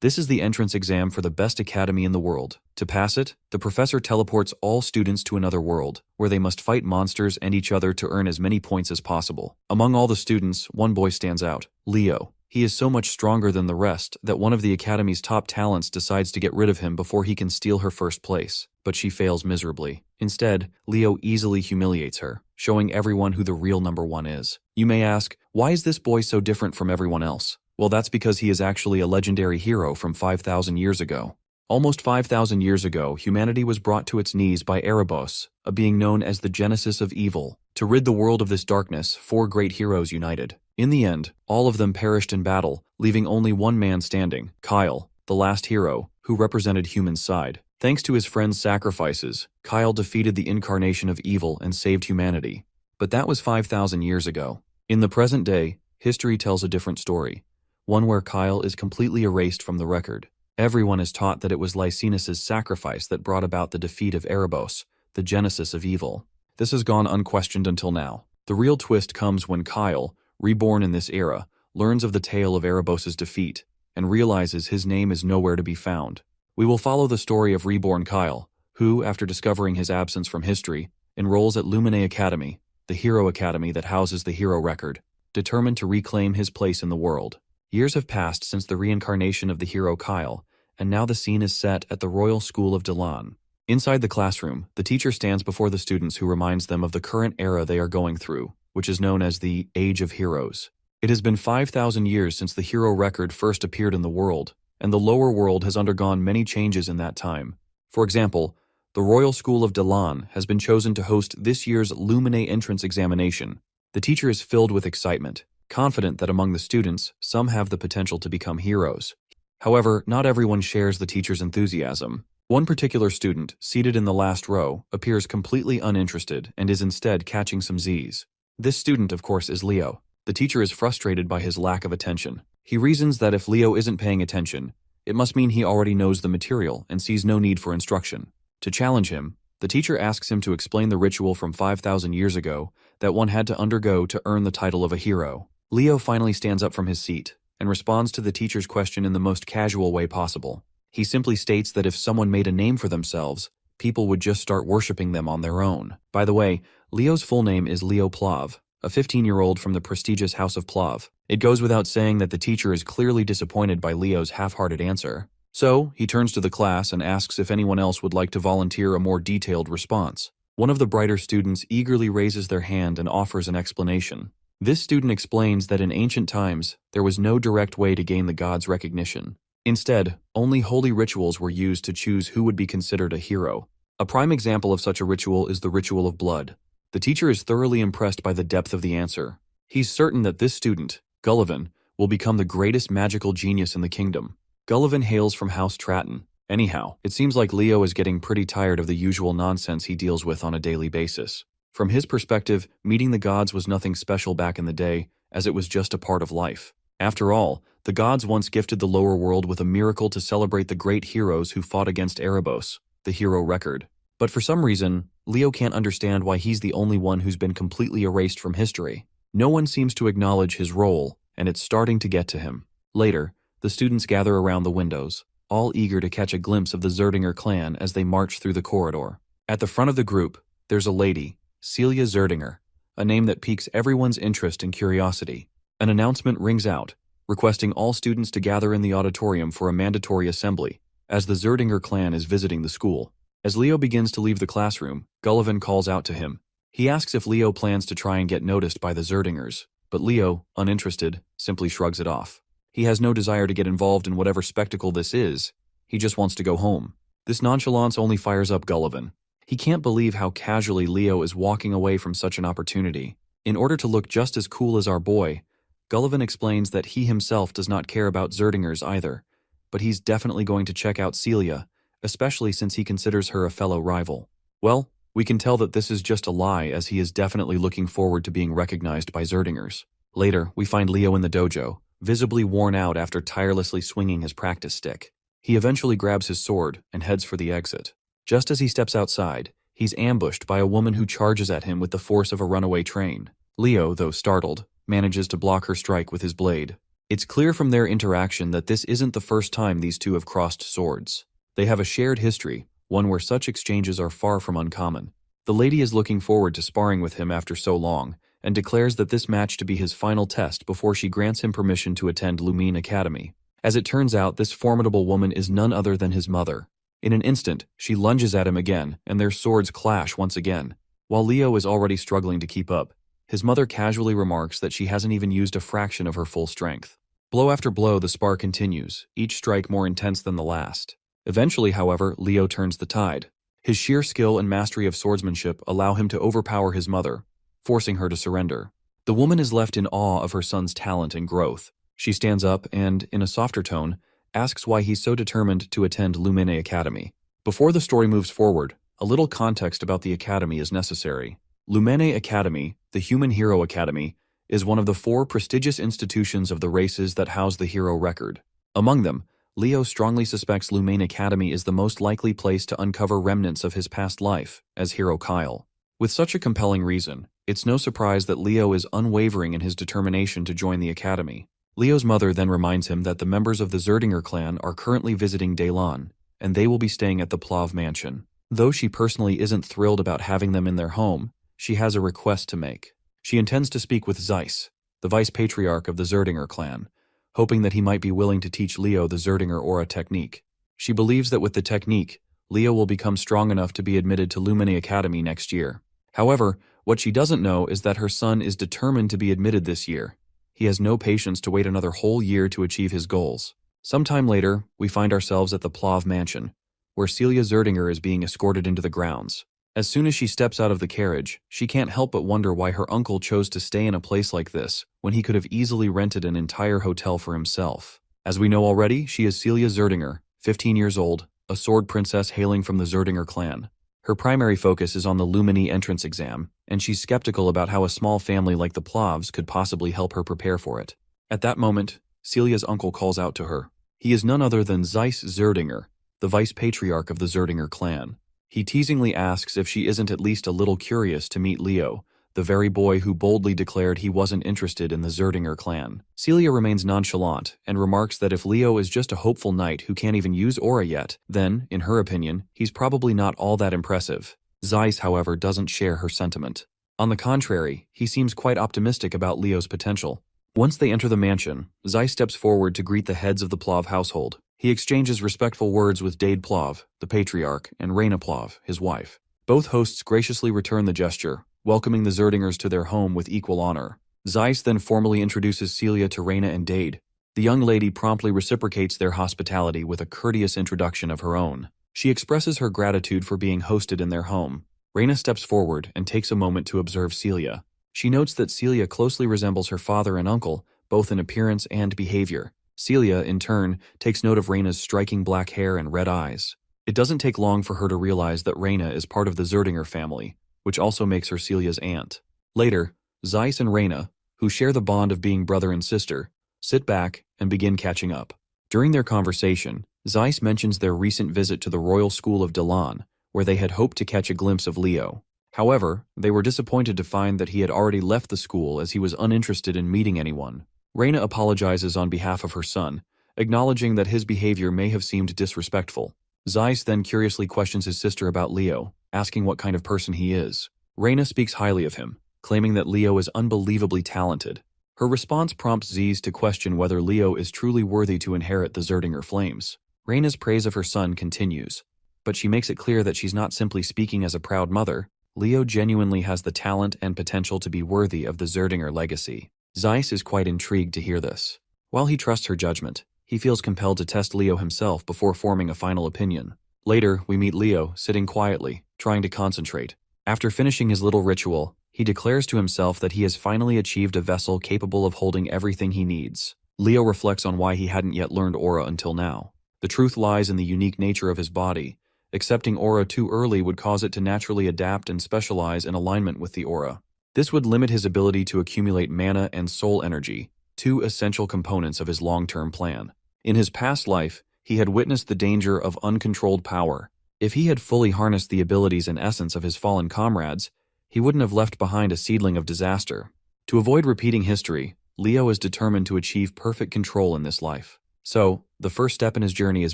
This is the entrance exam for the best academy in the world. To pass it, the professor teleports all students to another world, where they must fight monsters and each other to earn as many points as possible. Among all the students, one boy stands out, Leo. He is so much stronger than the rest that one of the academy's top talents decides to get rid of him before he can steal her first place, but she fails miserably. Instead, Leo easily humiliates her, showing everyone who the real number one is. You may ask, why is this boy so different from everyone else? Well, that's because he is actually a legendary hero from 5,000 years ago. Almost 5,000 years ago, humanity was brought to its knees by Erebos, a being known as the Genesis of Evil. To rid the world of this darkness, 4 great heroes united. In the end, all of them perished in battle, leaving only one man standing, Kyle, the last hero, who represented human's side. Thanks to his friends' sacrifices, Kyle defeated the incarnation of evil and saved humanity. But that was 5,000 years ago. In the present day, history tells a different story, one where Kyle is completely erased from the record. Everyone is taught that it was Lycinus's sacrifice that brought about the defeat of Erebos, the genesis of evil. This has gone unquestioned until now. The real twist comes when Kyle, reborn in this era, learns of the tale of Erebos' defeat and realizes his name is nowhere to be found. We will follow the story of reborn Kyle, who, after discovering his absence from history, enrolls at Lumine Academy, the hero academy that houses the hero record, determined to reclaim his place in the world. Years have passed since the reincarnation of the hero Kyle, and now the scene is set at the Royal School of Delan. Inside the classroom, the teacher stands before the students who reminds them of the current era they are going through, which is known as the Age of Heroes. It has been 5,000 years since the hero record first appeared in the world, and the lower world has undergone many changes in that time. For example, the Royal School of Delan has been chosen to host this year's Lumine entrance examination. The teacher is filled with excitement, confident that among the students, some have the potential to become heroes. However, not everyone shares the teacher's enthusiasm. One particular student, seated in the last row, appears completely uninterested and is instead catching some Z's. This student, of course, is Leo. The teacher is frustrated by his lack of attention. He reasons that if Leo isn't paying attention, it must mean he already knows the material and sees no need for instruction. To challenge him, the teacher asks him to explain the ritual from 5,000 years ago that one had to undergo to earn the title of a hero. Leo finally stands up from his seat and responds to the teacher's question in the most casual way possible. He simply states that if someone made a name for themselves, people would just start worshipping them on their own. By the way, Leo's full name is Leo Plav, a 15-year-old from the prestigious House of Plav. It goes without saying that the teacher is clearly disappointed by Leo's half-hearted answer. So, he turns to the class and asks if anyone else would like to volunteer a more detailed response. One of the brighter students eagerly raises their hand and offers an explanation. This student explains that in ancient times, there was no direct way to gain the gods' recognition. Instead, only holy rituals were used to choose who would be considered a hero. A prime example of such a ritual is the ritual of blood. The teacher is thoroughly impressed by the depth of the answer. He's certain that this student, Gullivan, will become the greatest magical genius in the kingdom. Gullivan hails from House Tratton. Anyhow, it seems like Leo is getting pretty tired of the usual nonsense he deals with on a daily basis. From his perspective, meeting the gods was nothing special back in the day, as it was just a part of life. After all, the gods once gifted the lower world with a miracle to celebrate the great heroes who fought against Erebos, the hero record. But for some reason, Leo can't understand why he's the only one who's been completely erased from history. No one seems to acknowledge his role, and it's starting to get to him. Later, the students gather around the windows, all eager to catch a glimpse of the Zerdinger clan as they march through the corridor. At the front of the group, there's a lady, Celia Zerdinger, a name that piques everyone's interest and curiosity. An announcement rings out, requesting all students to gather in the auditorium for a mandatory assembly, as the Zerdinger clan is visiting the school. As Leo begins to leave the classroom, Gullivan calls out to him. He asks if Leo plans to try and get noticed by the Zerdingers, but Leo, uninterested, simply shrugs it off. He has no desire to get involved in whatever spectacle this is. He just wants to go home. This nonchalance only fires up Gullivan. He can't believe how casually Leo is walking away from such an opportunity. In order to look just as cool as our boy, Gullivan explains that he himself does not care about Zerdingers either, but he's definitely going to check out Celia, especially since he considers her a fellow rival. Well, we can tell that this is just a lie, as he is definitely looking forward to being recognized by Zerdingers. Later, we find Leo in the dojo, visibly worn out after tirelessly swinging his practice stick. He eventually grabs his sword and heads for the exit. Just as he steps outside, he's ambushed by a woman who charges at him with the force of a runaway train. Leo, though startled, manages to block her strike with his blade. It's clear from their interaction that this isn't the first time these two have crossed swords. They have a shared history, one where such exchanges are far from uncommon. The lady is looking forward to sparring with him after so long, and declares that this match to be his final test before she grants him permission to attend Lumine Academy. As it turns out, this formidable woman is none other than his mother. In an instant, she lunges at him again, and their swords clash once again. While Leo is already struggling to keep up, his mother casually remarks that she hasn't even used a fraction of her full strength. Blow after blow, the spar continues, each strike more intense than the last. Eventually, however, Leo turns the tide. His sheer skill and mastery of swordsmanship allow him to overpower his mother, forcing her to surrender. The woman is left in awe of her son's talent and growth. She stands up and, in a softer tone, asks why he's so determined to attend Lumine Academy. Before the story moves forward, a little context about the academy is necessary. Lumine Academy, the Human Hero Academy, is one of the 4 prestigious institutions of the races that house the hero record. Among them, Leo strongly suspects Lumine Academy is the most likely place to uncover remnants of his past life as hero Kyle. With such a compelling reason, it's no surprise that Leo is unwavering in his determination to join the academy. Leo's mother then reminds him that the members of the Zerdinger clan are currently visiting Daylon, and they will be staying at the Plav mansion. Though she personally isn't thrilled about having them in their home, she has a request to make. She intends to speak with Zeiss, the vice-patriarch of the Zerdinger clan, hoping that he might be willing to teach Leo the Zerdinger aura technique. She believes that with the technique, Leo will become strong enough to be admitted to Lumine Academy next year. However, what she doesn't know is that her son is determined to be admitted this year. He has no patience to wait another whole year to achieve his goals. Sometime later, we find ourselves at the Plav mansion, where Celia Zerdinger is being escorted into the grounds. As soon as she steps out of the carriage, she can't help but wonder why her uncle chose to stay in a place like this when he could have easily rented an entire hotel for himself. As we know already, she is Celia Zerdinger, 15 years old, a sword princess hailing from the Zerdinger clan. Her primary focus is on the Lumine entrance exam, and she's skeptical about how a small family like the Plavs could possibly help her prepare for it. At that moment, Celia's uncle calls out to her. He is none other than Zeiss Zerdinger, the vice-patriarch of the Zerdinger clan. He teasingly asks if she isn't at least a little curious to meet Leo, the very boy who boldly declared he wasn't interested in the Zerdinger clan. Celia remains nonchalant and remarks that if Leo is just a hopeful knight who can't even use aura yet, then, in her opinion, he's probably not all that impressive. Zeiss, however, doesn't share her sentiment. On the contrary, he seems quite optimistic about Leo's potential. Once they enter the mansion, Zeiss steps forward to greet the heads of the Plav household. He exchanges respectful words with Dade Plav, the patriarch, and Reyna Plav, his wife. Both hosts graciously return the gesture, welcoming the Zerdingers to their home with equal honor. Zeiss then formally introduces Celia to Reyna and Dade. The young lady promptly reciprocates their hospitality with a courteous introduction of her own. She expresses her gratitude for being hosted in their home. Reyna steps forward and takes a moment to observe Celia. She notes that Celia closely resembles her father and uncle, both in appearance and behavior. Celia, in turn, takes note of Reyna's striking black hair and red eyes. It doesn't take long for her to realize that Reyna is part of the Zerdinger family, which also makes her Celia's aunt. Later, Zeiss and Reyna, who share the bond of being brother and sister, sit back and begin catching up. During their conversation, Zeiss mentions their recent visit to the Royal School of Dalan, where they had hoped to catch a glimpse of Leo. However, they were disappointed to find that he had already left the school as he was uninterested in meeting anyone. Reyna apologizes on behalf of her son, acknowledging that his behavior may have seemed disrespectful. Zeiss then curiously questions his sister about Leo, asking what kind of person he is. Reyna speaks highly of him, claiming that Leo is unbelievably talented. Her response prompts Zeiss to question whether Leo is truly worthy to inherit the Zerdinger flames. Reyna's praise of her son continues, but she makes it clear that she's not simply speaking as a proud mother. Leo genuinely has the talent and potential to be worthy of the Zerdinger legacy. Zeiss is quite intrigued to hear this. While he trusts her judgment, he feels compelled to test Leo himself before forming a final opinion. Later, we meet Leo sitting quietly, trying to concentrate. After finishing his little ritual, he declares to himself that he has finally achieved a vessel capable of holding everything he needs. Leo reflects on why he hadn't yet learned aura until now. The truth lies in the unique nature of his body. Accepting aura too early would cause it to naturally adapt and specialize in alignment with the aura. This would limit his ability to accumulate mana and soul energy, two essential components of his long-term plan. In his past life, he had witnessed the danger of uncontrolled power. If he had fully harnessed the abilities and essence of his fallen comrades, he wouldn't have left behind a seedling of disaster. To avoid repeating history, Leo is determined to achieve perfect control in this life. So, the first step in his journey is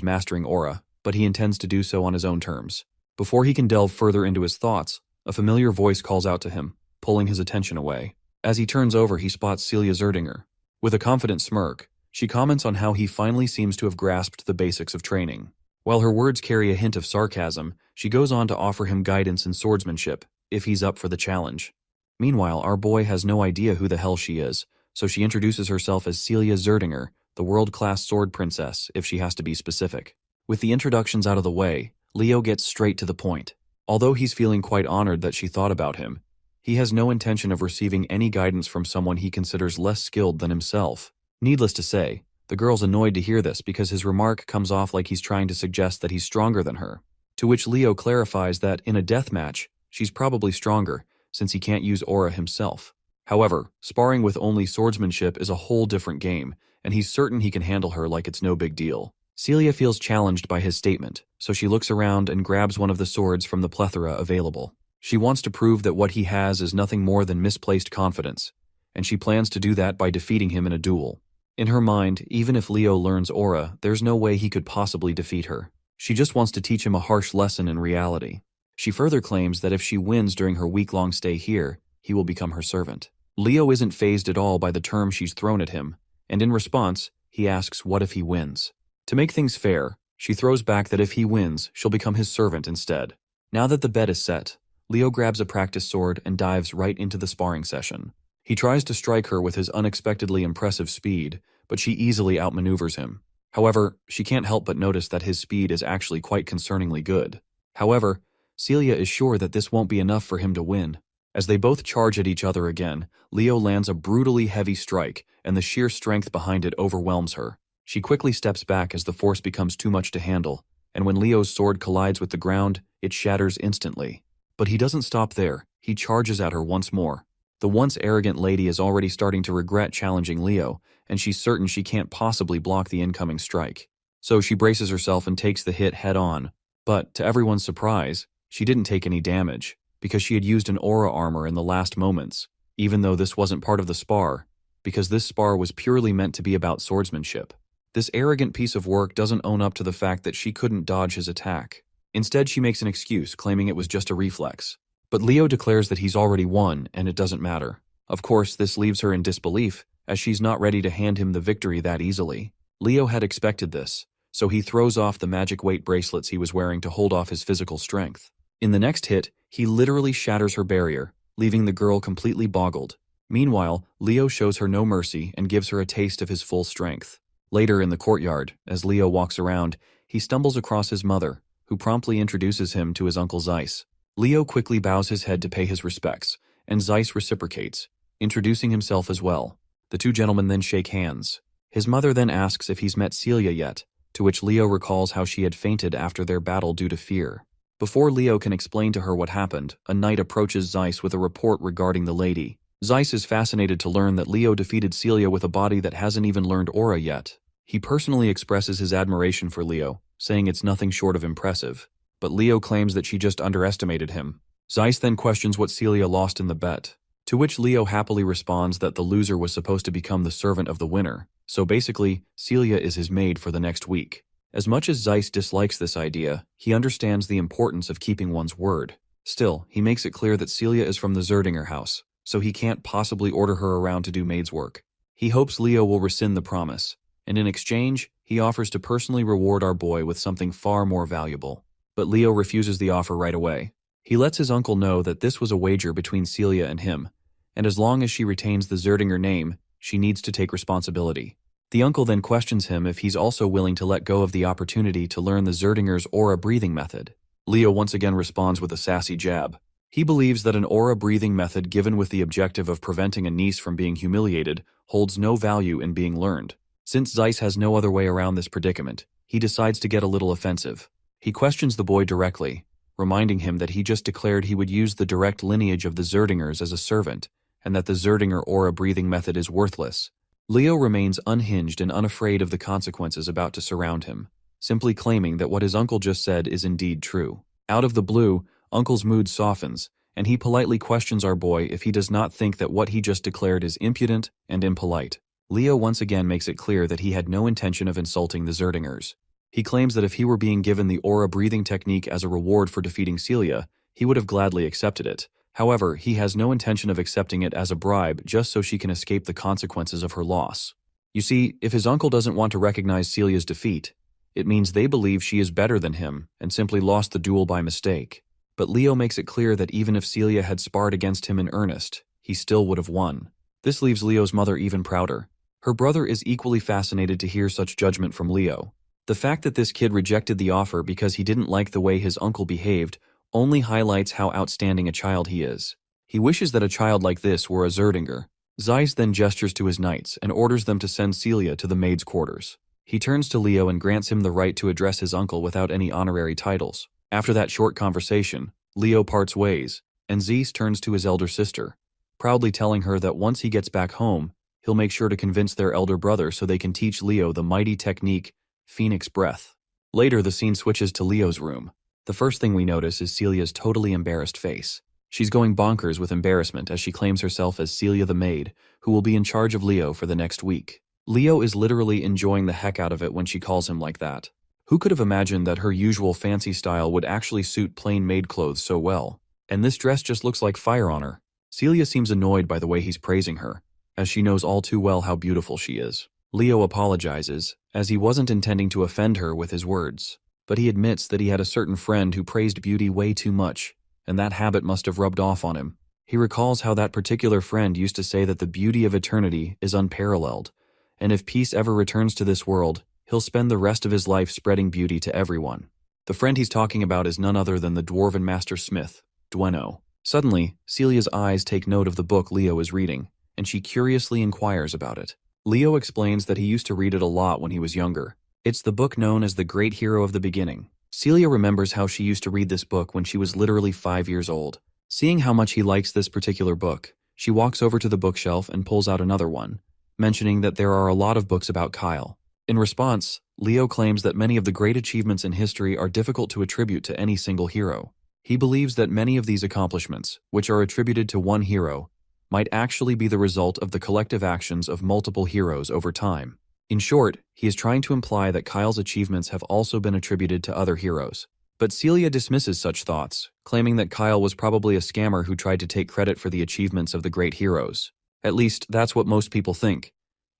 mastering aura, but he intends to do so on his own terms. Before he can delve further into his thoughts, a familiar voice calls out to him, pulling his attention away. As he turns over, he spots Celia Zerdinger. With a confident smirk, she comments on how he finally seems to have grasped the basics of training. While her words carry a hint of sarcasm, she goes on to offer him guidance in swordsmanship, if he's up for the challenge. Meanwhile, our boy has no idea who the hell she is, so she introduces herself as Celia Zerdinger, the world-class sword princess, if she has to be specific. With the introductions out of the way, Leo gets straight to the point. Although he's feeling quite honored that she thought about him, he has no intention of receiving any guidance from someone he considers less skilled than himself. Needless to say, the girl's annoyed to hear this because his remark comes off like he's trying to suggest that he's stronger than her. To which Leo clarifies that in a death match, she's probably stronger, since he can't use aura himself. However, sparring with only swordsmanship is a whole different game, and he's certain he can handle her like it's no big deal. Celia feels challenged by his statement, so she looks around and grabs one of the swords from the plethora available. She wants to prove that what he has is nothing more than misplaced confidence, and she plans to do that by defeating him in a duel. In her mind, even if Leo learns aura, there's no way he could possibly defeat her. She just wants to teach him a harsh lesson in reality. She further claims that if she wins during her week-long stay here, he will become her servant. Leo isn't fazed at all by the term she's thrown at him, and in response, he asks what if he wins. To make things fair, she throws back that if he wins, she'll become his servant instead. Now that the bet is set, Leo grabs a practice sword and dives right into the sparring session. He tries to strike her with his unexpectedly impressive speed, but she easily outmaneuvers him. However, she can't help but notice that his speed is actually quite concerningly good. However, Celia is sure that this won't be enough for him to win. As they both charge at each other again, Leo lands a brutally heavy strike, and the sheer strength behind it overwhelms her. She quickly steps back as the force becomes too much to handle, and when Leo's sword collides with the ground, it shatters instantly. But he doesn't stop there. He charges at her once more. The once arrogant lady is already starting to regret challenging Leo, and she's certain she can't possibly block the incoming strike. So she braces herself and takes the hit head-on. But, to everyone's surprise, she didn't take any damage, because she had used an aura armor in the last moments, even though this wasn't part of the spar, because this spar was purely meant to be about swordsmanship. This arrogant piece of work doesn't own up to the fact that she couldn't dodge his attack. Instead, she makes an excuse, claiming it was just a reflex. But Leo declares that he's already won, and it doesn't matter. Of course, this leaves her in disbelief, as she's not ready to hand him the victory that easily. Leo had expected this, so he throws off the magic weight bracelets he was wearing to hold off his physical strength. In the next hit, he literally shatters her barrier, leaving the girl completely boggled. Meanwhile, Leo shows her no mercy and gives her a taste of his full strength. Later in the courtyard, as Leo walks around, he stumbles across his mother, who promptly introduces him to his uncle Zeiss. Leo quickly bows his head to pay his respects, and Zeiss reciprocates, introducing himself as well. The two gentlemen then shake hands. His mother then asks if he's met Celia yet, to which Leo recalls how she had fainted after their battle due to fear. Before Leo can explain to her what happened, a knight approaches Zeiss with a report regarding the lady. Zeiss is fascinated to learn that Leo defeated Celia with a body that hasn't even learned aura yet. He personally expresses his admiration for Leo, saying it's nothing short of impressive. But Leo claims that she just underestimated him. Zeiss then questions what Celia lost in the bet, to which Leo happily responds that the loser was supposed to become the servant of the winner, so basically, Celia is his maid for the next week. As much as Zeiss dislikes this idea, he understands the importance of keeping one's word. Still, he makes it clear that Celia is from the Zerdinger house, so he can't possibly order her around to do maid's work. He hopes Leo will rescind the promise, and in exchange, he offers to personally reward our boy with something far more valuable. But Leo refuses the offer right away. He lets his uncle know that this was a wager between Celia and him, and as long as she retains the Zerdinger name, she needs to take responsibility. The uncle then questions him if he's also willing to let go of the opportunity to learn the Zerdinger's aura breathing method. Leo once again responds with a sassy jab. He believes that an aura breathing method given with the objective of preventing a niece from being humiliated holds no value in being learned. Since Zeiss has no other way around this predicament, he decides to get a little offensive. He questions the boy directly, reminding him that he just declared he would use the direct lineage of the Zerdingers as a servant, and that the Zerdinger aura breathing method is worthless. Leo remains unhinged and unafraid of the consequences about to surround him, simply claiming that what his uncle just said is indeed true. Out of the blue, Uncle's mood softens, and he politely questions our boy if he does not think that what he just declared is impudent and impolite. Leo once again makes it clear that he had no intention of insulting the Zerdingers. He claims that if he were being given the aura breathing technique as a reward for defeating Celia, he would have gladly accepted it. However, he has no intention of accepting it as a bribe just so she can escape the consequences of her loss. You see, if his uncle doesn't want to recognize Celia's defeat, it means they believe she is better than him and simply lost the duel by mistake. But Leo makes it clear that even if Celia had sparred against him in earnest, he still would have won. This leaves Leo's mother even prouder. Her brother is equally fascinated to hear such judgment from Leo. The fact that this kid rejected the offer because he didn't like the way his uncle behaved only highlights how outstanding a child he is. He wishes that a child like this were a Zerdinger. Zeiss then gestures to his knights and orders them to send Celia to the maid's quarters. He turns to Leo and grants him the right to address his uncle without any honorary titles. After that short conversation, Leo parts ways, and Zeiss turns to his elder sister, proudly telling her that once he gets back home, he'll make sure to convince their elder brother so they can teach Leo the mighty technique, Phoenix Breath. Later, the scene switches to Leo's room. The first thing we notice is Celia's totally embarrassed face. She's going bonkers with embarrassment as she claims herself as Celia the maid, who will be in charge of Leo for the next week. Leo is literally enjoying the heck out of it when she calls him like that. Who could have imagined that her usual fancy style would actually suit plain maid clothes so well? And this dress just looks like fire on her. Celia seems annoyed by the way he's praising her, as she knows all too well how beautiful she is. Leo apologizes, as he wasn't intending to offend her with his words, but he admits that he had a certain friend who praised beauty way too much, and that habit must have rubbed off on him. He recalls how that particular friend used to say that the beauty of eternity is unparalleled, and if peace ever returns to this world, he'll spend the rest of his life spreading beauty to everyone. The friend he's talking about is none other than the Dwarven Master Smith, Dweno. Suddenly, Celia's eyes take note of the book Leo is reading, and she curiously inquires about it. Leo explains that he used to read it a lot when he was younger. It's the book known as The Great Hero of the Beginning. Celia remembers how she used to read this book when she was literally 5 years old. Seeing how much he likes this particular book, she walks over to the bookshelf and pulls out another one, mentioning that there are a lot of books about Kyle. In response, Leo claims that many of the great achievements in history are difficult to attribute to any single hero. He believes that many of these accomplishments, which are attributed to one hero, might actually be the result of the collective actions of multiple heroes over time. In short, he is trying to imply that Kyle's achievements have also been attributed to other heroes. But Celia dismisses such thoughts, claiming that Kyle was probably a scammer who tried to take credit for the achievements of the great heroes. At least, that's what most people think.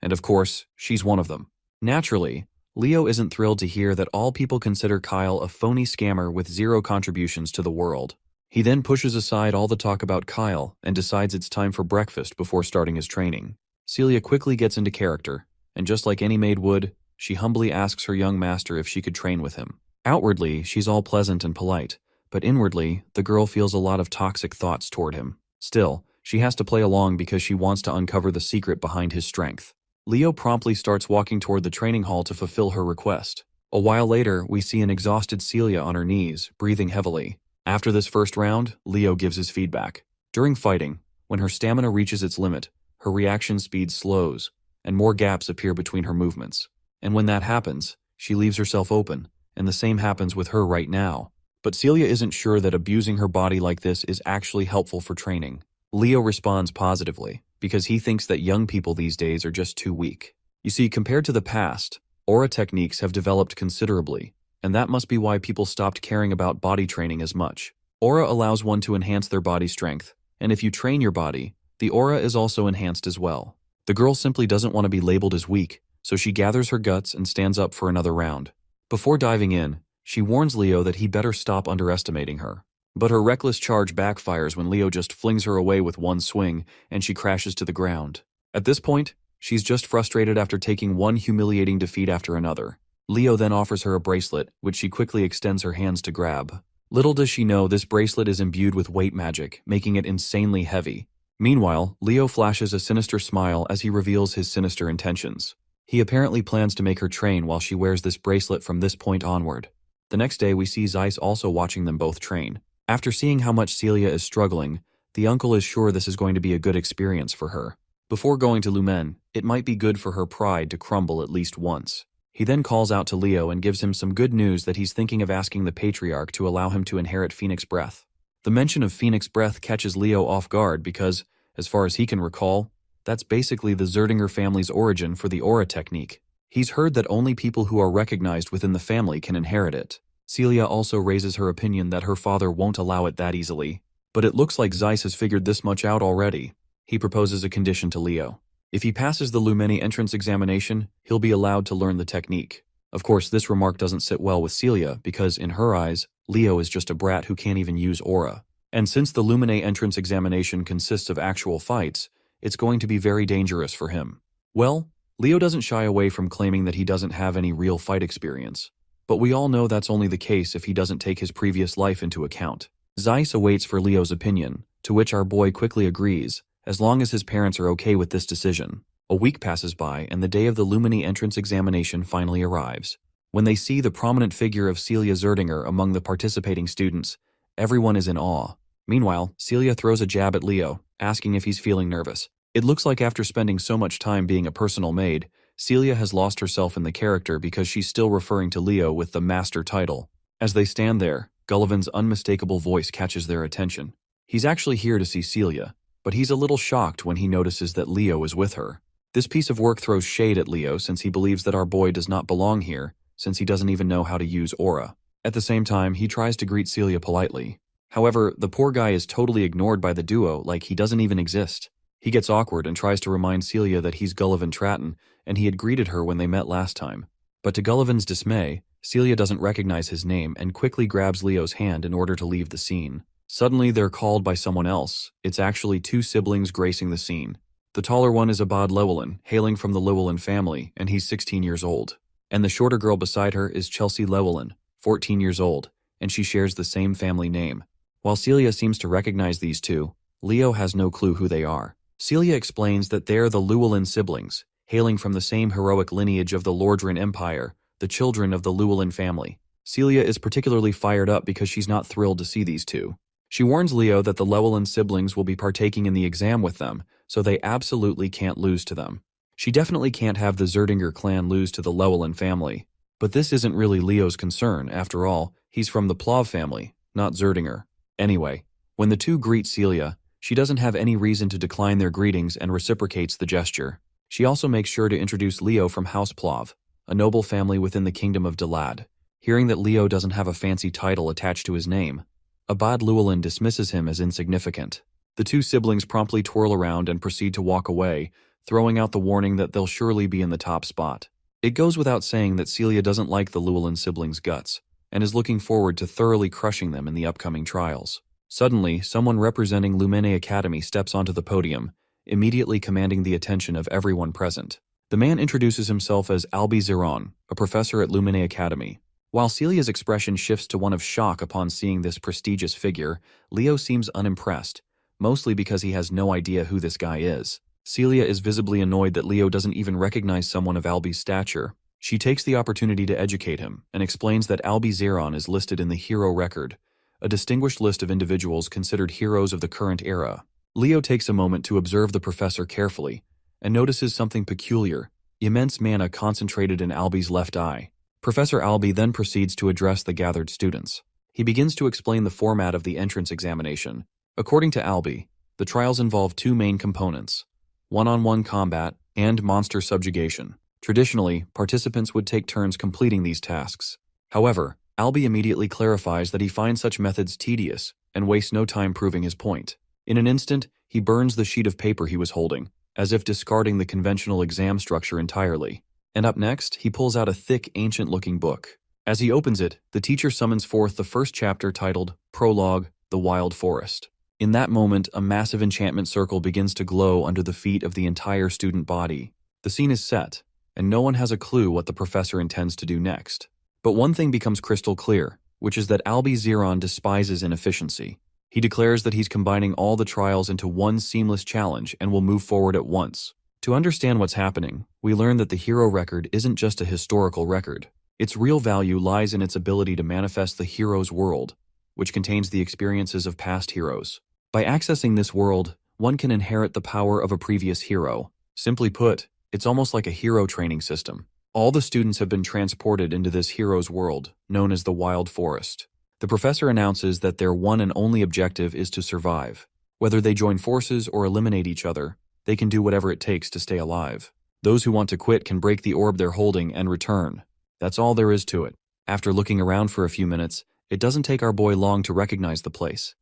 And of course, she's one of them. Naturally, Leo isn't thrilled to hear that all people consider Kyle a phony scammer with zero contributions to the world. He then pushes aside all the talk about Kyle and decides it's time for breakfast before starting his training. Celia quickly gets into character, and just like any maid would, she humbly asks her young master if she could train with him. Outwardly, she's all pleasant and polite, but inwardly, the girl feels a lot of toxic thoughts toward him. Still, she has to play along because she wants to uncover the secret behind his strength. Leo promptly starts walking toward the training hall to fulfill her request. A while later, we see an exhausted Celia on her knees, breathing heavily. After this first round, Leo gives his feedback. During fighting, when her stamina reaches its limit, her reaction speed slows, and more gaps appear between her movements. And when that happens, she leaves herself open, and the same happens with her right now. But Celia isn't sure that abusing her body like this is actually helpful for training. Leo responds positively, because he thinks that young people these days are just too weak. You see, compared to the past, aura techniques have developed considerably, and that must be why people stopped caring about body training as much. Aura allows one to enhance their body strength, and if you train your body, the aura is also enhanced as well. The girl simply doesn't want to be labeled as weak, so she gathers her guts and stands up for another round. Before diving in, she warns Leo that he better stop underestimating her. But her reckless charge backfires when Leo just flings her away with one swing, and she crashes to the ground. At this point, she's just frustrated after taking one humiliating defeat after another. Leo then offers her a bracelet, which she quickly extends her hands to grab. Little does she know this bracelet is imbued with weight magic, making it insanely heavy. Meanwhile, Leo flashes a sinister smile as he reveals his sinister intentions. He apparently plans to make her train while she wears this bracelet from this point onward. The next day, we see Zeiss also watching them both train. After seeing how much Celia is struggling, the uncle is sure this is going to be a good experience for her. Before going to Lumen, it might be good for her pride to crumble at least once. He then calls out to Leo and gives him some good news that he's thinking of asking the Patriarch to allow him to inherit Phoenix Breath. The mention of Phoenix Breath catches Leo off guard because, as far as he can recall, that's basically the Zerdinger family's origin for the aura technique. He's heard that only people who are recognized within the family can inherit it. Celia also raises her opinion that her father won't allow it that easily. But it looks like Zeiss has figured this much out already. He proposes a condition to Leo. If he passes the Lumene entrance examination, he'll be allowed to learn the technique. Of course, this remark doesn't sit well with Celia because, in her eyes, Leo is just a brat who can't even use aura. And since the Lumene entrance examination consists of actual fights, it's going to be very dangerous for him. Well, Leo doesn't shy away from claiming that he doesn't have any real fight experience. But we all know that's only the case if he doesn't take his previous life into account. Zeiss awaits for Leo's opinion, to which our boy quickly agrees, as long as his parents are okay with this decision. A week passes by and the day of the Lumene entrance examination finally arrives. When they see the prominent figure of Celia Zerdinger among the participating students, everyone is in awe. Meanwhile, Celia throws a jab at Leo, asking if he's feeling nervous. It looks like after spending so much time being a personal maid, Celia has lost herself in the character because she's still referring to Leo with the master title. As they stand there, Gullivan's unmistakable voice catches their attention. He's actually here to see Celia, but he's a little shocked when he notices that Leo is with her. This piece of work throws shade at Leo since he believes that our boy does not belong here, since he doesn't even know how to use aura. At the same time, he tries to greet Celia politely. However, the poor guy is totally ignored by the duo like he doesn't even exist. He gets awkward and tries to remind Celia that he's Gullivan Tratton and he had greeted her when they met last time. But to Gullivan's dismay, Celia doesn't recognize his name and quickly grabs Leo's hand in order to leave the scene. Suddenly, they're called by someone else. It's actually two siblings gracing the scene. The taller one is Abad Llewellyn, hailing from the Llewellyn family, and he's 16 years old. And the shorter girl beside her is Chelsea Llewellyn, 14 years old, and she shares the same family name. While Celia seems to recognize these two, Leo has no clue who they are. Celia explains that they're the Llewellyn siblings, hailing from the same heroic lineage of the Lordran Empire, the children of the Llewellyn family. Celia is particularly fired up because she's not thrilled to see these two. She warns Leo that the Llewellyn siblings will be partaking in the exam with them, so they absolutely can't lose to them. She definitely can't have the Zerdinger clan lose to the Llewellyn family. But this isn't really Leo's concern, after all, he's from the Plov family, not Zerdinger. Anyway, when the two greet Celia, she doesn't have any reason to decline their greetings and reciprocates the gesture. She also makes sure to introduce Leo from House Plov, a noble family within the kingdom of Dalad. Hearing that Leo doesn't have a fancy title attached to his name, Abad Llewellyn dismisses him as insignificant. The two siblings promptly twirl around and proceed to walk away, throwing out the warning that they'll surely be in the top spot. It goes without saying that Celia doesn't like the Llewellyn siblings' guts, and is looking forward to thoroughly crushing them in the upcoming trials. Suddenly, someone representing Lumene Academy steps onto the podium, immediately commanding the attention of everyone present. The man introduces himself as Albi Ziron, a professor at Lumene Academy. While Celia's expression shifts to one of shock upon seeing this prestigious figure, Leo seems unimpressed, mostly because he has no idea who this guy is. Celia is visibly annoyed that Leo doesn't even recognize someone of Albi's stature. She takes the opportunity to educate him and explains that Albi Ziron is listed in the Hero Record, a distinguished list of individuals considered heroes of the current era. Leo takes a moment to observe the professor carefully and notices something peculiar: immense mana concentrated in Albi's left eye. Professor Albi then proceeds to address the gathered students. He begins to explain the format of the entrance examination. According to Albi, the trials involve two main components: one-on-one combat and monster subjugation. Traditionally, participants would take turns completing these tasks. However, Albi immediately clarifies that he finds such methods tedious and wastes no time proving his point. In an instant, he burns the sheet of paper he was holding, as if discarding the conventional exam structure entirely. And up next, he pulls out a thick, ancient-looking book. As he opens it, the teacher summons forth the first chapter titled Prologue, The Wild Forest. In that moment, a massive enchantment circle begins to glow under the feet of the entire student body. The scene is set, and no one has a clue what the professor intends to do next. But one thing becomes crystal clear, which is that Albi Ziron despises inefficiency. He declares that he's combining all the trials into one seamless challenge and will move forward at once. To understand what's happening, we learn that the hero record isn't just a historical record. Its real value lies in its ability to manifest the hero's world, which contains the experiences of past heroes. By accessing this world, one can inherit the power of a previous hero. Simply put, it's almost like a hero training system. All the students have been transported into this hero's world, known as the Wild Forest. The professor announces that their one and only objective is to survive. Whether they join forces or eliminate each other, they can do whatever it takes to stay alive. Those who want to quit can break the orb they're holding and return. That's all there is to it. After looking around for a few minutes, it doesn't take our boy long to recognize the place.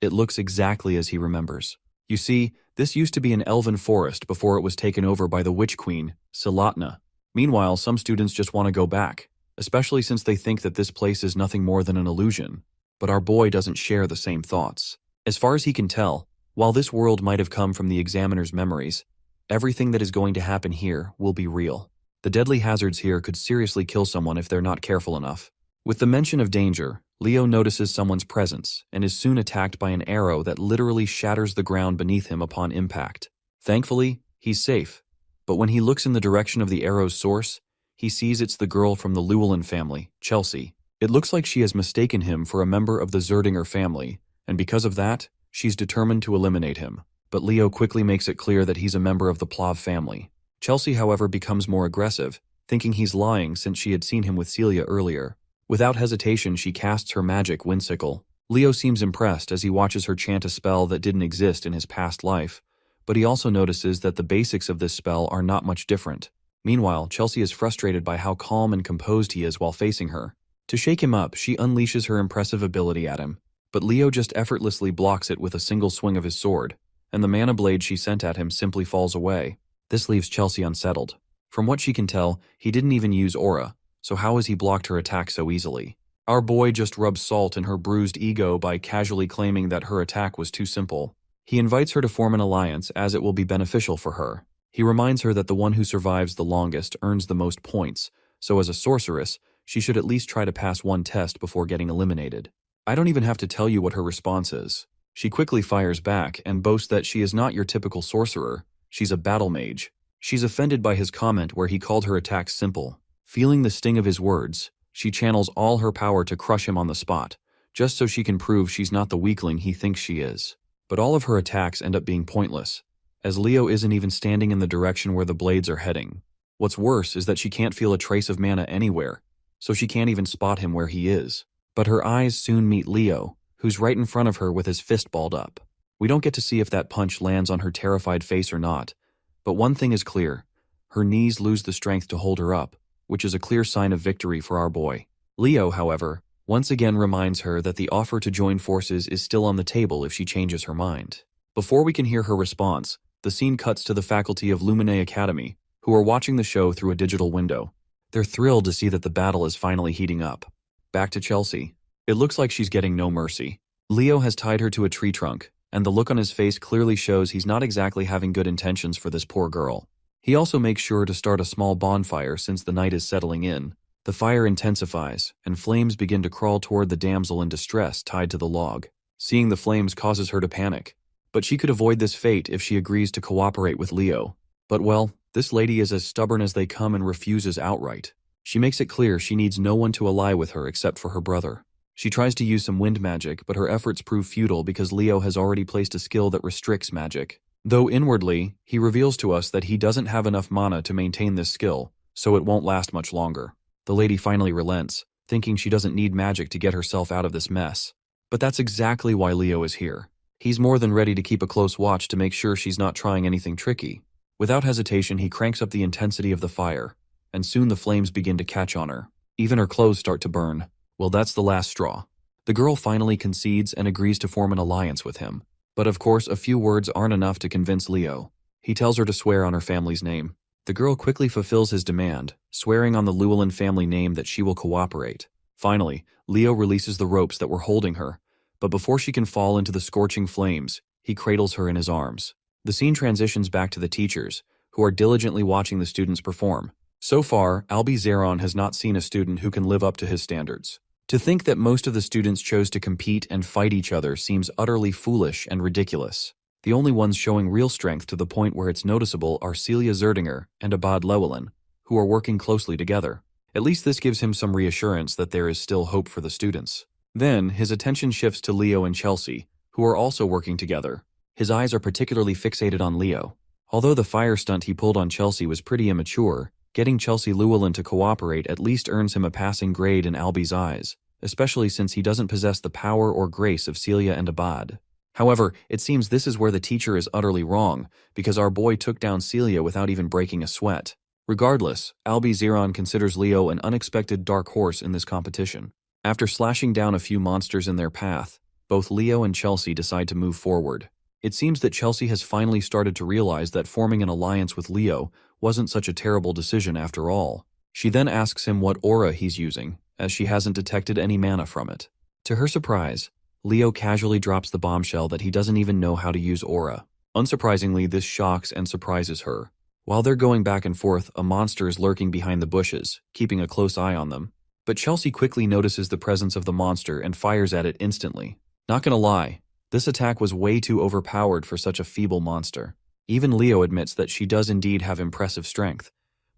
It looks exactly as he remembers. You see, this used to be an elven forest before it was taken over by the witch queen, Silatna. Meanwhile, some students just want to go back, especially since they think that this place is nothing more than an illusion. But our boy doesn't share the same thoughts. As far as he can tell, while this world might have come from the examiner's memories, everything that is going to happen here will be real. The deadly hazards here could seriously kill someone if they're not careful enough. With the mention of danger, Leo notices someone's presence and is soon attacked by an arrow that literally shatters the ground beneath him upon impact. Thankfully, he's safe, but when he looks in the direction of the arrow's source, he sees it's the girl from the Llewellyn family, Chelsea. It looks like she has mistaken him for a member of the Zerdinger family, and because of that, she's determined to eliminate him. But Leo quickly makes it clear that he's a member of the Plav family. Chelsea, however, becomes more aggressive, thinking he's lying since she had seen him with Celia earlier. Without hesitation, she casts her magic Windsickle. Leo seems impressed as he watches her chant a spell that didn't exist in his past life, but he also notices that the basics of this spell are not much different. Meanwhile, Chelsea is frustrated by how calm and composed he is while facing her. To shake him up, she unleashes her impressive ability at him, but Leo just effortlessly blocks it with a single swing of his sword, and the mana blade she sent at him simply falls away. This leaves Chelsea unsettled. From what she can tell, he didn't even use aura, so how has he blocked her attack so easily? Our boy just rubs salt in her bruised ego by casually claiming that her attack was too simple. He invites her to form an alliance as it will be beneficial for her. He reminds her that the one who survives the longest earns the most points, so as a sorceress, she should at least try to pass one test before getting eliminated. I don't even have to tell you what her response is. She quickly fires back and boasts that she is not your typical sorcerer, she's a battle mage. She's offended by his comment where he called her attack simple. Feeling the sting of his words, she channels all her power to crush him on the spot, just so she can prove she's not the weakling he thinks she is. But all of her attacks end up being pointless, as Leo isn't even standing in the direction where the blades are heading. What's worse is that she can't feel a trace of mana anywhere, so she can't even spot him where he is. But her eyes soon meet Leo, who's right in front of her with his fist balled up. We don't get to see if that punch lands on her terrified face or not, but one thing is clear: her knees lose the strength to hold her up, which is a clear sign of victory for our boy. Leo, however, once again reminds her that the offer to join forces is still on the table if she changes her mind. Before we can hear her response, the scene cuts to the faculty of Lumine Academy, who are watching the show through a digital window. They're thrilled to see that the battle is finally heating up. Back to Chelsea. It looks like she's getting no mercy. Leo has tied her to a tree trunk, and the look on his face clearly shows he's not exactly having good intentions for this poor girl. He also makes sure to start a small bonfire since the night is settling in. The fire intensifies, and flames begin to crawl toward the damsel in distress tied to the log. Seeing the flames causes her to panic, but she could avoid this fate if she agrees to cooperate with Leo. But well, this lady is as stubborn as they come and refuses outright. She makes it clear she needs no one to ally with her except for her brother. She tries to use some wind magic, but her efforts prove futile because Leo has already placed a skill that restricts magic. Though inwardly, he reveals to us that he doesn't have enough mana to maintain this skill, so it won't last much longer. The lady finally relents, thinking she doesn't need magic to get herself out of this mess. But that's exactly why Leo is here. He's more than ready to keep a close watch to make sure she's not trying anything tricky. Without hesitation, he cranks up the intensity of the fire, and soon the flames begin to catch on her. Even her clothes start to burn. Well, that's the last straw. The girl finally concedes and agrees to form an alliance with him. But of course, a few words aren't enough to convince Leo. He tells her to swear on her family's name. The girl quickly fulfills his demand, swearing on the Llewellyn family name that she will cooperate. Finally, Leo releases the ropes that were holding her, but before she can fall into the scorching flames, he cradles her in his arms. The scene transitions back to the teachers, who are diligently watching the students perform. So far, Albie Zeron has not seen a student who can live up to his standards. To think that most of the students chose to compete and fight each other seems utterly foolish and ridiculous. The only ones showing real strength to the point where it's noticeable are Celia Zerdinger and Abad Llewellyn, who are working closely together. At least this gives him some reassurance that there is still hope for the students. Then, his attention shifts to Leo and Chelsea, who are also working together. His eyes are particularly fixated on Leo. Although the fire stunt he pulled on Chelsea was pretty immature, getting Chelsea Llewellyn to cooperate at least earns him a passing grade in Albie's eyes, especially since he doesn't possess the power or grace of Celia and Abad. However, it seems this is where the teacher is utterly wrong, because our boy took down Celia without even breaking a sweat. Regardless, Albi Zeron considers Leo an unexpected dark horse in this competition. After slashing down a few monsters in their path, both Leo and Chelsea decide to move forward. It seems that Chelsea has finally started to realize that forming an alliance with Leo wasn't such a terrible decision after all. She then asks him what aura he's using, as she hasn't detected any mana from it. To her surprise, Leo casually drops the bombshell that he doesn't even know how to use aura. Unsurprisingly, this shocks and surprises her. While they're going back and forth, a monster is lurking behind the bushes, keeping a close eye on them. But Chelsea quickly notices the presence of the monster and fires at it instantly. Not gonna lie, this attack was way too overpowered for such a feeble monster. Even Leo admits that she does indeed have impressive strength,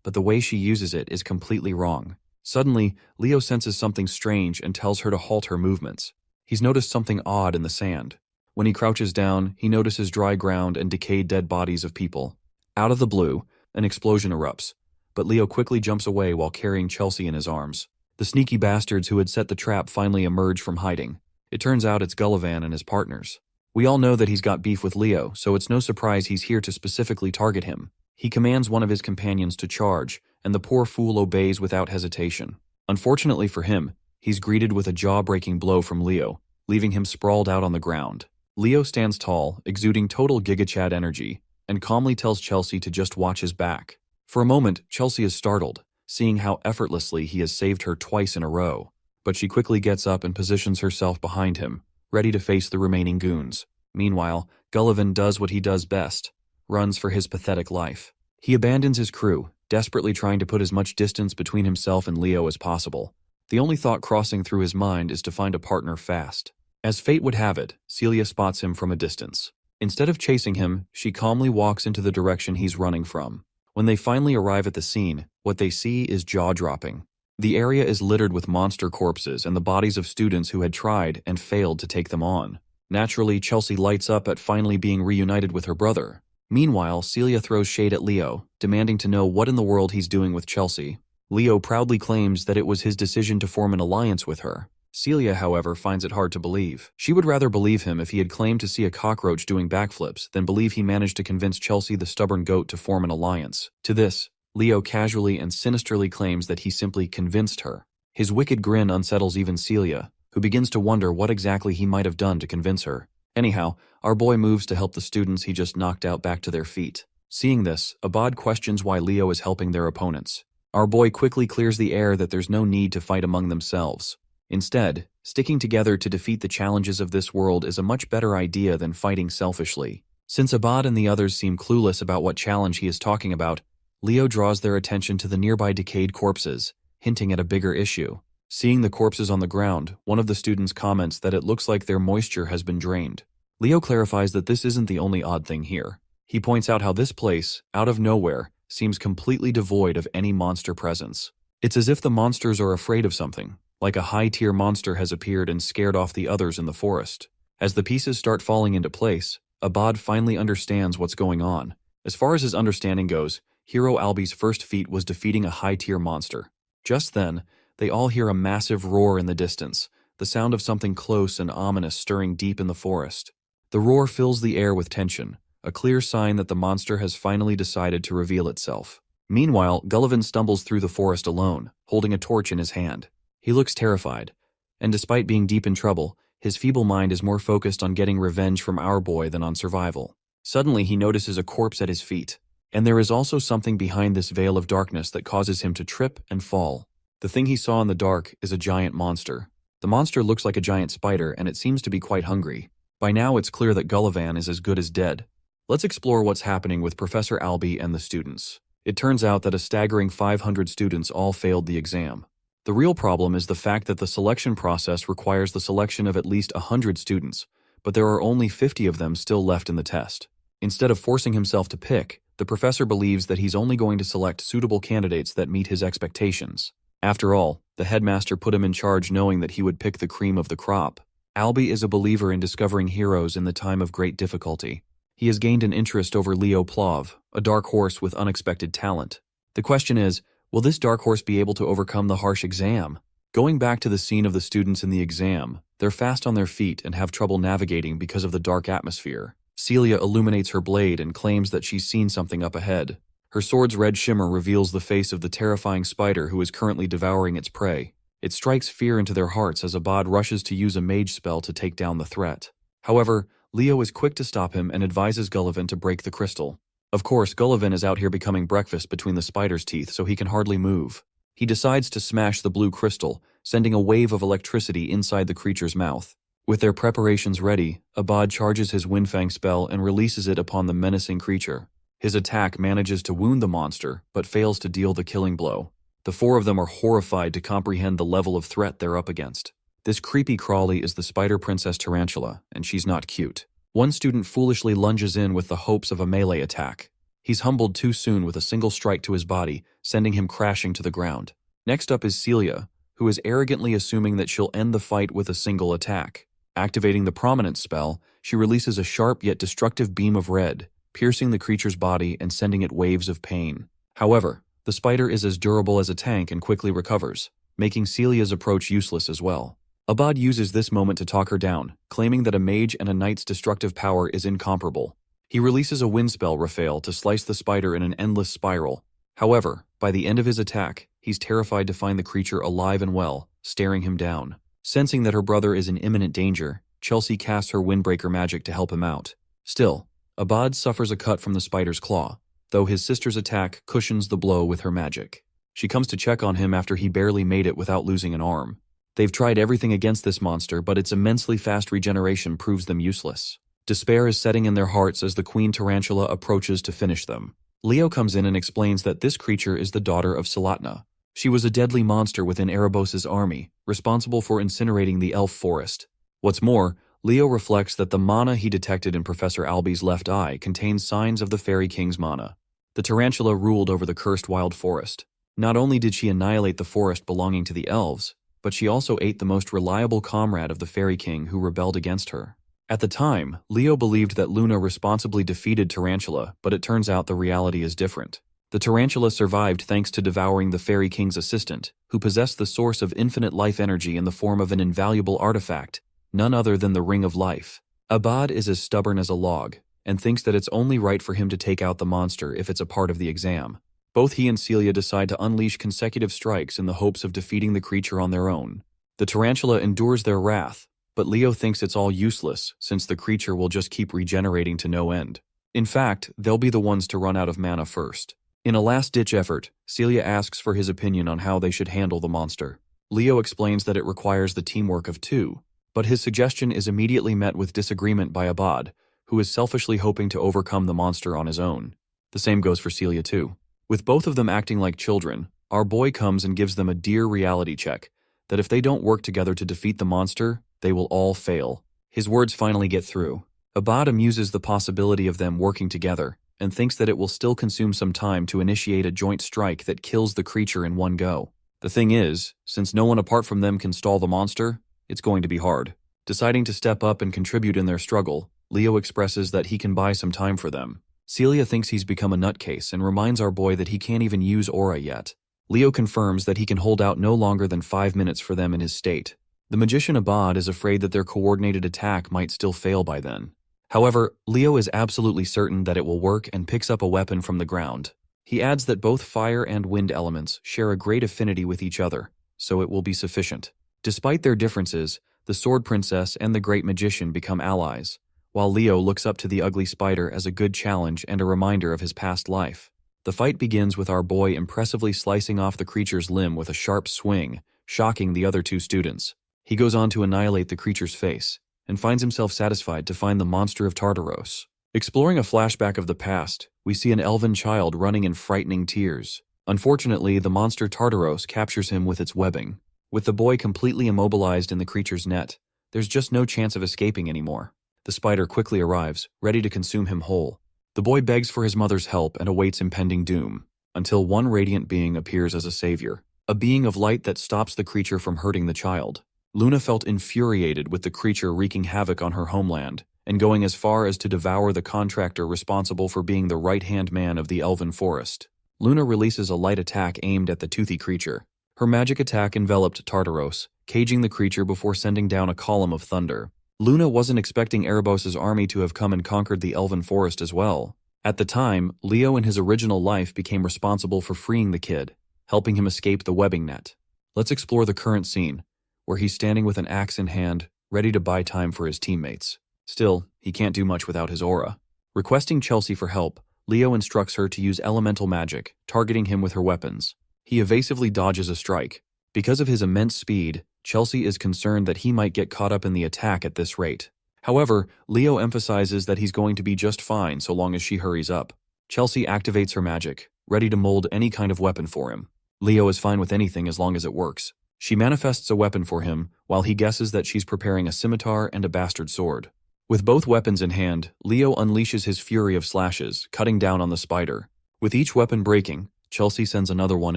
but the way she uses it is completely wrong. Suddenly, Leo senses something strange and tells her to halt her movements. He's noticed something odd in the sand. When he crouches down, he notices dry ground and decayed dead bodies of people. Out of the blue, an explosion erupts, but Leo quickly jumps away while carrying Chelsea in his arms. The sneaky bastards who had set the trap finally emerge from hiding. It turns out it's Gullivan and his partners. We all know that he's got beef with Leo, so it's no surprise he's here to specifically target him. He commands one of his companions to charge, and the poor fool obeys without hesitation. Unfortunately for him, he's greeted with a jaw-breaking blow from Leo, leaving him sprawled out on the ground. Leo stands tall, exuding total GigaChad energy, and calmly tells Chelsea to just watch his back. For a moment, Chelsea is startled, seeing how effortlessly he has saved her twice in a row. But she quickly gets up and positions herself behind him, ready to face the remaining goons. Meanwhile, Gullivan does what he does best, runs for his pathetic life. He abandons his crew, desperately trying to put as much distance between himself and Leo as possible. The only thought crossing through his mind is to find a partner fast. As fate would have it, Celia spots him from a distance. Instead of chasing him, she calmly walks into the direction he's running from. When they finally arrive at the scene, what they see is jaw-dropping. The area is littered with monster corpses and the bodies of students who had tried and failed to take them on. Naturally, Chelsea lights up at finally being reunited with her brother. Meanwhile, Celia throws shade at Leo, demanding to know what in the world he's doing with Chelsea. Leo proudly claims that it was his decision to form an alliance with her. Celia, however, finds it hard to believe. She would rather believe him if he had claimed to see a cockroach doing backflips than believe he managed to convince Chelsea the stubborn goat to form an alliance. To this, Leo casually and sinisterly claims that he simply convinced her. His wicked grin unsettles even Celia, who begins to wonder what exactly he might have done to convince her. Anyhow, our boy moves to help the students he just knocked out back to their feet. Seeing this, Abad questions why Leo is helping their opponents. Our boy quickly clears the air that there's no need to fight among themselves. Instead, sticking together to defeat the challenges of this world is a much better idea than fighting selfishly. Since Abad and the others seem clueless about what challenge he is talking about, Leo draws their attention to the nearby decayed corpses, hinting at a bigger issue. Seeing the corpses on the ground, one of the students comments that it looks like their moisture has been drained. Leo clarifies that this isn't the only odd thing here. He points out how this place, out of nowhere, seems completely devoid of any monster presence. It's as if the monsters are afraid of something, like a high-tier monster has appeared and scared off the others in the forest. As the pieces start falling into place, Abad finally understands what's going on. As far as his understanding goes, Hero Albi's first feat was defeating a high-tier monster. Just then, they all hear a massive roar in the distance, the sound of something close and ominous stirring deep in the forest. The roar fills the air with tension, a clear sign that the monster has finally decided to reveal itself. Meanwhile, Gullivan stumbles through the forest alone, holding a torch in his hand. He looks terrified, and despite being deep in trouble, his feeble mind is more focused on getting revenge from our boy than on survival. Suddenly, he notices a corpse at his feet, and there is also something behind this veil of darkness that causes him to trip and fall. The thing he saw in the dark is a giant monster. The monster looks like a giant spider, and it seems to be quite hungry. By now, it's clear that Gullivan is as good as dead. Let's explore what's happening with Professor Albi and the students. It turns out that a staggering 500 students all failed the exam. The real problem is the fact that the selection process requires the selection of at least 100 students, but there are only 50 of them still left in the test. Instead of forcing himself to pick, the professor believes that he's only going to select suitable candidates that meet his expectations. After all, the headmaster put him in charge knowing that he would pick the cream of the crop. Albi is a believer in discovering heroes in the time of great difficulty. He has gained an interest over Leo Plov, a dark horse with unexpected talent. The question is, will this dark horse be able to overcome the harsh exam? Going back to the scene of the students in the exam, they're fast on their feet and have trouble navigating because of the dark atmosphere. Celia illuminates her blade and claims that she's seen something up ahead. Her sword's red shimmer reveals the face of the terrifying spider who is currently devouring its prey. It strikes fear into their hearts as Abad rushes to use a mage spell to take down the threat. However, Leo is quick to stop him and advises Gullivan to break the crystal. Of course, Gullivan is out here becoming breakfast between the spider's teeth, so he can hardly move. He decides to smash the blue crystal, sending a wave of electricity inside the creature's mouth. With their preparations ready, Abad charges his Windfang spell and releases it upon the menacing creature. His attack manages to wound the monster, but fails to deal the killing blow. The four of them are horrified to comprehend the level of threat they're up against. This creepy crawly is the Spider Princess Tarantula, and she's not cute. One student foolishly lunges in with the hopes of a melee attack. He's humbled too soon with a single strike to his body, sending him crashing to the ground. Next up is Celia, who is arrogantly assuming that she'll end the fight with a single attack. Activating the Prominence spell, she releases a sharp yet destructive beam of red, piercing the creature's body and sending it waves of pain. However, the spider is as durable as a tank and quickly recovers, making Celia's approach useless as well. Abad uses this moment to talk her down, claiming that a mage and a knight's destructive power is incomparable. He releases a wind spell, Raphael, to slice the spider in an endless spiral. However, by the end of his attack, he's terrified to find the creature alive and well, staring him down. Sensing that her brother is in imminent danger, Chelsea casts her Windbreaker magic to help him out. Still, Abad suffers a cut from the spider's claw, though his sister's attack cushions the blow with her magic. She comes to check on him after he barely made it without losing an arm. They've tried everything against this monster, but its immensely fast regeneration proves them useless. Despair is setting in their hearts as the Queen Tarantula approaches to finish them. Leo comes in and explains that this creature is the daughter of Salatna. She was a deadly monster within Erebos' army, responsible for incinerating the elf forest. What's more, Leo reflects that the mana he detected in Professor Alby's left eye contains signs of the Fairy King's mana. The tarantula ruled over the cursed wild forest. Not only did she annihilate the forest belonging to the elves, but she also ate the most reliable comrade of the Fairy King who rebelled against her. At the time, Leo believed that Luna responsibly defeated Tarantula, but it turns out the reality is different. The tarantula survived thanks to devouring the Fairy King's assistant, who possessed the source of infinite life energy in the form of an invaluable artifact, none other than the Ring of Life. Abad is as stubborn as a log, and thinks that it's only right for him to take out the monster if it's a part of the exam. Both he and Celia decide to unleash consecutive strikes in the hopes of defeating the creature on their own. The tarantula endures their wrath, but Leo thinks it's all useless since the creature will just keep regenerating to no end. In fact, they'll be the ones to run out of mana first. In a last-ditch effort, Celia asks for his opinion on how they should handle the monster. Leo explains that it requires the teamwork of two, but his suggestion is immediately met with disagreement by Abad, who is selfishly hoping to overcome the monster on his own. The same goes for Celia too. With both of them acting like children, our boy comes and gives them a dear reality check, that if they don't work together to defeat the monster, they will all fail. His words finally get through. Abad amuses the possibility of them working together, and thinks that it will still consume some time to initiate a joint strike that kills the creature in one go. The thing is, since no one apart from them can stall the monster, it's going to be hard. Deciding to step up and contribute in their struggle, Leo expresses that he can buy some time for them. Celia thinks he's become a nutcase and reminds our boy that he can't even use aura yet. Leo confirms that he can hold out no longer than 5 minutes for them in his state. The magician Abad is afraid that their coordinated attack might still fail by then. However, Leo is absolutely certain that it will work and picks up a weapon from the ground. He adds that both fire and wind elements share a great affinity with each other, so it will be sufficient. Despite their differences, the Sword Princess and the Great Magician become allies, while Leo looks up to the ugly spider as a good challenge and a reminder of his past life. The fight begins with our boy impressively slicing off the creature's limb with a sharp swing, shocking the other two students. He goes on to annihilate the creature's face, and finds himself satisfied to find the monster of Tartaros. Exploring a flashback of the past, we see an elven child running in frightening tears. Unfortunately, the monster Tartaros captures him with its webbing. With the boy completely immobilized in the creature's net, there's just no chance of escaping anymore. The spider quickly arrives, ready to consume him whole. The boy begs for his mother's help and awaits impending doom, until one radiant being appears as a savior, a being of light that stops the creature from hurting the child. Luna felt infuriated with the creature wreaking havoc on her homeland, and going as far as to devour the contractor responsible for being the right-hand man of the elven forest. Luna releases a light attack aimed at the toothy creature. Her magic attack enveloped Tartaros, caging the creature before sending down a column of thunder. Luna wasn't expecting Erebos' army to have come and conquered the elven forest as well. At the time, Leo in his original life became responsible for freeing the kid, helping him escape the webbing net. Let's explore the current scene, where he's standing with an axe in hand, ready to buy time for his teammates. Still, he can't do much without his aura. Requesting Chelsea for help, Leo instructs her to use elemental magic, targeting him with her weapons. He evasively dodges a strike. Because of his immense speed, Chelsea is concerned that he might get caught up in the attack at this rate. However, Leo emphasizes that he's going to be just fine so long as she hurries up. Chelsea activates her magic, ready to mold any kind of weapon for him. Leo is fine with anything as long as it works. She manifests a weapon for him, while he guesses that she's preparing a scimitar and a bastard sword. With both weapons in hand, Leo unleashes his fury of slashes, cutting down on the spider. With each weapon breaking, Chelsea sends another one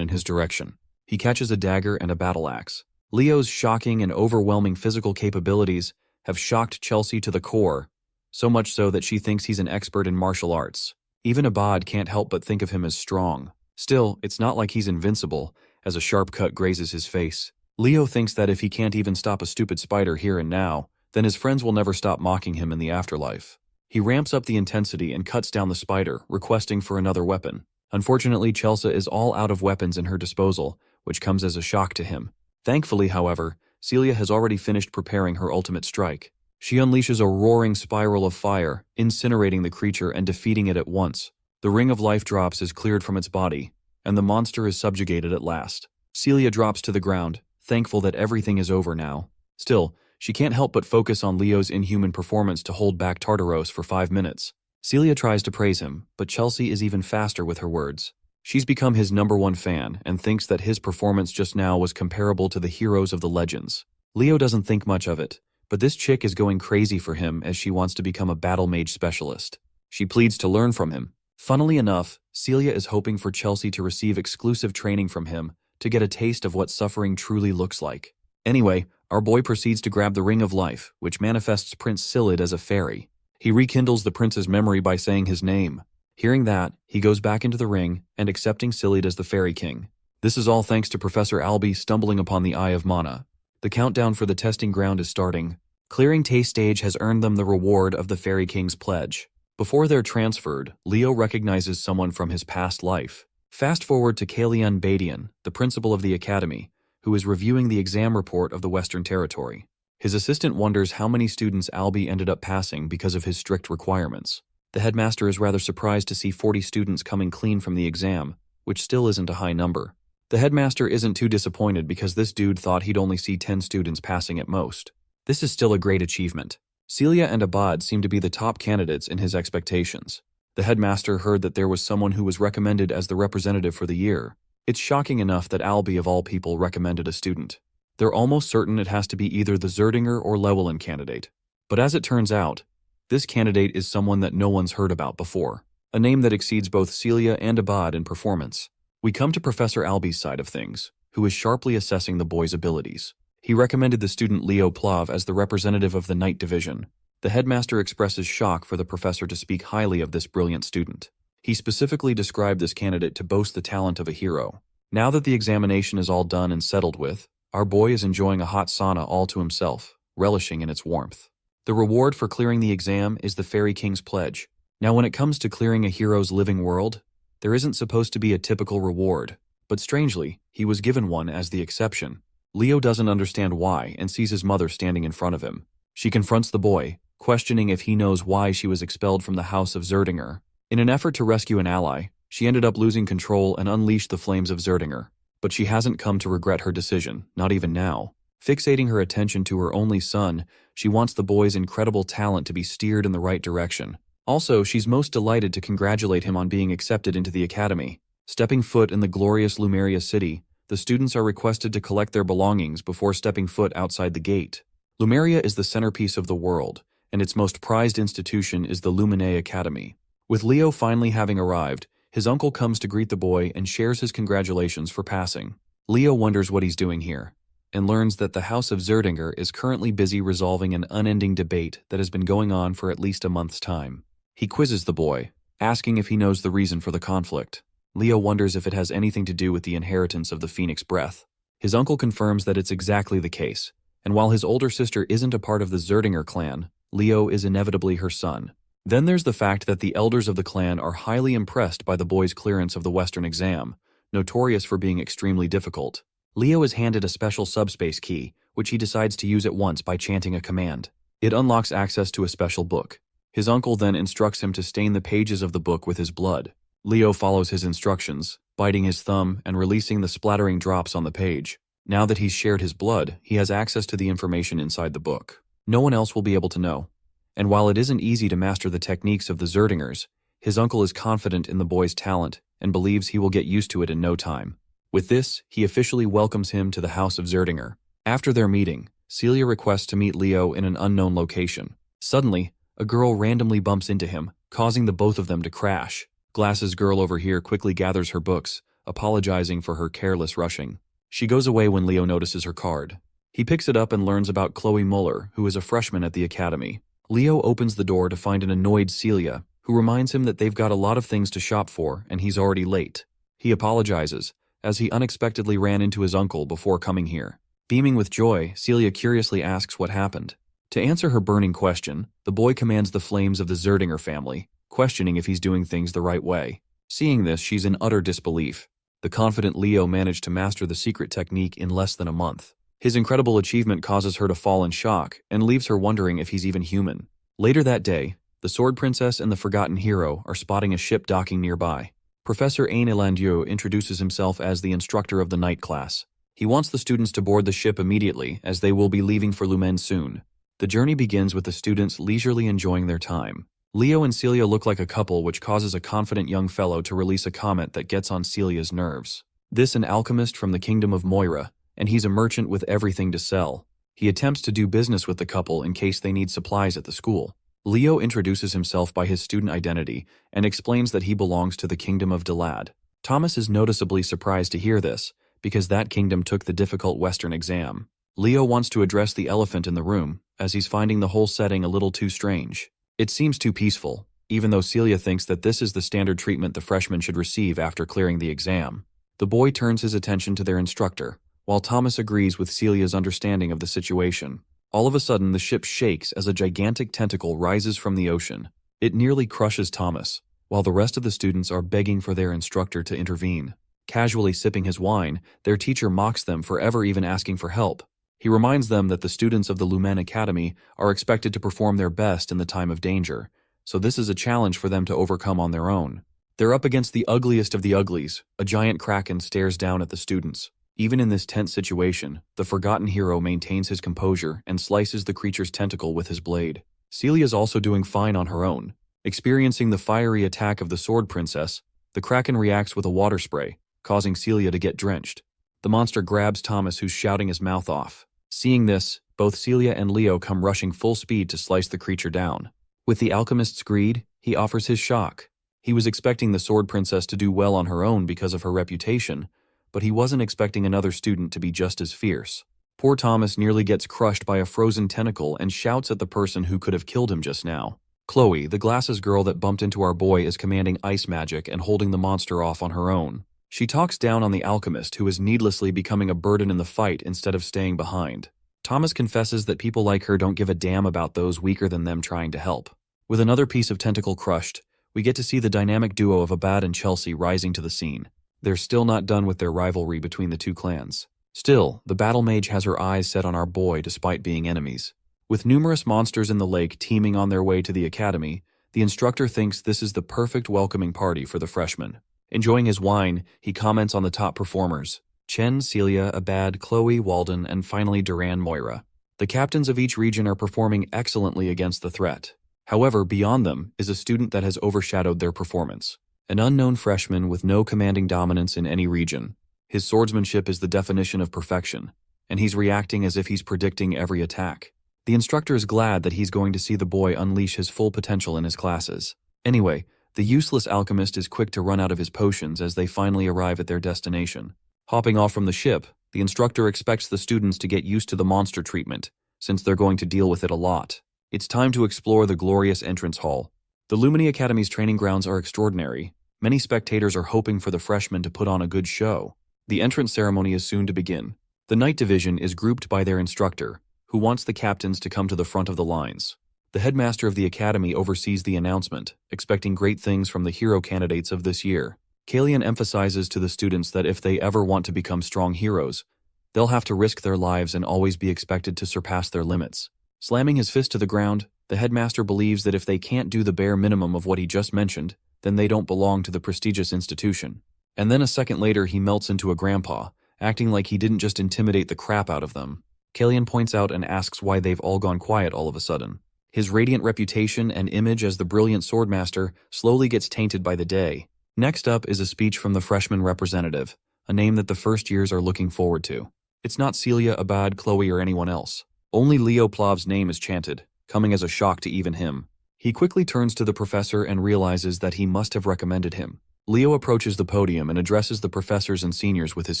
in his direction. He catches a dagger and a battle axe. Leo's shocking and overwhelming physical capabilities have shocked Chelsea to the core, so much so that she thinks he's an expert in martial arts. Even Abad can't help but think of him as strong. Still, it's not like he's invincible, as a sharp cut grazes his face. Leo thinks that if he can't even stop a stupid spider here and now, then his friends will never stop mocking him in the afterlife. He ramps up the intensity and cuts down the spider, requesting for another weapon. Unfortunately, Chelsea is all out of weapons in her disposal, which comes as a shock to him. Thankfully, however, Celia has already finished preparing her ultimate strike. She unleashes a roaring spiral of fire, incinerating the creature and defeating it at once. The ring of life drops is cleared from its body, and the monster is subjugated at last. Celia drops to the ground, thankful that everything is over now. Still, she can't help but focus on Leo's inhuman performance to hold back Tartaros for 5 minutes. Celia tries to praise him, but Chelsea is even faster with her words. She's become his #1 fan and thinks that his performance just now was comparable to the heroes of the legends. Leo doesn't think much of it, but this chick is going crazy for him as she wants to become a battle mage specialist. She pleads to learn from him. Funnily enough, Celia is hoping for Chelsea to receive exclusive training from him to get a taste of what suffering truly looks like. Anyway, our boy proceeds to grab the Ring of Life, which manifests Prince Silid as a fairy. He rekindles the prince's memory by saying his name. Hearing that, he goes back into the ring and accepting Silid as the Fairy King. This is all thanks to Professor Albie stumbling upon the Eye of Mana. The countdown for the testing ground is starting. Clearing Taste Stage has earned them the reward of the Fairy King's pledge. Before they're transferred, Leo recognizes someone from his past life. Fast forward to Kalian Badian, the principal of the academy, who is reviewing the exam report of the Western Territory. His assistant wonders how many students Albie ended up passing because of his strict requirements. The headmaster is rather surprised to see 40 students coming clean from the exam, which still isn't a high number. The headmaster isn't too disappointed because this dude thought he'd only see 10 students passing at most. This is still a great achievement. Celia and Abad seem to be the top candidates in his expectations. The headmaster heard that there was someone who was recommended as the representative for the year. It's shocking enough that Albie of all people recommended a student. They're almost certain it has to be either the Zerdinger or Llewellyn candidate. But as it turns out, this candidate is someone that no one's heard about before, a name that exceeds both Celia and Abad in performance. We come to Professor Albie's side of things, who is sharply assessing the boy's abilities. He recommended the student Leo Plav as the representative of the Night Division. The headmaster expresses shock for the professor to speak highly of this brilliant student. He specifically described this candidate to boast the talent of a hero. Now that the examination is all done and settled with, our boy is enjoying a hot sauna all to himself, relishing in its warmth. The reward for clearing the exam is the Fairy King's pledge. Now when it comes to clearing a hero's living world, there isn't supposed to be a typical reward, but strangely, he was given one as the exception. Leo doesn't understand why and sees his mother standing in front of him. She confronts the boy, questioning if he knows why she was expelled from the House of Zerdinger. In an effort to rescue an ally, she ended up losing control and unleashed the flames of Zerdinger. But she hasn't come to regret her decision, not even now. Fixating her attention to her only son, she wants the boy's incredible talent to be steered in the right direction. Also, she's most delighted to congratulate him on being accepted into the academy. Stepping foot in the glorious Lumeria city, the students are requested to collect their belongings before stepping foot outside the gate. Lumeria is the centerpiece of the world, and its most prized institution is the Lumine Academy. With Leo finally having arrived, his uncle comes to greet the boy and shares his congratulations for passing. Leo wonders what he's doing here, and learns that the House of Zerdinger is currently busy resolving an unending debate that has been going on for at least a month's time. He quizzes the boy, asking if he knows the reason for the conflict. Leo wonders if it has anything to do with the inheritance of the Phoenix Breath. His uncle confirms that it's exactly the case, and while his older sister isn't a part of the Zerdinger clan, Leo is inevitably her son. Then there's the fact that the elders of the clan are highly impressed by the boy's clearance of the Western exam, notorious for being extremely difficult. Leo is handed a special subspace key, which he decides to use at once by chanting a command. It unlocks access to a special book. His uncle then instructs him to stain the pages of the book with his blood. Leo follows his instructions, biting his thumb and releasing the splattering drops on the page. Now that he's shared his blood, he has access to the information inside the book. No one else will be able to know. And while it isn't easy to master the techniques of the Zerdingers, his uncle is confident in the boy's talent and believes he will get used to it in no time. With this, he officially welcomes him to the House of Zerdinger. After their meeting, Celia requests to meet Leo in an unknown location. Suddenly, a girl randomly bumps into him, causing the both of them to crash. Glasses girl over here quickly gathers her books, apologizing for her careless rushing. She goes away when Leo notices her card. He picks it up and learns about Chloe Muller, who is a freshman at the academy. Leo opens the door to find an annoyed Celia, who reminds him that they've got a lot of things to shop for and he's already late. He apologizes, as he unexpectedly ran into his uncle before coming here. Beaming with joy, Celia curiously asks what happened. To answer her burning question, the boy commands the flames of the Zerdinger family, questioning if he's doing things the right way. Seeing this, she's in utter disbelief. The confident Leo managed to master the secret technique in less than a month. His incredible achievement causes her to fall in shock and leaves her wondering if he's even human. Later that day, the Sword Princess and the Forgotten Hero are spotting a ship docking nearby. Professor Ain Elandieu introduces himself as the instructor of the night class. He wants the students to board the ship immediately, as they will be leaving for Lumen soon. The journey begins with the students leisurely enjoying their time. Leo and Celia look like a couple, which causes a confident young fellow to release a comment that gets on Celia's nerves. This an alchemist from the kingdom of Moira, and he's a merchant with everything to sell. He attempts to do business with the couple in case they need supplies at the school. Leo introduces himself by his student identity and explains that he belongs to the kingdom of Delad. Thomas is noticeably surprised to hear this, because that kingdom took the difficult Western exam. Leo wants to address the elephant in the room, as he's finding the whole setting a little too strange. It seems too peaceful, even though Celia thinks that this is the standard treatment the freshmen should receive after clearing the exam. The boy turns his attention to their instructor, while Thomas agrees with Celia's understanding of the situation. All of a sudden, the ship shakes as a gigantic tentacle rises from the ocean. It nearly crushes Thomas, while the rest of the students are begging for their instructor to intervene. Casually sipping his wine, their teacher mocks them for ever even asking for help. He reminds them that the students of the Lumen Academy are expected to perform their best in the time of danger, so this is a challenge for them to overcome on their own. They're up against the ugliest of the uglies. A giant kraken stares down at the students. Even in this tense situation, the Forgotten Hero maintains his composure and slices the creature's tentacle with his blade. Celia's also doing fine on her own. Experiencing the fiery attack of the Sword Princess, the kraken reacts with a water spray, causing Celia to get drenched. The monster grabs Thomas, who's shouting his mouth off. Seeing this, both Celia and Leo come rushing full speed to slice the creature down. With the alchemist's greed, he offers his shock. He was expecting the Sword Princess to do well on her own because of her reputation, but he wasn't expecting another student to be just as fierce. Poor Thomas nearly gets crushed by a frozen tentacle and shouts at the person who could have killed him just now. Chloe, the glasses girl that bumped into our boy, is commanding ice magic and holding the monster off on her own. She talks down on the alchemist, who is needlessly becoming a burden in the fight instead of staying behind. Thomas confesses that people like her don't give a damn about those weaker than them trying to help. With another piece of tentacle crushed, we get to see the dynamic duo of Abad and Chelsea rising to the scene. They're still not done with their rivalry between the two clans. Still, the battle mage has her eyes set on our boy despite being enemies. With numerous monsters in the lake teeming on their way to the academy, the instructor thinks this is the perfect welcoming party for the freshmen. Enjoying his wine, he comments on the top performers: Chen, Celia, Abad, Chloe, Walden, and finally Duran, Moira. The captains of each region are performing excellently against the threat. However, beyond them is a student that has overshadowed their performance. An unknown freshman with no commanding dominance in any region. His swordsmanship is the definition of perfection, and he's reacting as if he's predicting every attack. The instructor is glad that he's going to see the boy unleash his full potential in his classes. Anyway, the useless alchemist is quick to run out of his potions as they finally arrive at their destination. Hopping off from the ship, the instructor expects the students to get used to the monster treatment, since they're going to deal with it a lot. It's time to explore the glorious entrance hall. The Lumini Academy's training grounds are extraordinary. Many spectators are hoping for the freshmen to put on a good show. The entrance ceremony is soon to begin. The night division is grouped by their instructor, who wants the captains to come to the front of the lines. The headmaster of the academy oversees the announcement, expecting great things from the hero candidates of this year. Kalian emphasizes to the students that if they ever want to become strong heroes, they'll have to risk their lives and always be expected to surpass their limits. Slamming his fist to the ground, the headmaster believes that if they can't do the bare minimum of what he just mentioned, then they don't belong to the prestigious institution. And then a second later he melts into a grandpa, acting like he didn't just intimidate the crap out of them. Kalian points out and asks why they've all gone quiet all of a sudden. His radiant reputation and image as the brilliant swordmaster slowly gets tainted by the day. Next up is a speech from the freshman representative, a name that the first years are looking forward to. It's not Celia, Abad, Chloe, or anyone else. Only Leo Plav's name is chanted, coming as a shock to even him. He quickly turns to the professor and realizes that he must have recommended him. Leo approaches the podium and addresses the professors and seniors with his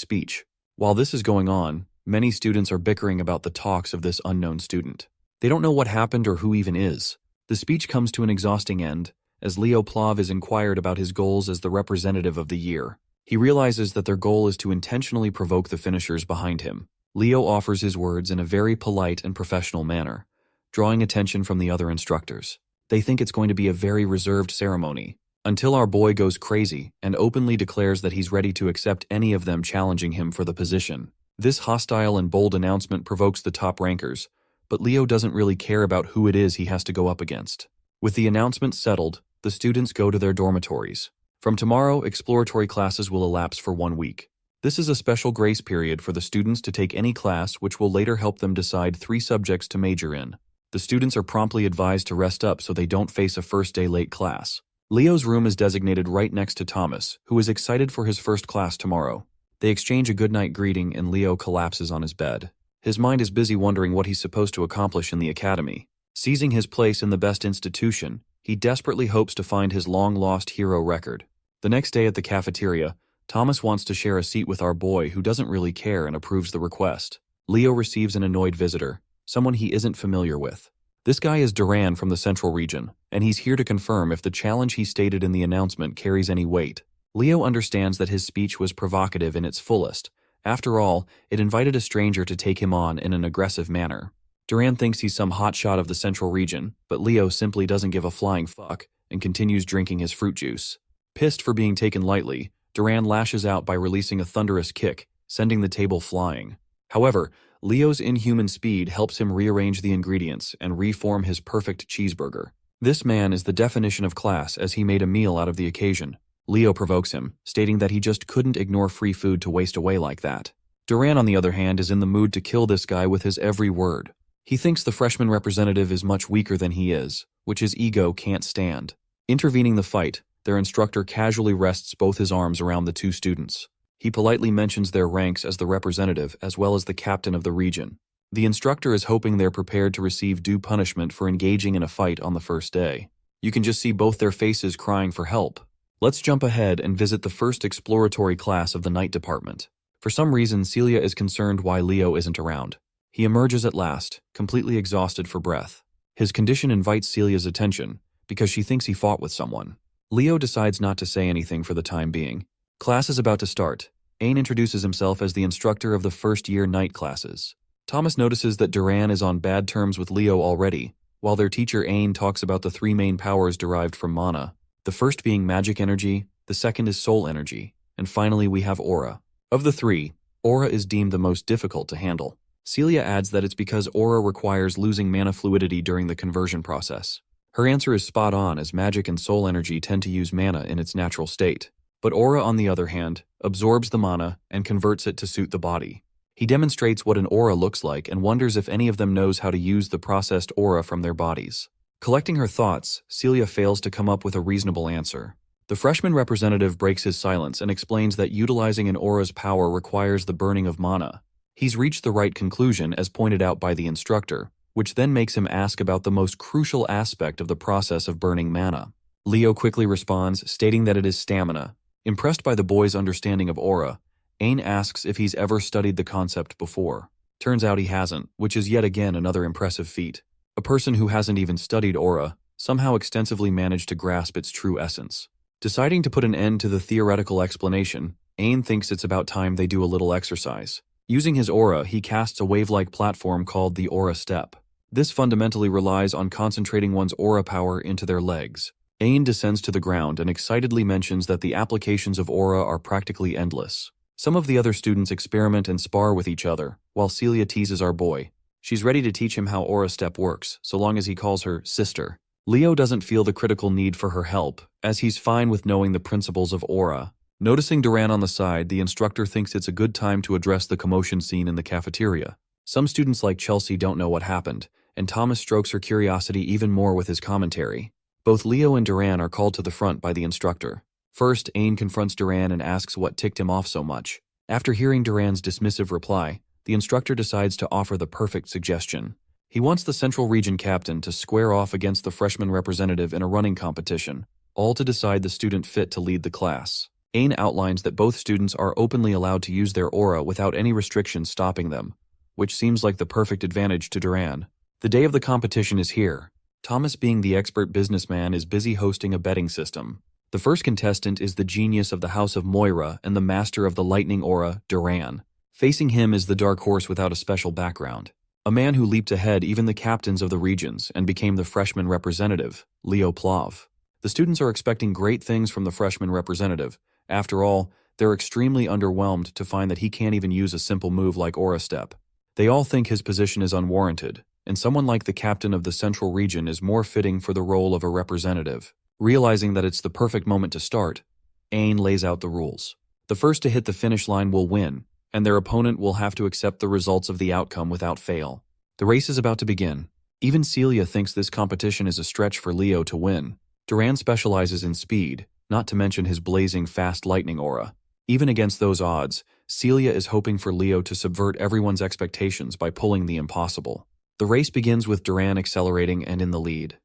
speech. While this is going on, many students are bickering about the talks of this unknown student. They don't know what happened or who even is. The speech comes to an exhausting end, as Leo Plav is inquired about his goals as the representative of the year. He realizes that their goal is to intentionally provoke the finishers behind him. Leo offers his words in a very polite and professional manner, drawing attention from the other instructors. They think it's going to be a very reserved ceremony, until our boy goes crazy and openly declares that he's ready to accept any of them challenging him for the position. This hostile and bold announcement provokes the top rankers, but Leo doesn't really care about who it is he has to go up against. With the announcement settled, the students go to their dormitories. From tomorrow, exploratory classes will elapse for 1 week. This is a special grace period for the students to take any class which will later help them decide 3 subjects to major in. The students are promptly advised to rest up so they don't face a first-day late class. Leo's room is designated right next to Thomas, who is excited for his first class tomorrow. They exchange a goodnight greeting and Leo collapses on his bed. His mind is busy wondering what he's supposed to accomplish in the academy. Seizing his place in the best institution, he desperately hopes to find his long-lost hero record. The next day at the cafeteria, Thomas wants to share a seat with our boy who doesn't really care and approves the request. Leo receives an annoyed visitor, someone he isn't familiar with. This guy is Duran from the Central Region, and he's here to confirm if the challenge he stated in the announcement carries any weight. Leo understands that his speech was provocative in its fullest. After all, it invited a stranger to take him on in an aggressive manner. Duran thinks he's some hotshot of the Central Region, but Leo simply doesn't give a flying fuck and continues drinking his fruit juice. Pissed for being taken lightly, Duran lashes out by releasing a thunderous kick, sending the table flying. However, Leo's inhuman speed helps him rearrange the ingredients and reform his perfect cheeseburger. This man is the definition of class as he made a meal out of the occasion. Leo provokes him, stating that he just couldn't ignore free food to waste away like that. Duran, on the other hand, is in the mood to kill this guy with his every word. He thinks the freshman representative is much weaker than he is, which his ego can't stand. Intervening the fight, their instructor casually rests both his arms around the 2 students. He politely mentions their ranks as the representative as well as the captain of the region. The instructor is hoping they're prepared to receive due punishment for engaging in a fight on the first day. You can just see both their faces crying for help. Let's jump ahead and visit the first exploratory class of the night department. For some reason, Celia is concerned why Leo isn't around. He emerges at last, completely exhausted for breath. His condition invites Celia's attention, because she thinks he fought with someone. Leo decides not to say anything for the time being. Class is about to start. Ain introduces himself as the instructor of the first-year night classes. Thomas notices that Duran is on bad terms with Leo already, while their teacher Ain talks about the 3 main powers derived from mana. The first being magic energy, the second is soul energy, and finally we have aura. Of the 3, aura is deemed the most difficult to handle. Celia adds that it's because aura requires losing mana fluidity during the conversion process. Her answer is spot on as magic and soul energy tend to use mana in its natural state. But aura, on the other hand, absorbs the mana and converts it to suit the body. He demonstrates what an aura looks like and wonders if any of them knows how to use the processed aura from their bodies. Collecting her thoughts, Celia fails to come up with a reasonable answer. The freshman representative breaks his silence and explains that utilizing an aura's power requires the burning of mana. He's reached the right conclusion as pointed out by the instructor, which then makes him ask about the most crucial aspect of the process of burning mana. Leo quickly responds, stating that it is stamina. Impressed by the boy's understanding of aura, Ain asks if he's ever studied the concept before. Turns out he hasn't, which is yet again another impressive feat. A person who hasn't even studied aura somehow extensively managed to grasp its true essence. Deciding to put an end to the theoretical explanation, Ain thinks it's about time they do a little exercise. Using his aura, he casts a wave-like platform called the Aura Step. This fundamentally relies on concentrating one's aura power into their legs. Ain descends to the ground and excitedly mentions that the applications of aura are practically endless. Some of the other students experiment and spar with each other, while Celia teases our boy. She's ready to teach him how Aura Step works, so long as he calls her sister. Leo doesn't feel the critical need for her help, as he's fine with knowing the principles of aura. Noticing Duran on the side, the instructor thinks it's a good time to address the commotion scene in the cafeteria. Some students like Chelsea don't know what happened, and Thomas strokes her curiosity even more with his commentary. Both Leo and Duran are called to the front by the instructor. First, Ain confronts Duran and asks what ticked him off so much. After hearing Duran's dismissive reply, the instructor decides to offer the perfect suggestion. He wants the Central Region captain to square off against the freshman representative in a running competition, all to decide the student fit to lead the class. Ain outlines that both students are openly allowed to use their aura without any restrictions stopping them, which seems like the perfect advantage to Duran. The day of the competition is here. Thomas, being the expert businessman, is busy hosting a betting system. The first contestant is the genius of the House of Moira and the master of the lightning aura, Duran. Facing him is the dark horse without a special background. A man who leaped ahead even the captains of the regions and became the freshman representative, Leo Plov. The students are expecting great things from the freshman representative. After all, they're extremely underwhelmed to find that he can't even use a simple move like Aura Step. They all think his position is unwarranted, and someone like the captain of the Central Region is more fitting for the role of a representative. Realizing that it's the perfect moment to start, Ain lays out the rules. The first to hit the finish line will win, and their opponent will have to accept the results of the outcome without fail. The race is about to begin. Even Celia thinks this competition is a stretch for Leo to win. Duran specializes in speed, not to mention his blazing fast lightning aura. Even against those odds, Celia is hoping for Leo to subvert everyone's expectations by pulling the impossible. The race begins with Duran accelerating and in the lead.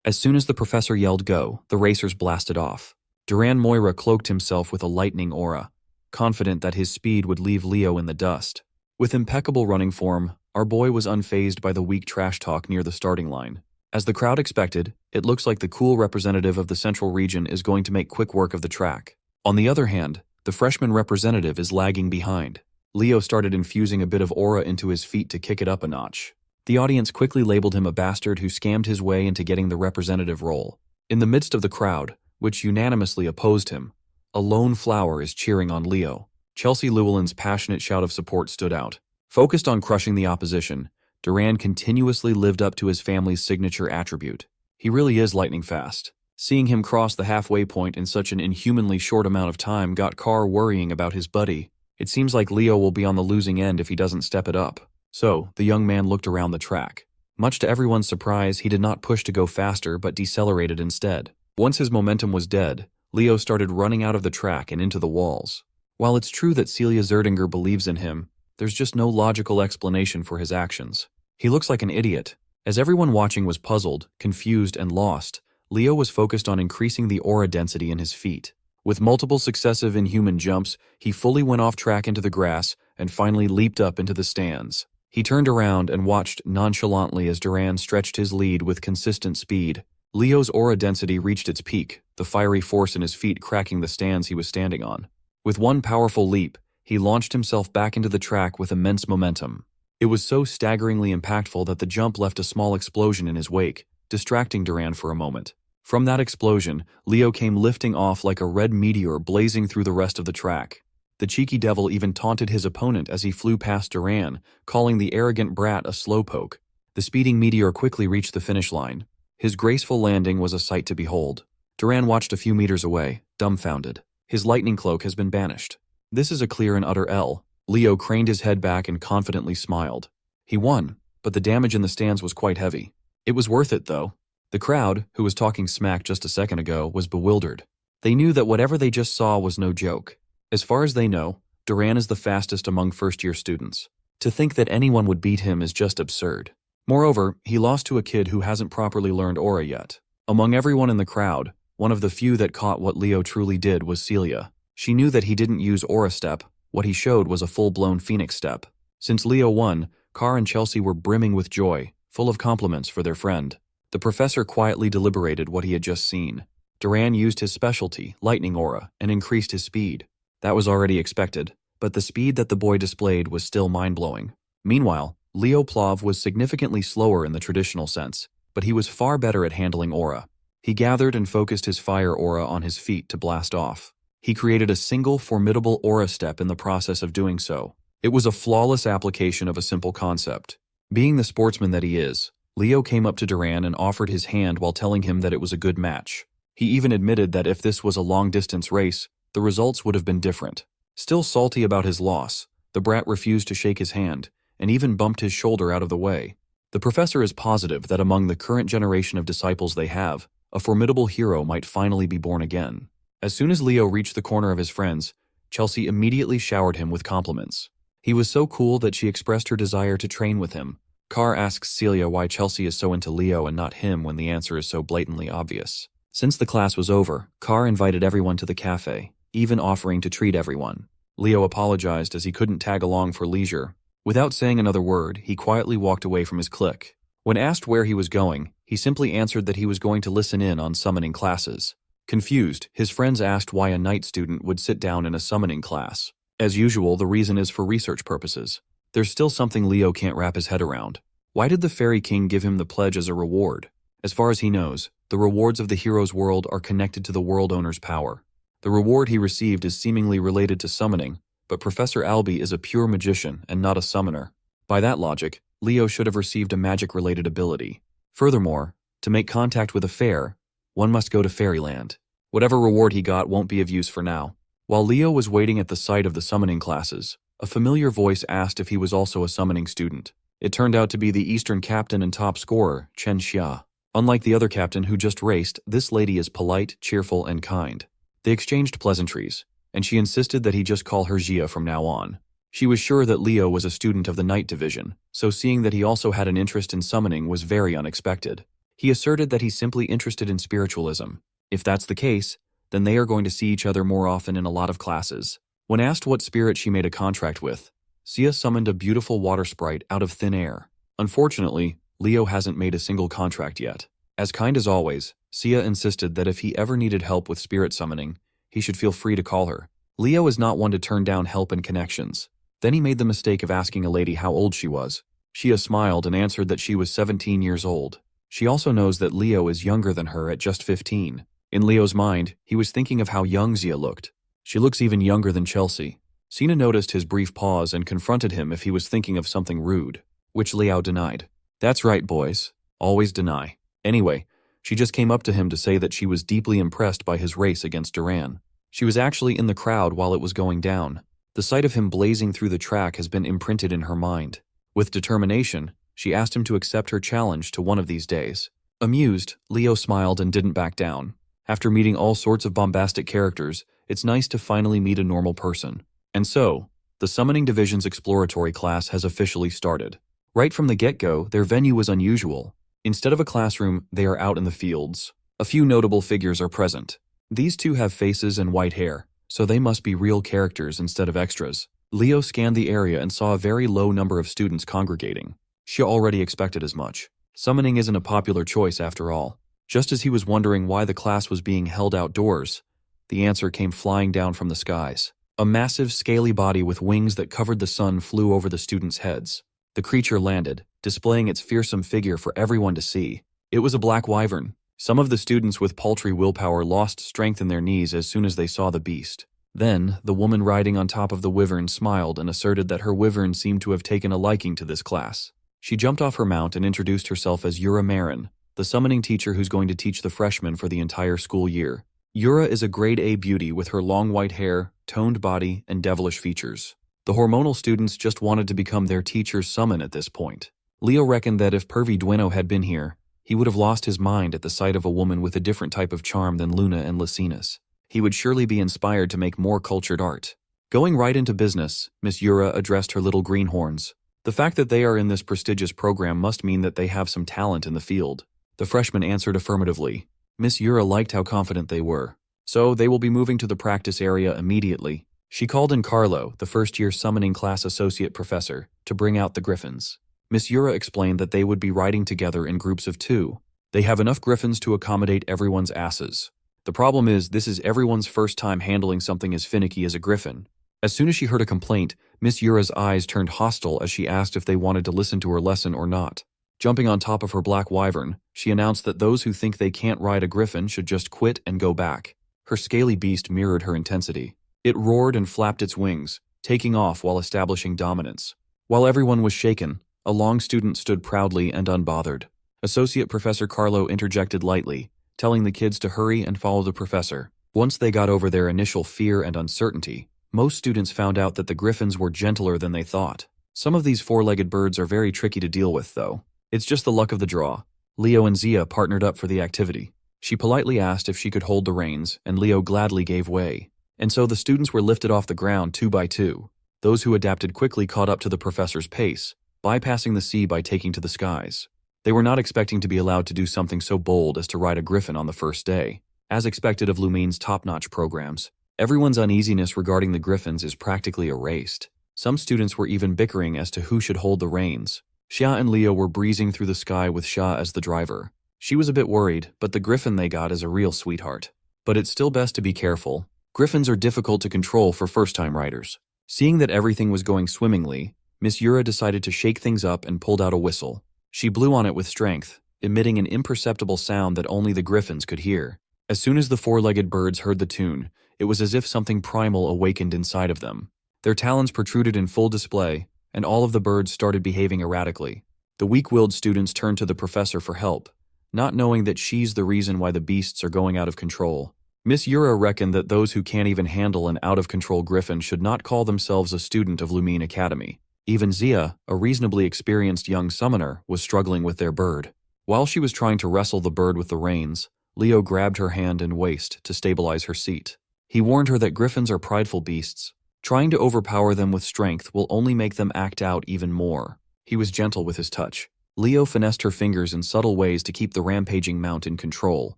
As soon as the professor yelled go, the racers blasted off. Duran Moira cloaked himself with a lightning aura, confident that his speed would leave Leo in the dust. With impeccable running form, our boy was unfazed by the weak trash talk near the starting line. As the crowd expected, it looks like the cool representative of the Central Region is going to make quick work of the track. On the other hand, the freshman representative is lagging behind. Leo started infusing a bit of aura into his feet to kick it up a notch. The audience quickly labeled him a bastard who scammed his way into getting the representative role. In the midst of the crowd, which unanimously opposed him, a lone flower is cheering on Leo. Chelsea Llewellyn's passionate shout of support stood out. Focused on crushing the opposition, Duran continuously lived up to his family's signature attribute. He really is lightning fast. Seeing him cross the halfway point in such an inhumanly short amount of time got Carr worrying about his buddy. It seems like Leo will be on the losing end if he doesn't step it up. So, the young man looked around the track. Much to everyone's surprise, he did not push to go faster but decelerated instead. Once his momentum was dead, Leo started running out of the track and into the walls. While it's true that Celia Zerdinger believes in him, there's just no logical explanation for his actions. He looks like an idiot. As everyone watching was puzzled, confused, and lost, Leo was focused on increasing the aura density in his feet. With multiple successive inhuman jumps, he fully went off track into the grass and finally leaped up into the stands. He turned around and watched nonchalantly as Duran stretched his lead with consistent speed. Leo's aura density reached its peak, the fiery force in his feet cracking the stands he was standing on. With one powerful leap, he launched himself back into the track with immense momentum. It was so staggeringly impactful that the jump left a small explosion in his wake, distracting Duran for a moment. From that explosion, Leo came lifting off like a red meteor blazing through the rest of the track. The cheeky devil even taunted his opponent as he flew past Duran, calling the arrogant brat a slowpoke. The speeding meteor quickly reached the finish line. His graceful landing was a sight to behold. Duran watched a few meters away, dumbfounded. His lightning cloak has been banished. This is a clear and utter L. Leo craned his head back and confidently smiled. He won, but the damage in the stands was quite heavy. It was worth it, though. The crowd, who was talking smack just a second ago, was bewildered. They knew that whatever they just saw was no joke. As far as they know, Duran is the fastest among first-year students. To think that anyone would beat him is just absurd. Moreover, he lost to a kid who hasn't properly learned aura yet. Among everyone in the crowd, one of the few that caught what Leo truly did was Celia. She knew that he didn't use aura step. What he showed was a full-blown phoenix step. Since Leo won, Carr and Chelsea were brimming with joy, full of compliments for their friend. The professor quietly deliberated what he had just seen. Duran used his specialty, lightning aura, and increased his speed. That was already expected. but the speed that the boy displayed was still mind-blowing. Meanwhile, Leo Plov was significantly slower in the traditional sense, but he was far better at handling aura. He gathered and focused his fire aura on his feet to blast off. He created a single formidable aura step in the process of doing so. It was a flawless application of a simple concept. Being the sportsman that he is, Leo came up to Duran and offered his hand while telling him that it was a good match. He even admitted that if this was a long-distance race, the results would have been different. Still salty about his loss, the brat refused to shake his hand, and even bumped his shoulder out of the way. The professor is positive that among the current generation of disciples they have, a formidable hero might finally be born again. As soon as Leo reached the corner of his friends, Chelsea immediately showered him with compliments. He was so cool that she expressed her desire to train with him. Carr asks Celia why Chelsea is so into Leo and not him when the answer is so blatantly obvious. Since the class was over, Carr invited everyone to the cafe, even offering to treat everyone. Leo apologized as he couldn't tag along for leisure. Without saying another word, he quietly walked away from his clique. When asked where he was going, he simply answered that he was going to listen in on summoning classes. Confused, his friends asked why a night student would sit down in a summoning class. As usual, the reason is for research purposes. There's still something Leo can't wrap his head around. Why did the Fairy King give him the pledge as a reward? As far as he knows, the rewards of the hero's world are connected to the world owner's power. The reward he received is seemingly related to summoning, but Professor Albie is a pure magician and not a summoner. By that logic, Leo should have received a magic-related ability. Furthermore, to make contact with a fair, one must go to Fairyland. Whatever reward he got won't be of use for now. While Leo was waiting at the site of the summoning classes, a familiar voice asked if he was also a summoning student. It turned out to be the Eastern captain and top scorer, Chen Xia. Unlike the other captain who just raced, this lady is polite, cheerful, and kind. They exchanged pleasantries, and she insisted that he just call her Xia from now on. She was sure that Leo was a student of the Night Division, so seeing that he also had an interest in summoning was very unexpected. He asserted that he's simply interested in spiritualism. If that's the case, then they are going to see each other more often in a lot of classes. When asked what spirit she made a contract with, Xia summoned a beautiful water sprite out of thin air. Unfortunately, Leo hasn't made a single contract yet. As kind as always, Xia insisted that if he ever needed help with spirit summoning, he should feel free to call her. Leo is not one to turn down help and connections. Then he made the mistake of asking a lady how old she was. Xia smiled and answered that she was 17 years old. She also knows that Leo is younger than her at just 15. In Leo's mind, he was thinking of how young Xia looked. She looks even younger than Chelsea. Sina noticed his brief pause and confronted him if he was thinking of something rude, which Liao denied. That's right, boys. Always deny. Anyway, she just came up to him to say that she was deeply impressed by his race against Duran. She was actually in the crowd while it was going down. The sight of him blazing through the track has been imprinted in her mind. With determination, she asked him to accept her challenge to one of these days. Amused, Leo smiled and didn't back down. After meeting all sorts of bombastic characters, it's nice to finally meet a normal person. And so, the Summoning Division's exploratory class has officially started. Right from the get-go, their venue was unusual. Instead of a classroom, they are out in the fields. A few notable figures are present. These two have faces and white hair, so they must be real characters instead of extras. Leo scanned the area and saw a very low number of students congregating. She already expected as much. Summoning isn't a popular choice after all. Just as he was wondering why the class was being held outdoors, the answer came flying down from the skies. A massive, scaly body with wings that covered the sun flew over the students' heads. The creature landed, displaying its fearsome figure for everyone to see. It was a black wyvern. Some of the students with paltry willpower lost strength in their knees as soon as they saw the beast. Then, the woman riding on top of the wyvern smiled and asserted that her wyvern seemed to have taken a liking to this class. She jumped off her mount and introduced herself as Yura Marin, the summoning teacher who's going to teach the freshmen for the entire school year. Yura is a grade A beauty with her long white hair, toned body, and devilish features. The hormonal students just wanted to become their teacher's summon at this point. Leo reckoned that if Pervy Dueno had been here, he would have lost his mind at the sight of a woman with a different type of charm than Luna and Lycinas. He would surely be inspired to make more cultured art. Going right into business, Miss Yura addressed her little greenhorns. The fact that they are in this prestigious program must mean that they have some talent in the field. The freshmen answered affirmatively. Miss Yura liked how confident they were. So they will be moving to the practice area immediately. She called in Carlo, the first-year summoning class associate professor, to bring out the griffins. Miss Yura explained that they would be riding together in groups of 2. They have enough griffins to accommodate everyone's asses. The problem is this is everyone's first time handling something as finicky as a griffin. As soon as she heard a complaint, Miss Yura's eyes turned hostile as she asked if they wanted to listen to her lesson or not. Jumping on top of her black wyvern, she announced that those who think they can't ride a griffin should just quit and go back. Her scaly beast mirrored her intensity. It roared and flapped its wings, taking off while establishing dominance. While everyone was shaken, a long student stood proudly and unbothered. Associate Professor Carlo interjected lightly, telling the kids to hurry and follow the professor. Once they got over their initial fear and uncertainty, most students found out that the griffins were gentler than they thought. Some of these four-legged birds are very tricky to deal with, though. It's just the luck of the draw. Leo and Zia partnered up for the activity. She politely asked if she could hold the reins, and Leo gladly gave way. And so the students were lifted off the ground 2 by 2. Those who adapted quickly caught up to the professor's pace, bypassing the sea by taking to the skies. They were not expecting to be allowed to do something so bold as to ride a griffin on the first day. As expected of Lumine's top-notch programs, everyone's uneasiness regarding the griffins is practically erased. Some students were even bickering as to who should hold the reins. Xia and Leo were breezing through the sky with Xia as the driver. She was a bit worried, but the griffin they got is a real sweetheart. But it's still best to be careful. Griffins are difficult to control for first-time riders. Seeing that everything was going swimmingly, Miss Yura decided to shake things up and pulled out a whistle. She blew on it with strength, emitting an imperceptible sound that only the griffins could hear. As soon as the four-legged birds heard the tune, it was as if something primal awakened inside of them. Their talons protruded in full display, and all of the birds started behaving erratically. The weak-willed students turned to the professor for help, not knowing that she's the reason why the beasts are going out of control. Miss Yura reckoned that those who can't even handle an out-of-control griffin should not call themselves a student of Lumine Academy. Even Zia, a reasonably experienced young summoner, was struggling with their bird. While she was trying to wrestle the bird with the reins, Leo grabbed her hand and waist to stabilize her seat. He warned her that griffins are prideful beasts. Trying to overpower them with strength will only make them act out even more. He was gentle with his touch. Leo finessed her fingers in subtle ways to keep the rampaging mount in control.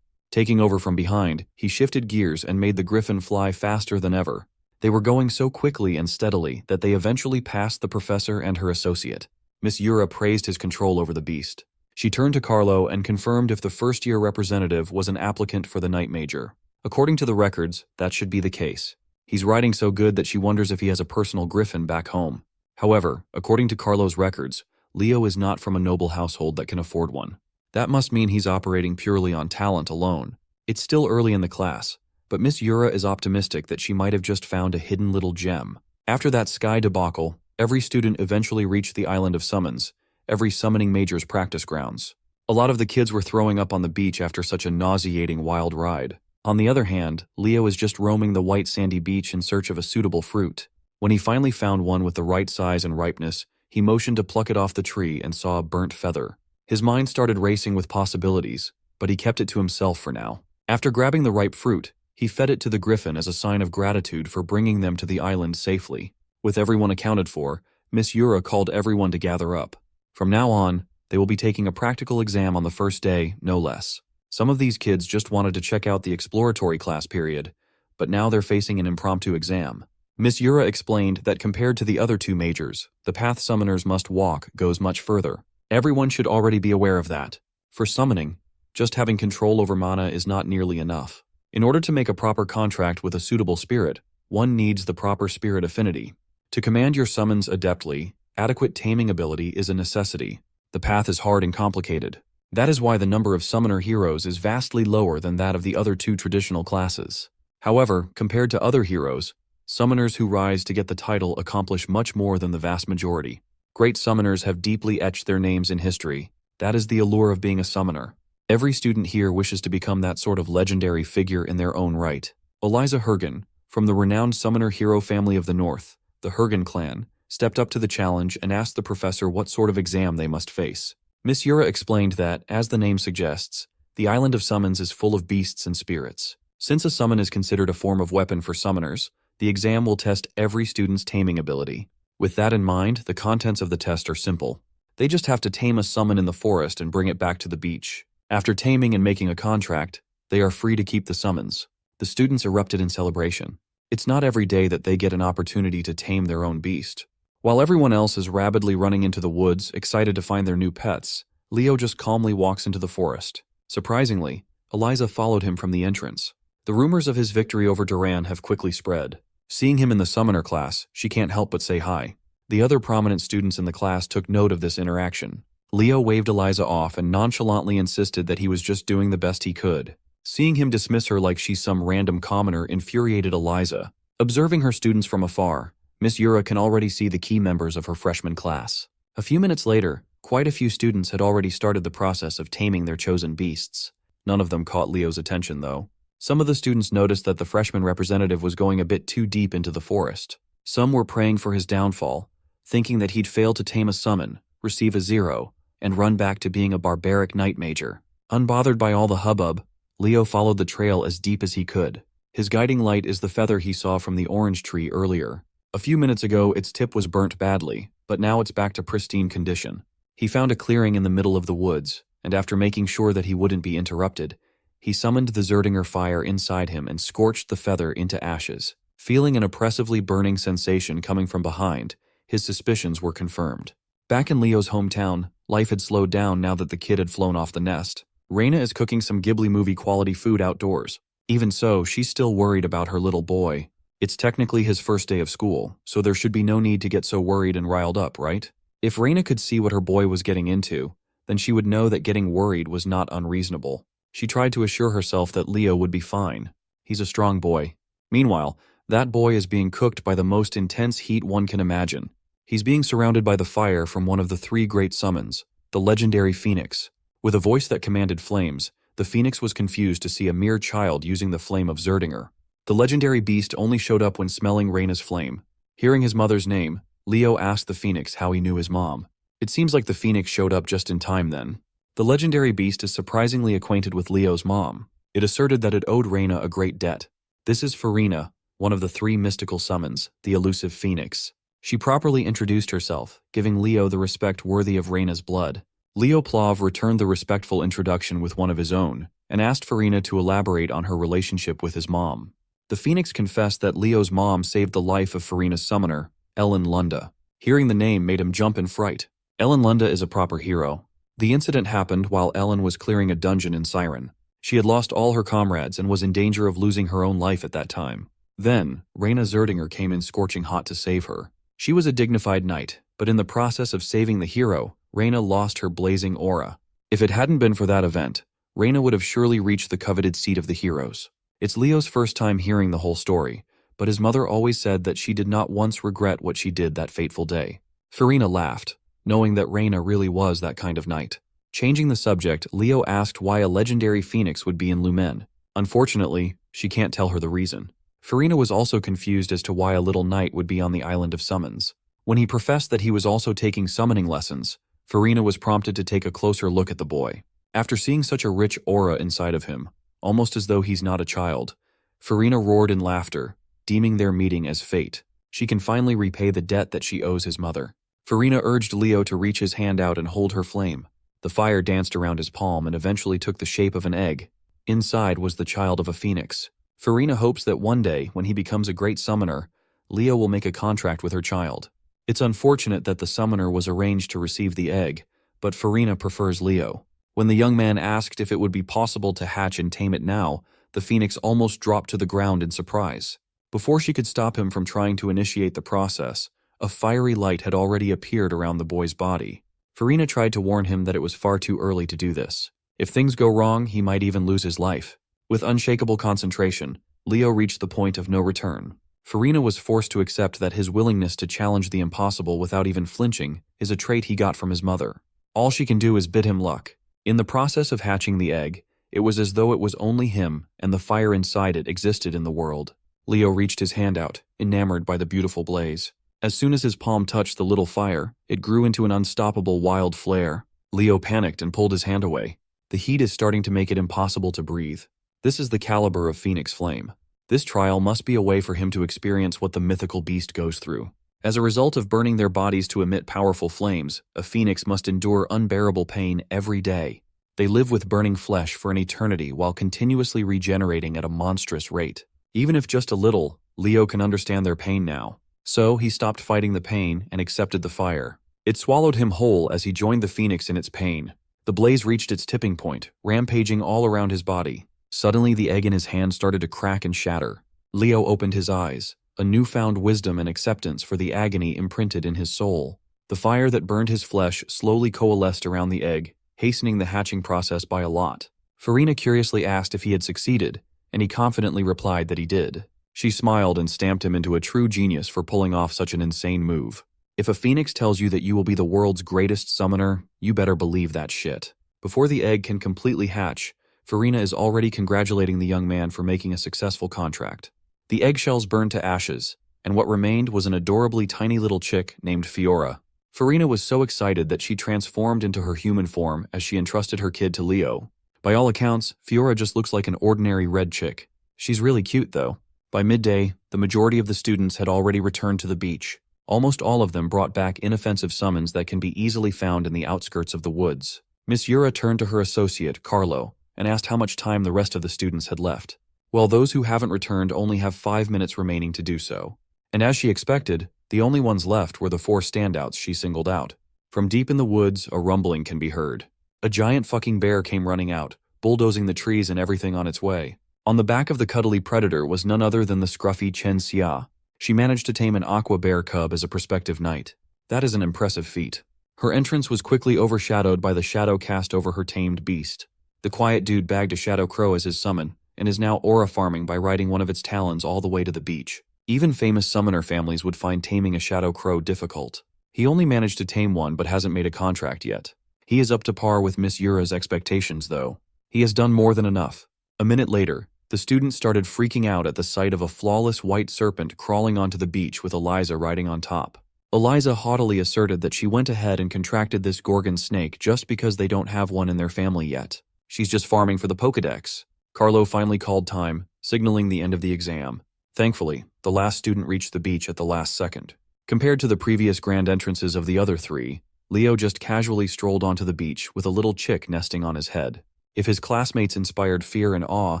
Taking over from behind, he shifted gears and made the griffin fly faster than ever. They were going so quickly and steadily that they eventually passed the professor and her associate. Miss Yura praised his control over the beast. She turned to Carlo and confirmed if the first-year representative was an applicant for the night major. According to the records, that should be the case. He's riding so good that she wonders if he has a personal griffin back home. However, according to Carlo's records, Leo is not from a noble household that can afford one. That must mean he's operating purely on talent alone. It's still early in the class, but Miss Yura is optimistic that she might have just found a hidden little gem. After that sky debacle, every student eventually reached the island of summons, every summoning major's practice grounds. A lot of the kids were throwing up on the beach after such a nauseating wild ride. On the other hand, Leo is just roaming the white sandy beach in search of a suitable fruit. When he finally found one with the right size and ripeness, he motioned to pluck it off the tree and saw a burnt feather. His mind started racing with possibilities, but he kept it to himself for now. After grabbing the ripe fruit, he fed it to the griffin as a sign of gratitude for bringing them to the island safely. With everyone accounted for, Miss Yura called everyone to gather up. From now on, they will be taking a practical exam on the first day, no less. Some of these kids just wanted to check out the exploratory class period, but now they're facing an impromptu exam. Miss Yura explained that compared to the other two majors, the path summoners must walk goes much further. Everyone should already be aware of that. For summoning, just having control over mana is not nearly enough. In order to make a proper contract with a suitable spirit, one needs the proper spirit affinity. To command your summons adeptly, adequate taming ability is a necessity. The path is hard and complicated. That is why the number of summoner heroes is vastly lower than that of the other two traditional classes. However, compared to other heroes, summoners who rise to get the title accomplish much more than the vast majority. Great summoners have deeply etched their names in history. That is the allure of being a summoner. Every student here wishes to become that sort of legendary figure in their own right. Eliza Hergen, from the renowned summoner hero family of the North, the Hergen clan, stepped up to the challenge and asked the professor what sort of exam they must face. Miss Yura explained that, as the name suggests, the island of summons is full of beasts and spirits. Since a summon is considered a form of weapon for summoners, the exam will test every student's taming ability. With that in mind, the contents of the test are simple. They just have to tame a summon in the forest and bring it back to the beach. After taming and making a contract, they are free to keep the summons. The students erupted in celebration. It's not every day that they get an opportunity to tame their own beast. While everyone else is rabidly running into the woods, excited to find their new pets, Leo just calmly walks into the forest. Surprisingly, Eliza followed him from the entrance. The rumors of his victory over Duran have quickly spread. Seeing him in the summoner class, she can't help but say hi. The other prominent students in the class took note of this interaction. Leo waved Eliza off and nonchalantly insisted that he was just doing the best he could. Seeing him dismiss her like she's some random commoner infuriated Eliza. Observing her students from afar, Miss Yura can already see the key members of her freshman class. A few minutes later, quite a few students had already started the process of taming their chosen beasts. None of them caught Leo's attention, though. Some of the students noticed that the freshman representative was going a bit too deep into the forest. Some were praying for his downfall, thinking that he'd fail to tame a summon, receive a 0, and run back to being a barbaric knight major. Unbothered by all the hubbub, Leo followed the trail as deep as he could. His guiding light is the feather he saw from the orange tree earlier. A few minutes ago, its tip was burnt badly, but now it's back to pristine condition. He found a clearing in the middle of the woods, and after making sure that he wouldn't be interrupted, he summoned the Zerdinger fire inside him and scorched the feather into ashes. Feeling an oppressively burning sensation coming from behind, his suspicions were confirmed. Back in Leo's hometown, life had slowed down now that the kid had flown off the nest. Reina is cooking some Ghibli movie quality food outdoors. Even so, she's still worried about her little boy. It's technically his first day of school, so there should be no need to get so worried and riled up, right? If Reina could see what her boy was getting into, then she would know that getting worried was not unreasonable. She tried to assure herself that Leo would be fine. He's a strong boy. Meanwhile, that boy is being cooked by the most intense heat one can imagine. He's being surrounded by the fire from one of the 3 great summons, the legendary Phoenix. With a voice that commanded flames, the Phoenix was confused to see a mere child using the flame of Zerdinger. The legendary beast only showed up when smelling Reina's flame. Hearing his mother's name, Leo asked the Phoenix how he knew his mom. It seems like the Phoenix showed up just in time then. The legendary beast is surprisingly acquainted with Leo's mom. It asserted that it owed Reina a great debt. This is Farina, one of the 3 mystical summons, the elusive Phoenix. She properly introduced herself, giving Leo the respect worthy of Reina's blood. Leo Plov returned the respectful introduction with one of his own, and asked Farina to elaborate on her relationship with his mom. The Phoenix confessed that Leo's mom saved the life of Farina's summoner, Ellen Lunda. Hearing the name made him jump in fright. Ellen Lunda is a proper hero. The incident happened while Ellen was clearing a dungeon in Siren. She had lost all her comrades and was in danger of losing her own life at that time. Then, Reina Zerdinger came in scorching hot to save her. She was a dignified knight, but in the process of saving the hero, Reina lost her blazing aura. If it hadn't been for that event, Reina would have surely reached the coveted seat of the heroes. It's Leo's first time hearing the whole story, but his mother always said that she did not once regret what she did that fateful day. Farina laughed, knowing that Reina really was that kind of knight. Changing the subject, Leo asked why a legendary phoenix would be in Lumen. Unfortunately, she can't tell her the reason. Farina was also confused as to why a little knight would be on the Island of Summons. When he professed that he was also taking summoning lessons, Farina was prompted to take a closer look at the boy. After seeing such a rich aura inside of him, almost as though he's not a child, Farina roared in laughter, deeming their meeting as fate. She can finally repay the debt that she owes his mother. Farina urged Leo to reach his hand out and hold her flame. The fire danced around his palm and eventually took the shape of an egg. Inside was the child of a phoenix. Farina hopes that one day, when he becomes a great summoner, Leo will make a contract with her child. It's unfortunate that the summoner was arranged to receive the egg, but Farina prefers Leo. When the young man asked if it would be possible to hatch and tame it now, the phoenix almost dropped to the ground in surprise. Before she could stop him from trying to initiate the process, a fiery light had already appeared around the boy's body. Farina tried to warn him that it was far too early to do this. If things go wrong, he might even lose his life. With unshakable concentration, Leo reached the point of no return. Farina was forced to accept that his willingness to challenge the impossible without even flinching is a trait he got from his mother. All she can do is bid him luck. In the process of hatching the egg, it was as though it was only him and the fire inside it existed in the world. Leo reached his hand out, enamored by the beautiful blaze. As soon as his palm touched the little fire, it grew into an unstoppable wild flare. Leo panicked and pulled his hand away. The heat is starting to make it impossible to breathe. This is the caliber of Phoenix Flame. This trial must be a way for him to experience what the mythical beast goes through. As a result of burning their bodies to emit powerful flames, a phoenix must endure unbearable pain every day. They live with burning flesh for an eternity while continuously regenerating at a monstrous rate. Even if just a little, Leo can understand their pain now. So he stopped fighting the pain and accepted the fire. It swallowed him whole as he joined the phoenix in its pain. The blaze reached its tipping point, rampaging all around his body. Suddenly, the egg in his hand started to crack and shatter. Leo opened his eyes. a newfound wisdom and acceptance for the agony imprinted in his soul. The fire that burned his flesh slowly coalesced around the egg, hastening the hatching process by a lot. Farina curiously asked if he had succeeded, and he confidently replied that he did. She smiled and stamped him into a true genius for pulling off such an insane move. If a phoenix tells you that you will be the world's greatest summoner, you better believe that shit. Before the egg can completely hatch, Farina is already congratulating the young man for making a successful contract. The eggshells burned to ashes, and what remained was an adorably tiny little chick named Fiora. Farina was so excited that she transformed into her human form as she entrusted her kid to Leo. By all accounts, Fiora just looks like an ordinary red chick. She's really cute, though. By midday, the majority of the students had already returned to the beach. Almost all of them brought back inoffensive summons that can be easily found in the outskirts of the woods. Miss Yura turned to her associate, Carlo, and asked how much time the rest of the students had left. Well, those who haven't returned only have 5 minutes remaining to do so. And as she expected, the only ones left were the 4 standouts she singled out. From deep in the woods, a rumbling can be heard. A giant fucking bear came running out, bulldozing the trees and everything on its way. On the back of the cuddly predator was none other than the scruffy Chen Xia. She managed to tame an aqua bear cub as a prospective knight. That is an impressive feat. Her entrance was quickly overshadowed by the shadow cast over her tamed beast. The quiet dude bagged a shadow crow as his summon, and is now aura farming by riding one of its talons all the way to the beach. Even famous summoner families would find taming a shadow crow difficult. He only managed to tame one but hasn't made a contract yet. He is up to par with Miss Yura's expectations, though. He has done more than enough. A minute later, the students started freaking out at the sight of a flawless white serpent crawling onto the beach with Eliza riding on top. Eliza haughtily asserted that she went ahead and contracted this Gorgon snake just because they don't have one in their family yet. She's just farming for the Pokedex. Carlo finally called time, signaling the end of the exam. Thankfully, the last student reached the beach at the last second. Compared to the previous grand entrances of the other 3, Leo just casually strolled onto the beach with a little chick nesting on his head. If his classmates inspired fear and awe,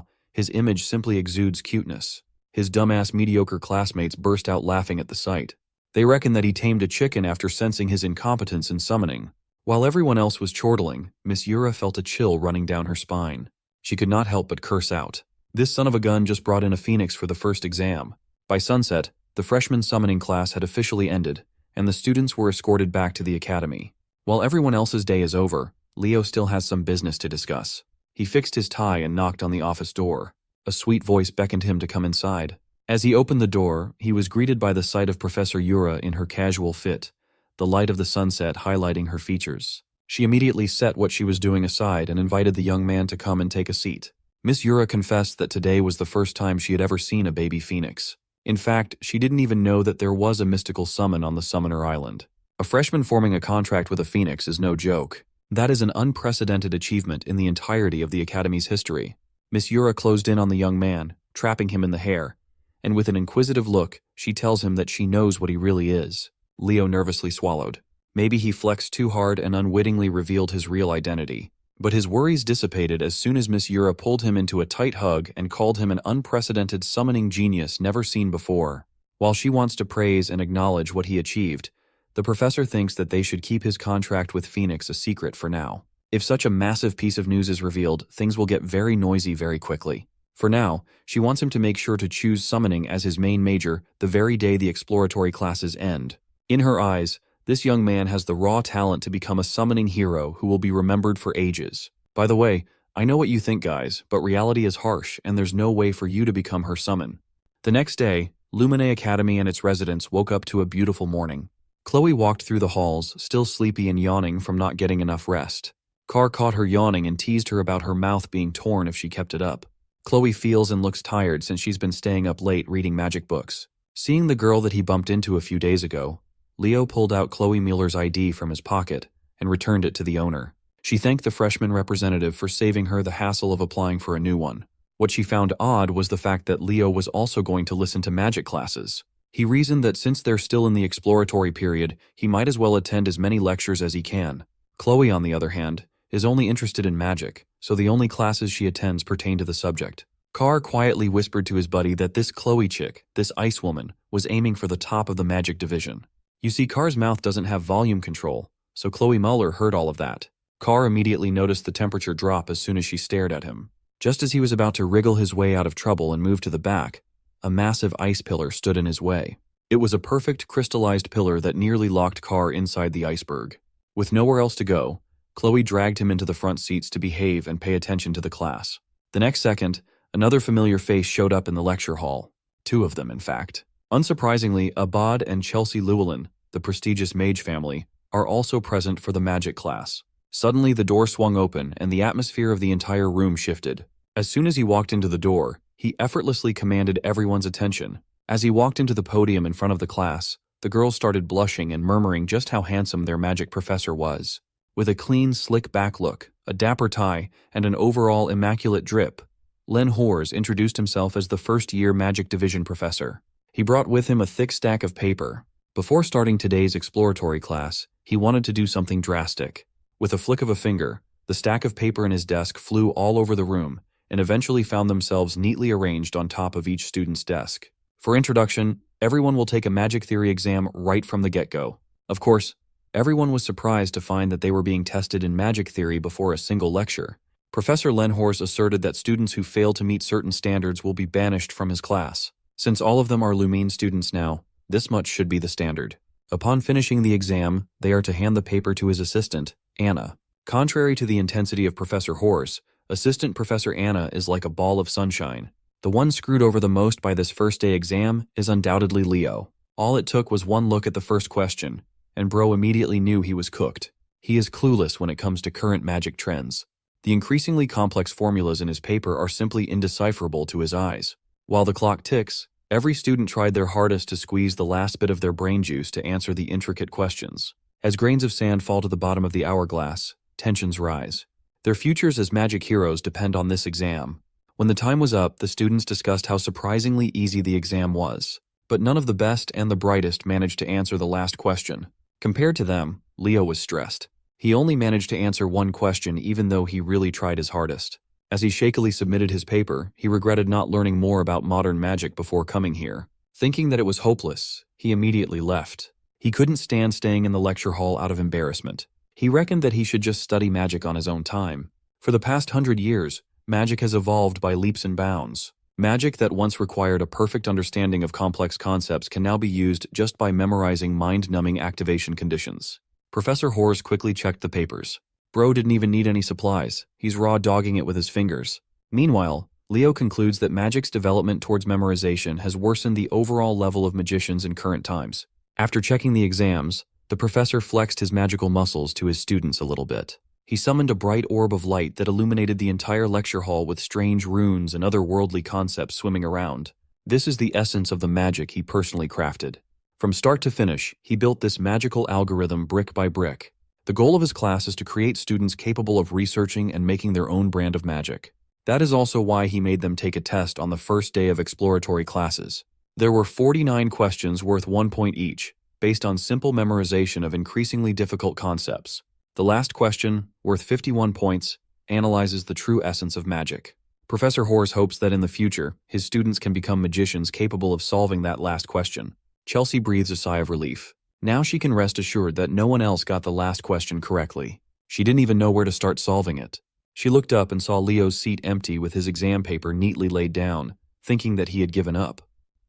his image simply exudes cuteness. His dumbass mediocre classmates burst out laughing at the sight. They reckon that he tamed a chicken after sensing his incompetence in summoning. While everyone else was chortling, Miss Yura felt a chill running down her spine. She could not help but curse out. This son of a gun just brought in a phoenix for the first exam. By sunset, the freshman summoning class had officially ended, and the students were escorted back to the academy. While everyone else's day is over, Leo still has some business to discuss. He fixed his tie and knocked on the office door. A sweet voice beckoned him to come inside. As he opened the door, he was greeted by the sight of Professor Yura in her casual fit, the light of the sunset highlighting her features. She immediately set what she was doing aside and invited the young man to come and take a seat. Miss Yura confessed that today was the first time she had ever seen a baby phoenix. In fact, she didn't even know that there was a mystical summon on the Summoner Island. A freshman forming a contract with a phoenix is no joke. That is an unprecedented achievement in the entirety of the Academy's history. Miss Yura closed in on the young man, trapping him in the hair, and with an inquisitive look, she tells him that she knows what he really is. Leo nervously swallowed. Maybe he flexed too hard and unwittingly revealed his real identity. But his worries dissipated as soon as Miss Yura pulled him into a tight hug and called him an unprecedented summoning genius never seen before. While she wants to praise and acknowledge what he achieved, the professor thinks that they should keep his contract with Phoenix a secret for now. If such a massive piece of news is revealed, things will get very noisy very quickly. For now, she wants him to make sure to choose summoning as his main major the very day the exploratory classes end. In her eyes, this young man has the raw talent to become a summoning hero who will be remembered for ages. By the way, I know what you think, guys, but reality is harsh and there's no way for you to become her summon. The next day, Lumine Academy and its residents woke up to a beautiful morning. Chloe walked through the halls, still sleepy and yawning from not getting enough rest. Carr caught her yawning and teased her about her mouth being torn if she kept it up. Chloe feels and looks tired since she's been staying up late reading magic books. Seeing the girl that he bumped into a few days ago, Leo pulled out Chloe Mueller's ID from his pocket and returned it to the owner. She thanked the freshman representative for saving her the hassle of applying for a new one. What she found odd was the fact that Leo was also going to listen to magic classes. He reasoned that since they're still in the exploratory period, he might as well attend as many lectures as he can. Chloe, on the other hand, is only interested in magic, so the only classes she attends pertain to the subject. Carr quietly whispered to his buddy that this Chloe chick, this ice woman, was aiming for the top of the magic division. You see, Carr's mouth doesn't have volume control, so Chloe Mueller heard all of that. Carr immediately noticed the temperature drop as soon as she stared at him. Just as he was about to wriggle his way out of trouble and move to the back, a massive ice pillar stood in his way. It was a perfect crystallized pillar that nearly locked Carr inside the iceberg. With nowhere else to go, Chloe dragged him into the front seats to behave and pay attention to the class. The next second, another familiar face showed up in the lecture hall. Two of them, in fact. Unsurprisingly, Abad and Chelsea Llewellyn, the prestigious mage family, are also present for the magic class. Suddenly, the door swung open and the atmosphere of the entire room shifted. As soon as he walked into the door, he effortlessly commanded everyone's attention. As he walked into the podium in front of the class, the girls started blushing and murmuring just how handsome their magic professor was. With a clean, slick-back look, a dapper tie, and an overall immaculate drip, Len Hors introduced himself as the first-year Magic Division professor. He brought with him a thick stack of paper. Before starting today's exploratory class, he wanted to do something drastic. With a flick of a finger, the stack of paper in his desk flew all over the room and eventually found themselves neatly arranged on top of each student's desk. For introduction, everyone will take a magic theory exam right from the get-go. Of course, everyone was surprised to find that they were being tested in magic theory before a single lecture. Professor Lenhorst asserted that students who fail to meet certain standards will be banished from his class. Since all of them are Lumine students now, this much should be the standard. Upon finishing the exam, they are to hand the paper to his assistant, Anna. Contrary to the intensity of Professor Horse, Assistant Professor Anna is like a ball of sunshine. The one screwed over the most by this first-day exam is undoubtedly Leo. All it took was one look at the first question, and bro immediately knew he was cooked. He is clueless when it comes to current magic trends. The increasingly complex formulas in his paper are simply indecipherable to his eyes. While the clock ticks, every student tried their hardest to squeeze the last bit of their brain juice to answer the intricate questions. As grains of sand fall to the bottom of the hourglass, tensions rise. Their futures as magic heroes depend on this exam. When the time was up, the students discussed how surprisingly easy the exam was. But none of the best and the brightest managed to answer the last question. Compared to them, Leo was stressed. He only managed to answer one question even though he really tried his hardest. As he shakily submitted his paper, he regretted not learning more about modern magic before coming here. Thinking that it was hopeless, he immediately left. He couldn't stand staying in the lecture hall out of embarrassment. He reckoned that he should just study magic on his own time. For the past 100 years, magic has evolved by leaps and bounds. Magic that once required a perfect understanding of complex concepts can now be used just by memorizing mind-numbing activation conditions. Professor Hors quickly checked the papers. Bro didn't even need any supplies. He's raw dogging it with his fingers. Meanwhile, Leo concludes that magic's development towards memorization has worsened the overall level of magicians in current times. After checking the exams, the professor flexed his magical muscles to his students a little bit. He summoned a bright orb of light that illuminated the entire lecture hall with strange runes and other worldly concepts swimming around. This is the essence of the magic he personally crafted. From start to finish, he built this magical algorithm brick by brick. The goal of his class is to create students capable of researching and making their own brand of magic. That is also why he made them take a test on the first day of exploratory classes. There were 49 questions worth 1 point each, based on simple memorization of increasingly difficult concepts. The last question, worth 51 points, analyzes the true essence of magic. Professor Hors hopes that in the future, his students can become magicians capable of solving that last question. Chelsea breathes a sigh of relief. Now she can rest assured that no one else got the last question correctly. She didn't even know where to start solving it. She looked up and saw Leo's seat empty with his exam paper neatly laid down, thinking that he had given up.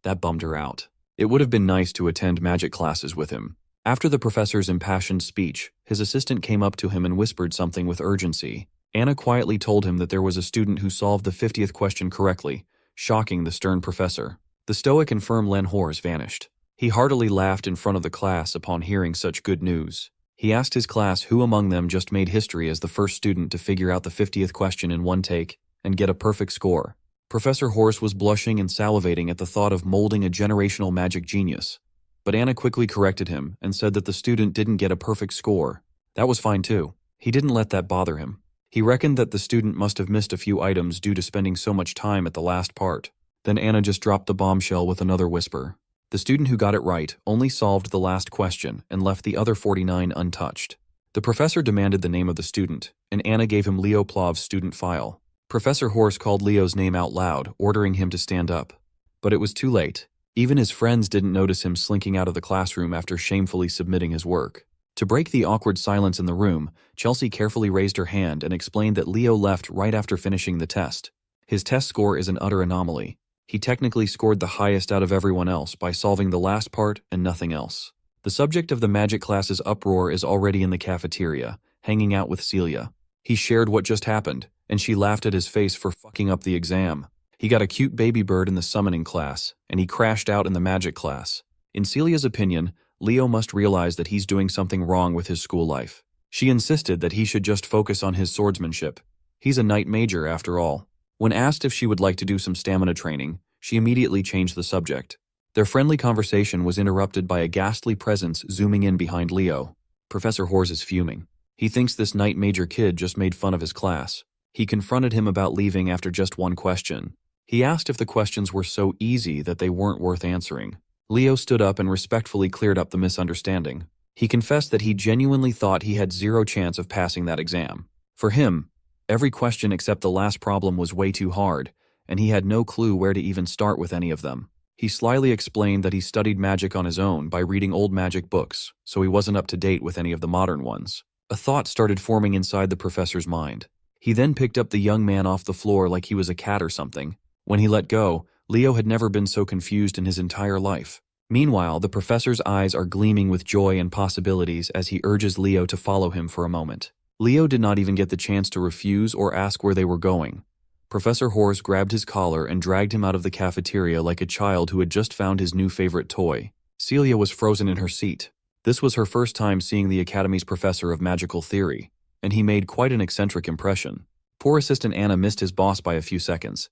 That bummed her out. It would have been nice to attend magic classes with him. After the professor's impassioned speech, his assistant came up to him and whispered something with urgency. Anna quietly told him that there was a student who solved the 50th question correctly, shocking the stern professor. The stoic and firm Len Hors vanished. He heartily laughed in front of the class upon hearing such good news. He asked his class who among them just made history as the first student to figure out the 50th question in one take and get a perfect score. Professor Horse was blushing and salivating at the thought of molding a generational magic genius. But Anna quickly corrected him and said that the student didn't get a perfect score. That was fine too. He didn't let that bother him. He reckoned that the student must have missed a few items due to spending so much time at the last part. Then Anna just dropped the bombshell with another whisper. The student who got it right only solved the last question and left the other 49 untouched. The professor demanded the name of the student, and Anna gave him Leo Plov's student file. Professor Horse called Leo's name out loud, ordering him to stand up. But it was too late. Even his friends didn't notice him slinking out of the classroom after shamefully submitting his work. To break the awkward silence in the room, Chelsea carefully raised her hand and explained that Leo left right after finishing the test. His test score is an utter anomaly. He technically scored the highest out of everyone else by solving the last part and nothing else. The subject of the magic class's uproar is already in the cafeteria, hanging out with Celia. He shared what just happened, and she laughed at his face for fucking up the exam. He got a cute baby bird in the summoning class, and he crashed out in the magic class. In Celia's opinion, Leo must realize that he's doing something wrong with his school life. She insisted that he should just focus on his swordsmanship. He's a knight major, after all. When asked if she would like to do some stamina training, she immediately changed the subject. Their friendly conversation was interrupted by a ghastly presence zooming in behind Leo. Professor Hors is fuming. He thinks this knight major kid just made fun of his class. He confronted him about leaving after just one question. He asked if the questions were so easy that they weren't worth answering. Leo stood up and respectfully cleared up the misunderstanding. He confessed that he genuinely thought he had zero chance of passing that exam. For him, every question except the last problem was way too hard, and he had no clue where to even start with any of them. He slyly explained that he studied magic on his own by reading old magic books, so he wasn't up to date with any of the modern ones. A thought started forming inside the professor's mind. He then picked up the young man off the floor like he was a cat or something. When he let go, Leo had never been so confused in his entire life. Meanwhile, the professor's eyes are gleaming with joy and possibilities as he urges Leo to follow him for a moment. Leo did not even get the chance to refuse or ask where they were going. Professor Hors grabbed his collar and dragged him out of the cafeteria like a child who had just found his new favorite toy. Celia was frozen in her seat. This was her first time seeing the Academy's professor of magical theory, and he made quite an eccentric impression. Poor Assistant Anna missed his boss by a few seconds.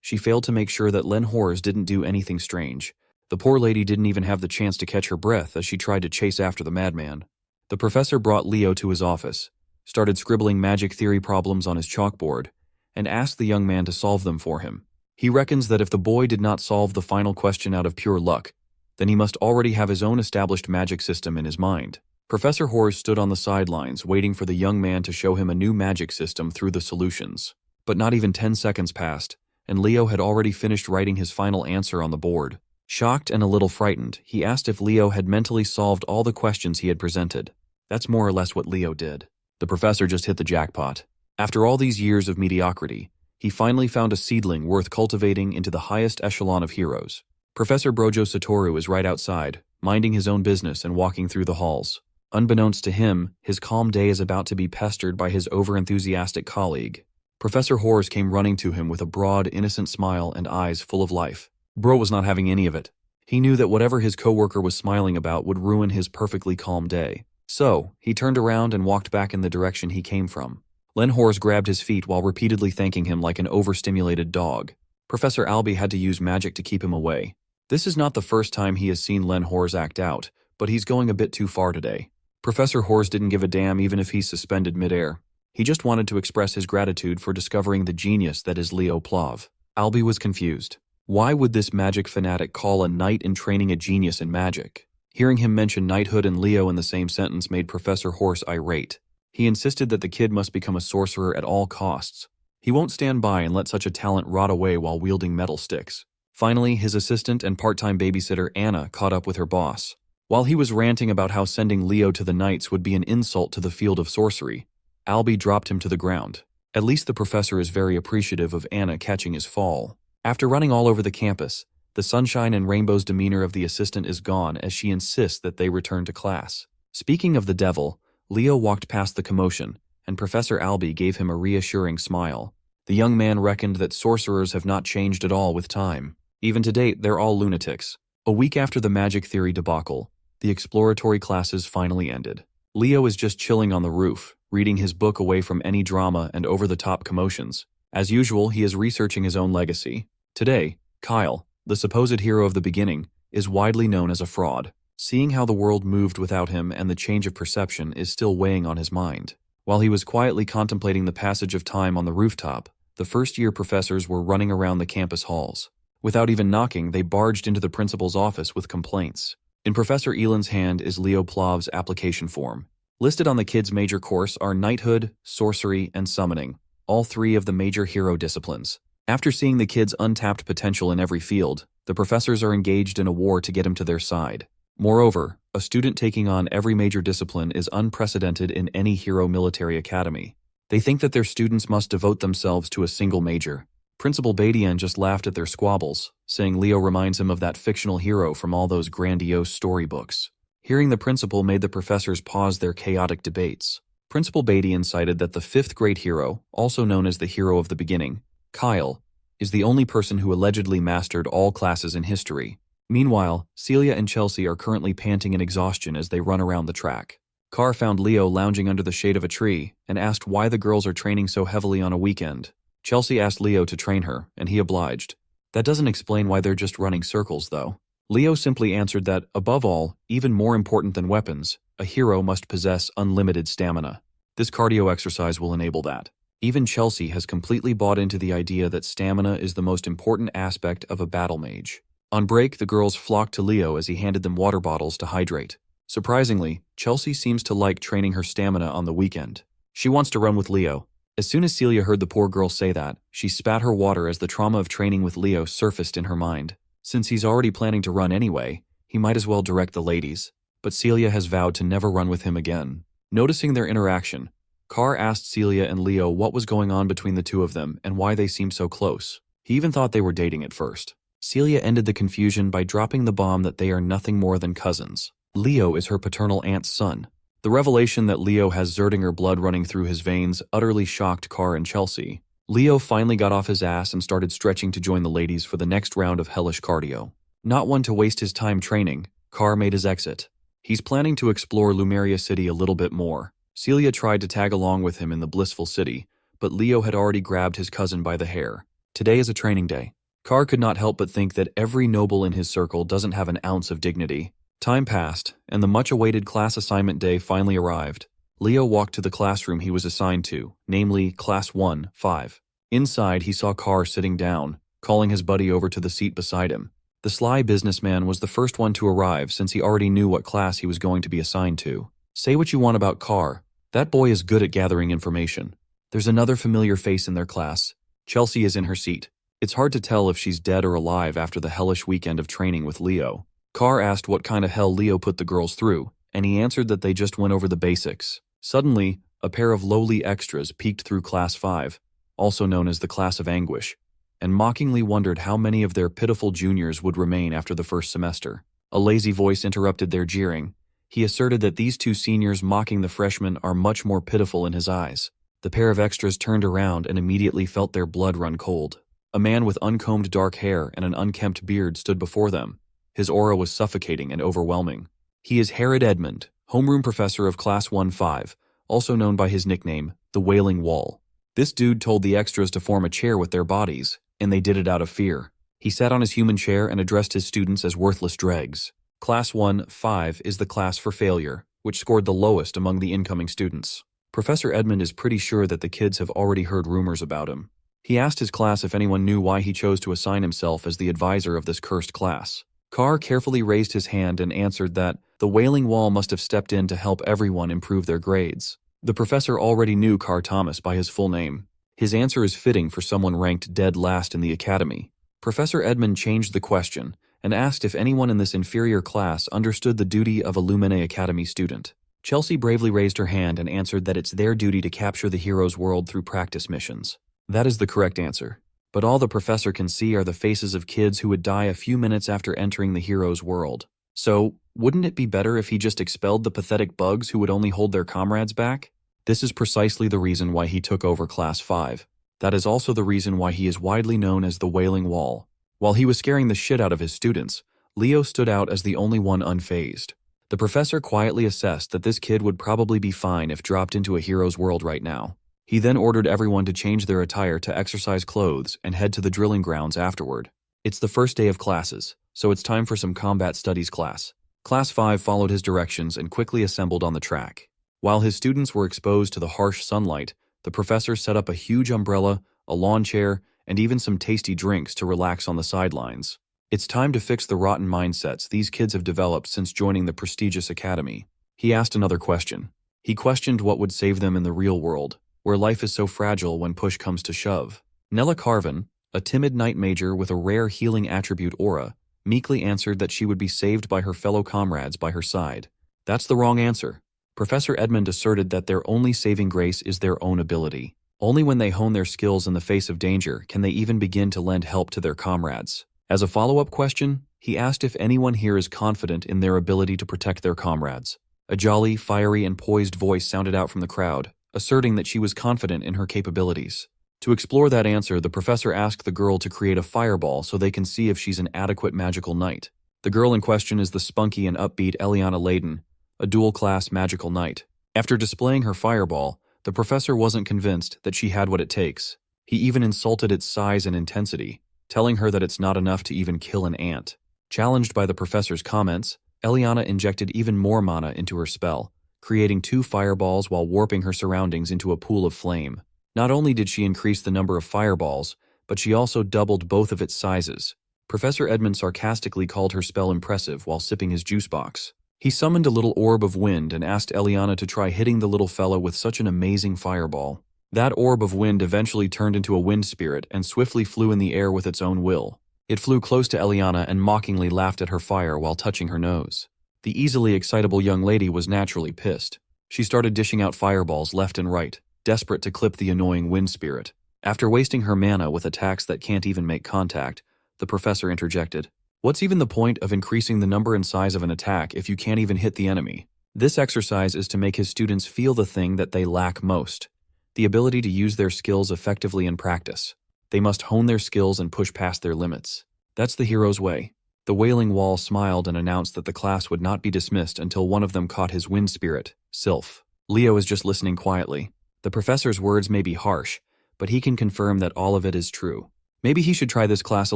She failed to make sure that Len Hors didn't do anything strange. The poor lady didn't even have the chance to catch her breath as she tried to chase after the madman. The professor brought Leo to his office, started scribbling magic theory problems on his chalkboard, and asked the young man to solve them for him. He reckons that if the boy did not solve the final question out of pure luck, then he must already have his own established magic system in his mind. Professor Hors stood on the sidelines waiting for the young man to show him a new magic system through the solutions. But not even 10 seconds passed, and Leo had already finished writing his final answer on the board. Shocked and a little frightened, he asked if Leo had mentally solved all the questions he had presented. That's more or less what Leo did. The professor just hit the jackpot. After all these years of mediocrity, he finally found a seedling worth cultivating into the highest echelon of heroes. Professor Brojo Satoru is right outside, minding his own business and walking through the halls. Unbeknownst to him, his calm day is about to be pestered by his overenthusiastic colleague. Professor Hors came running to him with a broad, innocent smile and eyes full of life. Bro was not having any of it. He knew that whatever his coworker was smiling about would ruin his perfectly calm day. So, he turned around and walked back in the direction he came from. Len Hors grabbed his feet while repeatedly thanking him like an overstimulated dog. Professor Albie had to use magic to keep him away. This is not the first time he has seen Len Hors act out, but he's going a bit too far today. Professor Hors didn't give a damn even if he's suspended midair. He just wanted to express his gratitude for discovering the genius that is Leo Plov. Albie was confused. Why would this magic fanatic call a knight in training a genius in magic? Hearing him mention knighthood and Leo in the same sentence made Professor Hors irate. He insisted that the kid must become a sorcerer at all costs. He won't stand by and let such a talent rot away while wielding metal sticks. Finally, his assistant and part-time babysitter Anna caught up with her boss. While he was ranting about how sending Leo to the Knights would be an insult to the field of sorcery, Albie dropped him to the ground. At least the professor is very appreciative of Anna catching his fall. After running all over the campus, the sunshine and rainbows demeanor of the assistant is gone as she insists that they return to class. Speaking of the devil, Leo walked past the commotion, and Professor Albie gave him a reassuring smile. The young man reckoned that sorcerers have not changed at all with time. Even to date, they're all lunatics. A week after the magic theory debacle, the exploratory classes finally ended. Leo is just chilling on the roof, reading his book away from any drama and over-the-top commotions. As usual, he is researching his own legacy. Today, Kyle, the supposed hero of the beginning, is widely known as a fraud. Seeing how the world moved without him and the change of perception is still weighing on his mind. While he was quietly contemplating the passage of time on the rooftop, the first-year professors were running around the campus halls. Without even knocking, they barged into the principal's office with complaints. In Professor Elan's hand is Leo Plov's application form. Listed on the kid's major course are knighthood, sorcery, and summoning, all three of the major hero disciplines. After seeing the kid's untapped potential in every field, the professors are engaged in a war to get him to their side. Moreover, a student taking on every major discipline is unprecedented in any hero military academy. They think that their students must devote themselves to a single major. Principal Badian just laughed at their squabbles, saying Leo reminds him of that fictional hero from all those grandiose storybooks. Hearing the principal made the professors pause their chaotic debates. Principal Badian cited that the fifth grade hero, also known as the hero of the beginning, Kyle, is the only person who allegedly mastered all classes in history. Meanwhile, Celia and Chelsea are currently panting in exhaustion as they run around the track. Carr found Leo lounging under the shade of a tree and asked why the girls are training so heavily on a weekend. Chelsea asked Leo to train her, and he obliged. That doesn't explain why they're just running circles, though. Leo simply answered that, above all, even more important than weapons, a hero must possess unlimited stamina. This cardio exercise will enable that. Even Chelsea has completely bought into the idea that stamina is the most important aspect of a battle mage. On break, the girls flocked to Leo as he handed them water bottles to hydrate. Surprisingly, Chelsea seems to like training her stamina on the weekend. She wants to run with Leo. As soon as Celia heard the poor girl say that, she spat her water as the trauma of training with Leo surfaced in her mind. Since he's already planning to run anyway, he might as well direct the ladies. But Celia has vowed to never run with him again. Noticing their interaction, Carr asked Celia and Leo what was going on between the two of them and why they seemed so close. He even thought they were dating at first. Celia ended the confusion by dropping the bomb that they are nothing more than cousins. Leo is her paternal aunt's son. The revelation that Leo has Zerdinger blood running through his veins utterly shocked Carr and Chelsea. Leo finally got off his ass and started stretching to join the ladies for the next round of hellish cardio. Not one to waste his time training, Carr made his exit. He's planning to explore Lumeria City a little bit more. Celia tried to tag along with him in the blissful city, but Leo had already grabbed his cousin by the hair. Today is a training day. Carr could not help but think that every noble in his circle doesn't have an ounce of dignity. Time passed, and the much-awaited class assignment day finally arrived. Leo walked to the classroom he was assigned to, namely Class 1-5. Inside, he saw Carr sitting down, calling his buddy over to the seat beside him. The sly businessman was the first one to arrive since he already knew what class he was going to be assigned to. Say what you want about Carr, that boy is good at gathering information. There's another familiar face in their class. Chelsea is in her seat. It's hard to tell if she's dead or alive after the hellish weekend of training with Leo. Carr asked what kind of hell Leo put the girls through, and he answered that they just went over the basics. Suddenly, a pair of lowly extras peeked through Class 5, also known as the Class of Anguish, and mockingly wondered how many of their pitiful juniors would remain after the first semester. A lazy voice interrupted their jeering. He asserted that these two seniors mocking the freshmen are much more pitiful in his eyes. The pair of extras turned around and immediately felt their blood run cold. A man with uncombed dark hair and an unkempt beard stood before them. His aura was suffocating and overwhelming. He is Herod Edmund, homeroom professor of Class 1-5, also known by his nickname, the Wailing Wall. This dude told the extras to form a chair with their bodies, and they did it out of fear. He sat on his human chair and addressed his students as worthless dregs. Class 1-5 is the class for failure, which scored the lowest among the incoming students. Professor Edmund is pretty sure that the kids have already heard rumors about him. He asked his class if anyone knew why he chose to assign himself as the advisor of this cursed class. Carr carefully raised his hand and answered that the Wailing Wall must have stepped in to help everyone improve their grades. The professor already knew Carr Thomas by his full name. His answer is fitting for someone ranked dead last in the academy. Professor Edmund changed the question and asked if anyone in this inferior class understood the duty of a Lumine Academy student. Chelsea bravely raised her hand and answered that it's their duty to capture the hero's world through practice missions. That is the correct answer. But all the professor can see are the faces of kids who would die a few minutes after entering the hero's world. So, wouldn't it be better if he just expelled the pathetic bugs who would only hold their comrades back? This is precisely the reason why he took over Class 5. That is also the reason why he is widely known as the Wailing Wall. While he was scaring the shit out of his students, Leo stood out as the only one unfazed. The professor quietly assessed that this kid would probably be fine if dropped into a hero's world right now. He then ordered everyone to change their attire to exercise clothes and head to the drilling grounds afterward. It's the first day of classes, so it's time for some combat studies class. Class 5 followed his directions and quickly assembled on the track. While his students were exposed to the harsh sunlight, the professor set up a huge umbrella, a lawn chair, and even some tasty drinks to relax on the sidelines. It's time to fix the rotten mindsets these kids have developed since joining the prestigious academy. He asked another question. He questioned what would save them in the real world, where life is so fragile when push comes to shove. Nella Carvin, a timid knight major with a rare healing attribute aura, meekly answered that she would be saved by her fellow comrades by her side. That's the wrong answer. Professor Edmund asserted that their only saving grace is their own ability. Only when they hone their skills in the face of danger can they even begin to lend help to their comrades. As a follow-up question, he asked if anyone here is confident in their ability to protect their comrades. A jolly, fiery, and poised voice sounded out from the crowd, asserting that she was confident in her capabilities. To explore that answer, the professor asked the girl to create a fireball so they can see if she's an adequate magical knight. The girl in question is the spunky and upbeat Eliana Layden, a dual-class magical knight. After displaying her fireball, the professor wasn't convinced that she had what it takes. He even insulted its size and intensity, telling her that it's not enough to even kill an ant. Challenged by the professor's comments, Eliana injected even more mana into her spell, creating 2 fireballs while warping her surroundings into a pool of flame. Not only did she increase the number of fireballs, but she also doubled both of its sizes. Professor Edmund sarcastically called her spell impressive while sipping his juice box. He summoned a little orb of wind and asked Eliana to try hitting the little fellow with such an amazing fireball. That orb of wind eventually turned into a wind spirit and swiftly flew in the air with its own will. It flew close to Eliana and mockingly laughed at her fire while touching her nose. The easily excitable young lady was naturally pissed. She started dishing out fireballs left and right, desperate to clip the annoying wind spirit. After wasting her mana with attacks that can't even make contact, the professor interjected, "What's even the point of increasing the number and size of an attack if you can't even hit the enemy?" This exercise is to make his students feel the thing that they lack most, the ability to use their skills effectively in practice. They must hone their skills and push past their limits. That's the hero's way. The Wailing Wall smiled and announced that the class would not be dismissed until one of them caught his wind spirit, Sylph. Leo is just listening quietly. The professor's words may be harsh, but he can confirm that all of it is true. Maybe he should try this class a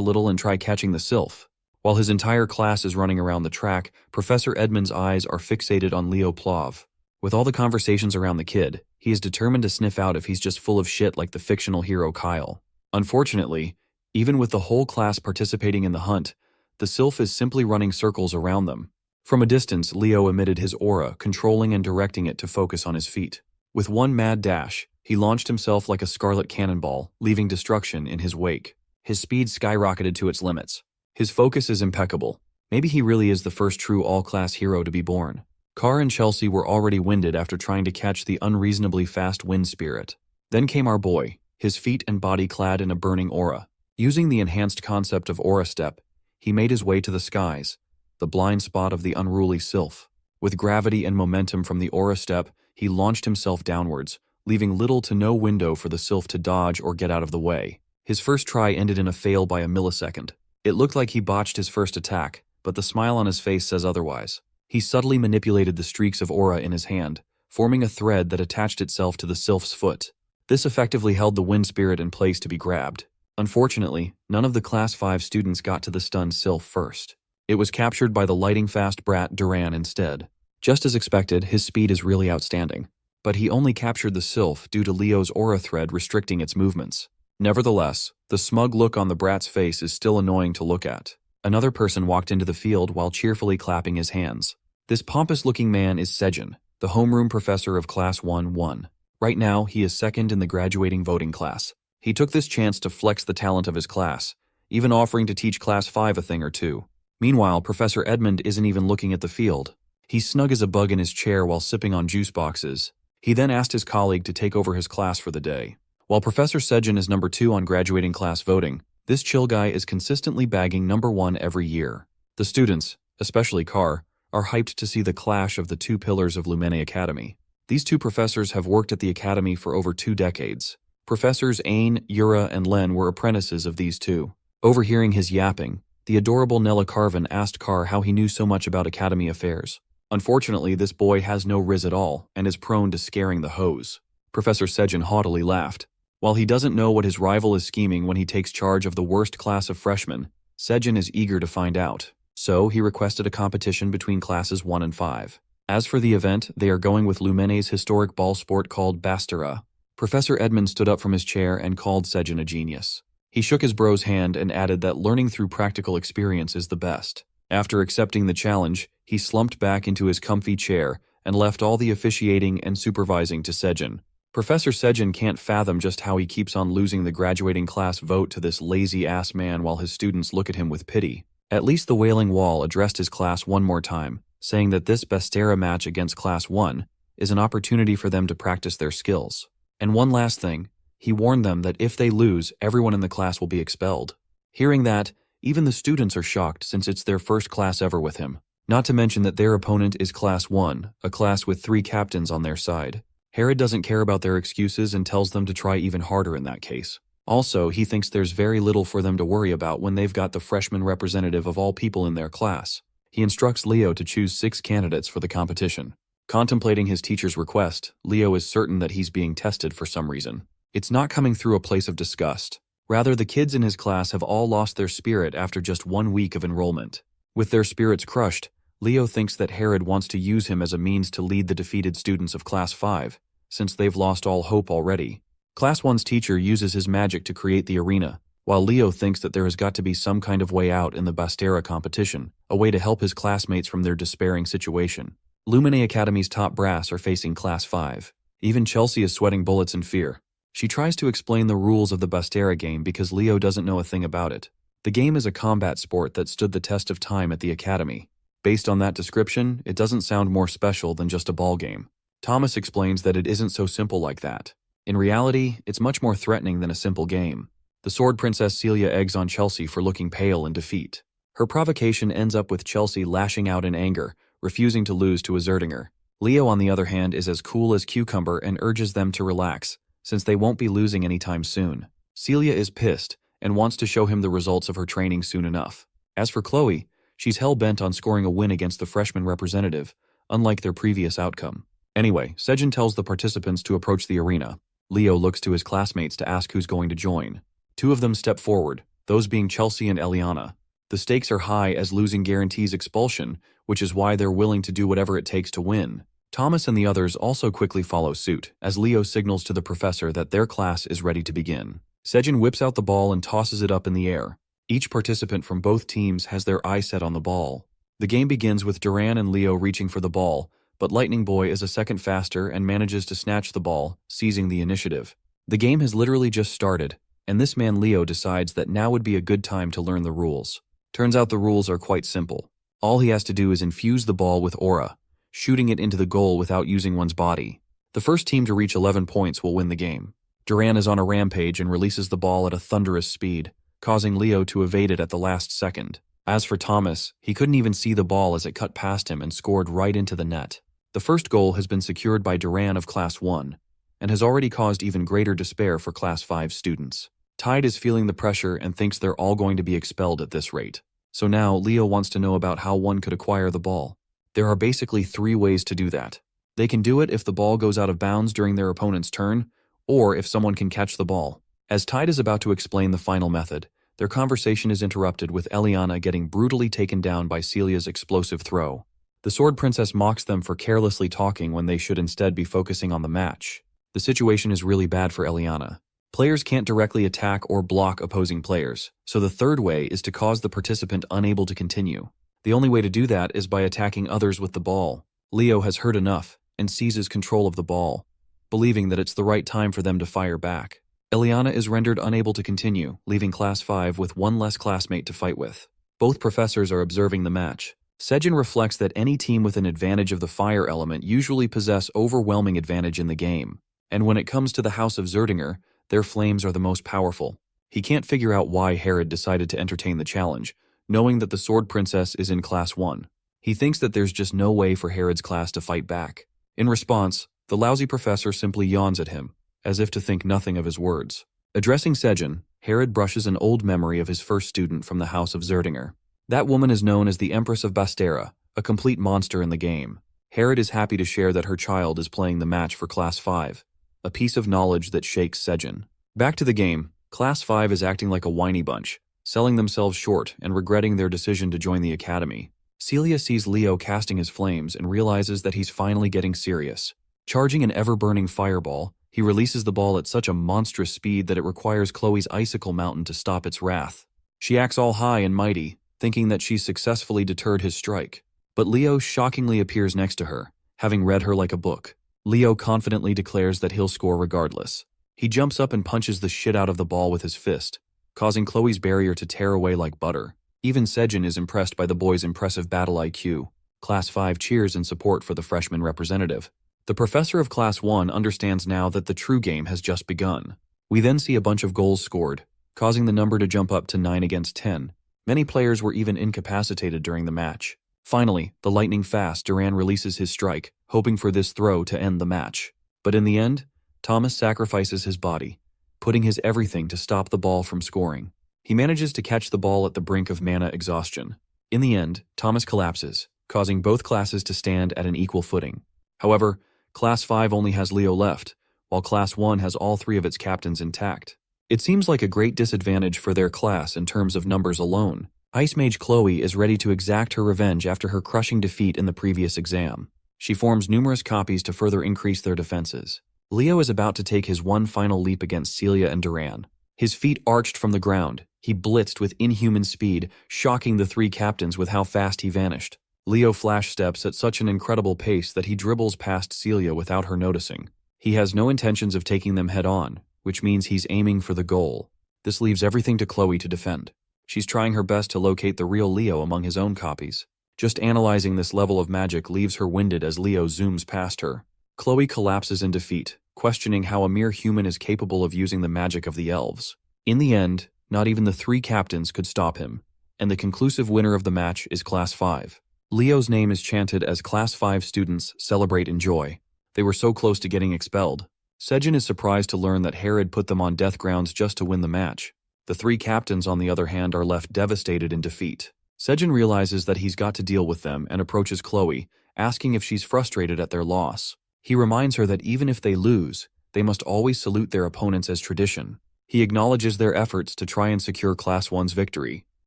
little and try catching the Sylph. While his entire class is running around the track, Professor Edmund's eyes are fixated on Leo Plov. With all the conversations around the kid, he is determined to sniff out if he's just full of shit like the fictional hero Kyle. Unfortunately, even with the whole class participating in the hunt, the Sylph is simply running circles around them. From a distance, Leo emitted his aura, controlling and directing it to focus on his feet. With one mad dash, he launched himself like a scarlet cannonball, leaving destruction in his wake. His speed skyrocketed to its limits. His focus is impeccable. Maybe he really is the first true all-class hero to be born. Carr and Chelsea were already winded after trying to catch the unreasonably fast wind spirit. Then came our boy, his feet and body clad in a burning aura. Using the enhanced concept of aura step, he made his way to the skies, the blind spot of the unruly Sylph. With gravity and momentum from the aura step, he launched himself downwards, leaving little to no window for the Sylph to dodge or get out of the way. His first try ended in a fail by a millisecond. It looked like he botched his first attack, but the smile on his face says otherwise. He subtly manipulated the streaks of aura in his hand, forming a thread that attached itself to the Sylph's foot. This effectively held the wind spirit in place to be grabbed. Unfortunately, none of the Class 5 students got to the stunned Sylph first. It was captured by the lighting-fast brat Duran instead. Just as expected, his speed is really outstanding. But he only captured the Sylph due to Leo's aura thread restricting its movements. Nevertheless, the smug look on the brat's face is still annoying to look at. Another person walked into the field while cheerfully clapping his hands. This pompous-looking man is Sejin, the homeroom professor of Class 1-1. Right now, he is second in the graduating voting class. He took this chance to flex the talent of his class, even offering to teach Class 5 a thing or two. Meanwhile, Professor Edmund isn't even looking at the field. He's snug as a bug in his chair while sipping on juice boxes. He then asked his colleague to take over his class for the day. While Professor Sejin is number 2 on graduating class voting, this chill guy is consistently bagging number 1 every year. The students, especially Carr, are hyped to see the clash of the 2 pillars of Lumene Academy. These 2 professors have worked at the academy for over 2 decades. Professors Ain, Yura, and Len were apprentices of these 2. Overhearing his yapping, the adorable Nella Carvin asked Carr how he knew so much about academy affairs. Unfortunately, this boy has no riz at all and is prone to scaring the hose. Professor Sejin haughtily laughed. While he doesn't know what his rival is scheming when he takes charge of the worst class of freshmen, Sejin is eager to find out. So he requested a competition between classes 1 and 5. As for the event, they are going with Lumene's historic ball sport called Bastera. Professor Edmund stood up from his chair and called Sejin a genius. He shook his bro's hand and added that learning through practical experience is the best. After accepting the challenge, he slumped back into his comfy chair and left all the officiating and supervising to Sejin. Professor Sejin can't fathom just how he keeps on losing the graduating class vote to this lazy-ass man while his students look at him with pity. At least the Wailing Wall addressed his class one more time, saying that this Bastera match against Class 1 is an opportunity for them to practice their skills. And one last thing, He warned them that if they lose, everyone in the class will be expelled. Hearing that, even the students are shocked since it's their first class ever with him. Not to mention that their opponent is Class 1, a class with 3 captains on their side. Herod doesn't care about their excuses and tells them to try even harder in that case. Also, he thinks there's very little for them to worry about when they've got the freshman representative of all people in their class. He instructs Leo to choose 6 candidates for the competition. Contemplating his teacher's request, Leo is certain that he's being tested for some reason. It's not coming through a place of disgust. Rather, the kids in his class have all lost their spirit after just 1 week of enrollment. With their spirits crushed, Leo thinks that Herod wants to use him as a means to lead the defeated students of Class 5, since they've lost all hope already. Class 1's teacher uses his magic to create the arena, while Leo thinks that there has got to be some kind of way out in the Bastera competition, a way to help his classmates from their despairing situation. Lumine Academy's top brass are facing Class 5. Even Chelsea is sweating bullets in fear. She tries to explain the rules of the Bastera game because Leo doesn't know a thing about it. The game is a combat sport that stood the test of time at the academy. Based on that description, it doesn't sound more special than just a ball game. Thomas explains that it isn't so simple like that. In reality, it's much more threatening than a simple game. The Sword Princess Celia eggs on Chelsea for looking pale in defeat. Her provocation ends up with Chelsea lashing out in anger, refusing to lose to a Zerdinger. Leo, on the other hand, is as cool as cucumber and urges them to relax, since they won't be losing anytime soon. Celia is pissed and wants to show him the results of her training soon enough. As for Chloe, she's hell-bent on scoring a win against the freshman representative, unlike their previous outcome. Anyway, Sejin tells the participants to approach the arena. Leo looks to his classmates to ask who's going to join. 2 of them step forward, those being Chelsea and Eliana. The stakes are high as losing guarantees expulsion, which is why they're willing to do whatever it takes to win. Thomas and the others also quickly follow suit, as Leo signals to the professor that their class is ready to begin. Sejin whips out the ball and tosses it up in the air. Each participant from both teams has their eye set on the ball. The game begins with Duran and Leo reaching for the ball, but Lightning Boy is a second faster and manages to snatch the ball, seizing the initiative. The game has literally just started, and this man Leo decides that now would be a good time to learn the rules. Turns out the rules are quite simple. All he has to do is infuse the ball with aura, shooting it into the goal without using one's body. The first team to reach 11 points will win the game. Duran is on a rampage and releases the ball at a thunderous speed, causing Leo to evade it at the last second. As for Thomas, he couldn't even see the ball as it cut past him and scored right into the net. The first goal has been secured by Duran of Class 1, and has already caused even greater despair for Class 5 students. Tide is feeling the pressure and thinks they're all going to be expelled at this rate. So now Leo wants to know about how one could acquire the ball. There are basically 3 ways to do that. They can do it if the ball goes out of bounds during their opponent's turn, or if someone can catch the ball. As Tide is about to explain the final method, their conversation is interrupted with Eliana getting brutally taken down by Celia's explosive throw. The Sword Princess mocks them for carelessly talking when they should instead be focusing on the match. The situation is really bad for Eliana. Players can't directly attack or block opposing players, so the third way is to cause the participant unable to continue. The only way to do that is by attacking others with the ball. Leo has heard enough and seizes control of the ball, believing that it's the right time for them to fire back. Eliana is rendered unable to continue, leaving Class 5 with 1 less classmate to fight with. Both professors are observing the match. Sejin reflects that any team with an advantage of the fire element usually possess overwhelming advantage in the game, and when it comes to the House of Zerdinger, their flames are the most powerful. He can't figure out why Herod decided to entertain the challenge, knowing that the Sword Princess is in Class 1. He thinks that there's just no way for Herod's class to fight back. In response, the lousy professor simply yawns at him, as if to think nothing of his words. Addressing Sejin, Herod brushes an old memory of his first student from the House of Zerdinger. That woman is known as the Empress of Bastera, a complete monster in the game. Herod is happy to share that her child is playing the match for Class 5, a piece of knowledge that shakes Sejin. Back to the game, Class 5 is acting like a whiny bunch, selling themselves short and regretting their decision to join the academy. Celia sees Leo casting his flames and realizes that he's finally getting serious. Charging an ever-burning fireball, he releases the ball at such a monstrous speed that it requires Chloe's icicle mountain to stop its wrath. She acts all high and mighty, thinking that she's successfully deterred his strike. But Leo shockingly appears next to her, having read her like a book. Leo confidently declares that he'll score regardless. He jumps up and punches the shit out of the ball with his fist, causing Chloe's barrier to tear away like butter. Even Sejin is impressed by the boy's impressive battle IQ. Class 5 cheers in support for the freshman representative. The professor of Class 1 understands now that the true game has just begun. We then see a bunch of goals scored, causing the number to jump up to 9 against 10. Many players were even incapacitated during the match. Finally, the lightning-fast Duran releases his strike, hoping for this throw to end the match. But in the end, Thomas sacrifices his body, putting his everything to stop the ball from scoring. He manages to catch the ball at the brink of mana exhaustion. In the end, Thomas collapses, causing both classes to stand at an equal footing. However, Class 5 only has Leo left, while Class 1 has all 3 of its captains intact. It seems like a great disadvantage for their class in terms of numbers alone. Ice Mage Chloe is ready to exact her revenge after her crushing defeat in the previous exam. She forms numerous copies to further increase their defenses. Leo is about to take his one final leap against Celia and Duran. His feet arched from the ground. He blitzed with inhuman speed, shocking the 3 captains with how fast he vanished. Leo flash steps at such an incredible pace that he dribbles past Celia without her noticing. He has no intentions of taking them head-on, which means he's aiming for the goal. This leaves everything to Chloe to defend. She's trying her best to locate the real Leo among his own copies. Just analyzing this level of magic leaves her winded as Leo zooms past her. Chloe collapses in defeat, questioning how a mere human is capable of using the magic of the elves. In the end, not even the 3 captains could stop him, and the conclusive winner of the match is Class 5. Leo's name is chanted as Class 5 students celebrate in joy. They were so close to getting expelled. Sejin is surprised to learn that Herod put them on death grounds just to win the match. The 3 captains, on the other hand, are left devastated in defeat. Sejin realizes that he's got to deal with them and approaches Chloe, asking if she's frustrated at their loss. He reminds her that even if they lose, they must always salute their opponents as tradition. He acknowledges their efforts to try and secure Class 1's victory.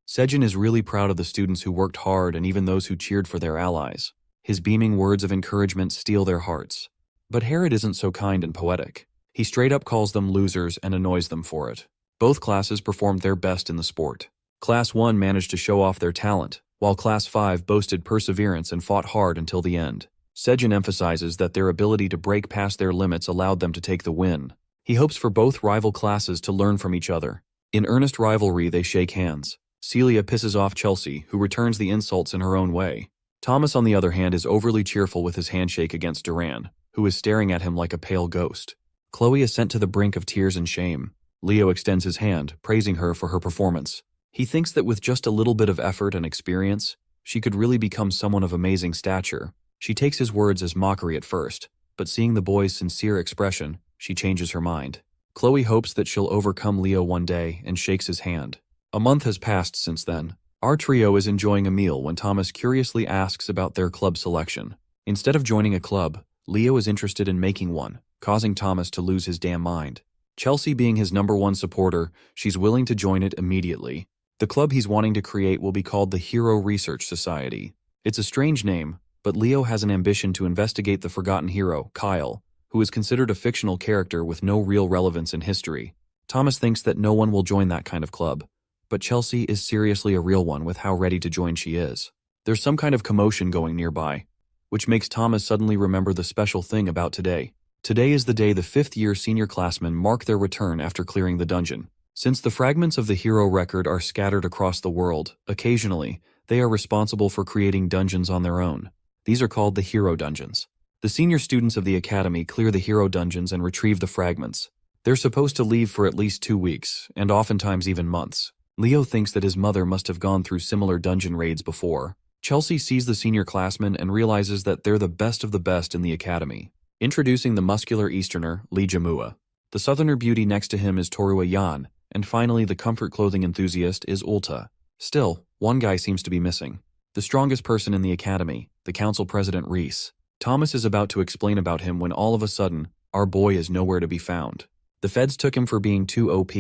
Sejin is really proud of the students who worked hard and even those who cheered for their allies. His beaming words of encouragement steal their hearts. But Herod isn't so kind and poetic. He straight up calls them losers and annoys them for it. Both classes performed their best in the sport. Class 1 managed to show off their talent, while Class 5 boasted perseverance and fought hard until the end. Sejin emphasizes that their ability to break past their limits allowed them to take the win. He hopes for both rival classes to learn from each other. In earnest rivalry, they shake hands. Celia pisses off Chelsea, who returns the insults in her own way. Thomas, on the other hand, is overly cheerful with his handshake against Duran, who is staring at him like a pale ghost. Chloe is sent to the brink of tears and shame. Leo extends his hand, praising her for her performance. He thinks that with just a little bit of effort and experience, she could really become someone of amazing stature. She takes his words as mockery at first, but seeing the boy's sincere expression, she changes her mind. Chloe hopes that she'll overcome Leo one day and shakes his hand. A month has passed since then. Our trio is enjoying a meal when Thomas curiously asks about their club selection. Instead of joining a club, Leo is interested in making one, causing Thomas to lose his damn mind. Chelsea being his #1 supporter, she's willing to join it immediately. The club he's wanting to create will be called the Hero Research Society. It's a strange name, but Leo has an ambition to investigate the forgotten hero, Kyle, who is considered a fictional character with no real relevance in history. Thomas thinks that no one will join that kind of club, but Chelsea is seriously a real one with how ready to join she is. There's some kind of commotion going nearby, which makes Thomas suddenly remember the special thing about today. Today is the day the 5th-year senior classmen mark their return after clearing the dungeon. Since the fragments of the hero record are scattered across the world, occasionally, they are responsible for creating dungeons on their own. These are called the hero dungeons. The senior students of the academy clear the hero dungeons and retrieve the fragments. They're supposed to leave for at least 2 weeks, and oftentimes even months. Leo thinks that his mother must have gone through similar dungeon raids before. Chelsea sees the senior classmen and realizes that they're the best of the best in the academy. Introducing the muscular Easterner, Lee Jamua. The Southerner beauty next to him is Torua Yan, and finally the comfort clothing enthusiast is Ulta. Still, one guy seems to be missing. The strongest person in the academy, the council president Reese. Thomas is about to explain about him when all of a sudden, our boy is nowhere to be found. The feds took him for being too OP.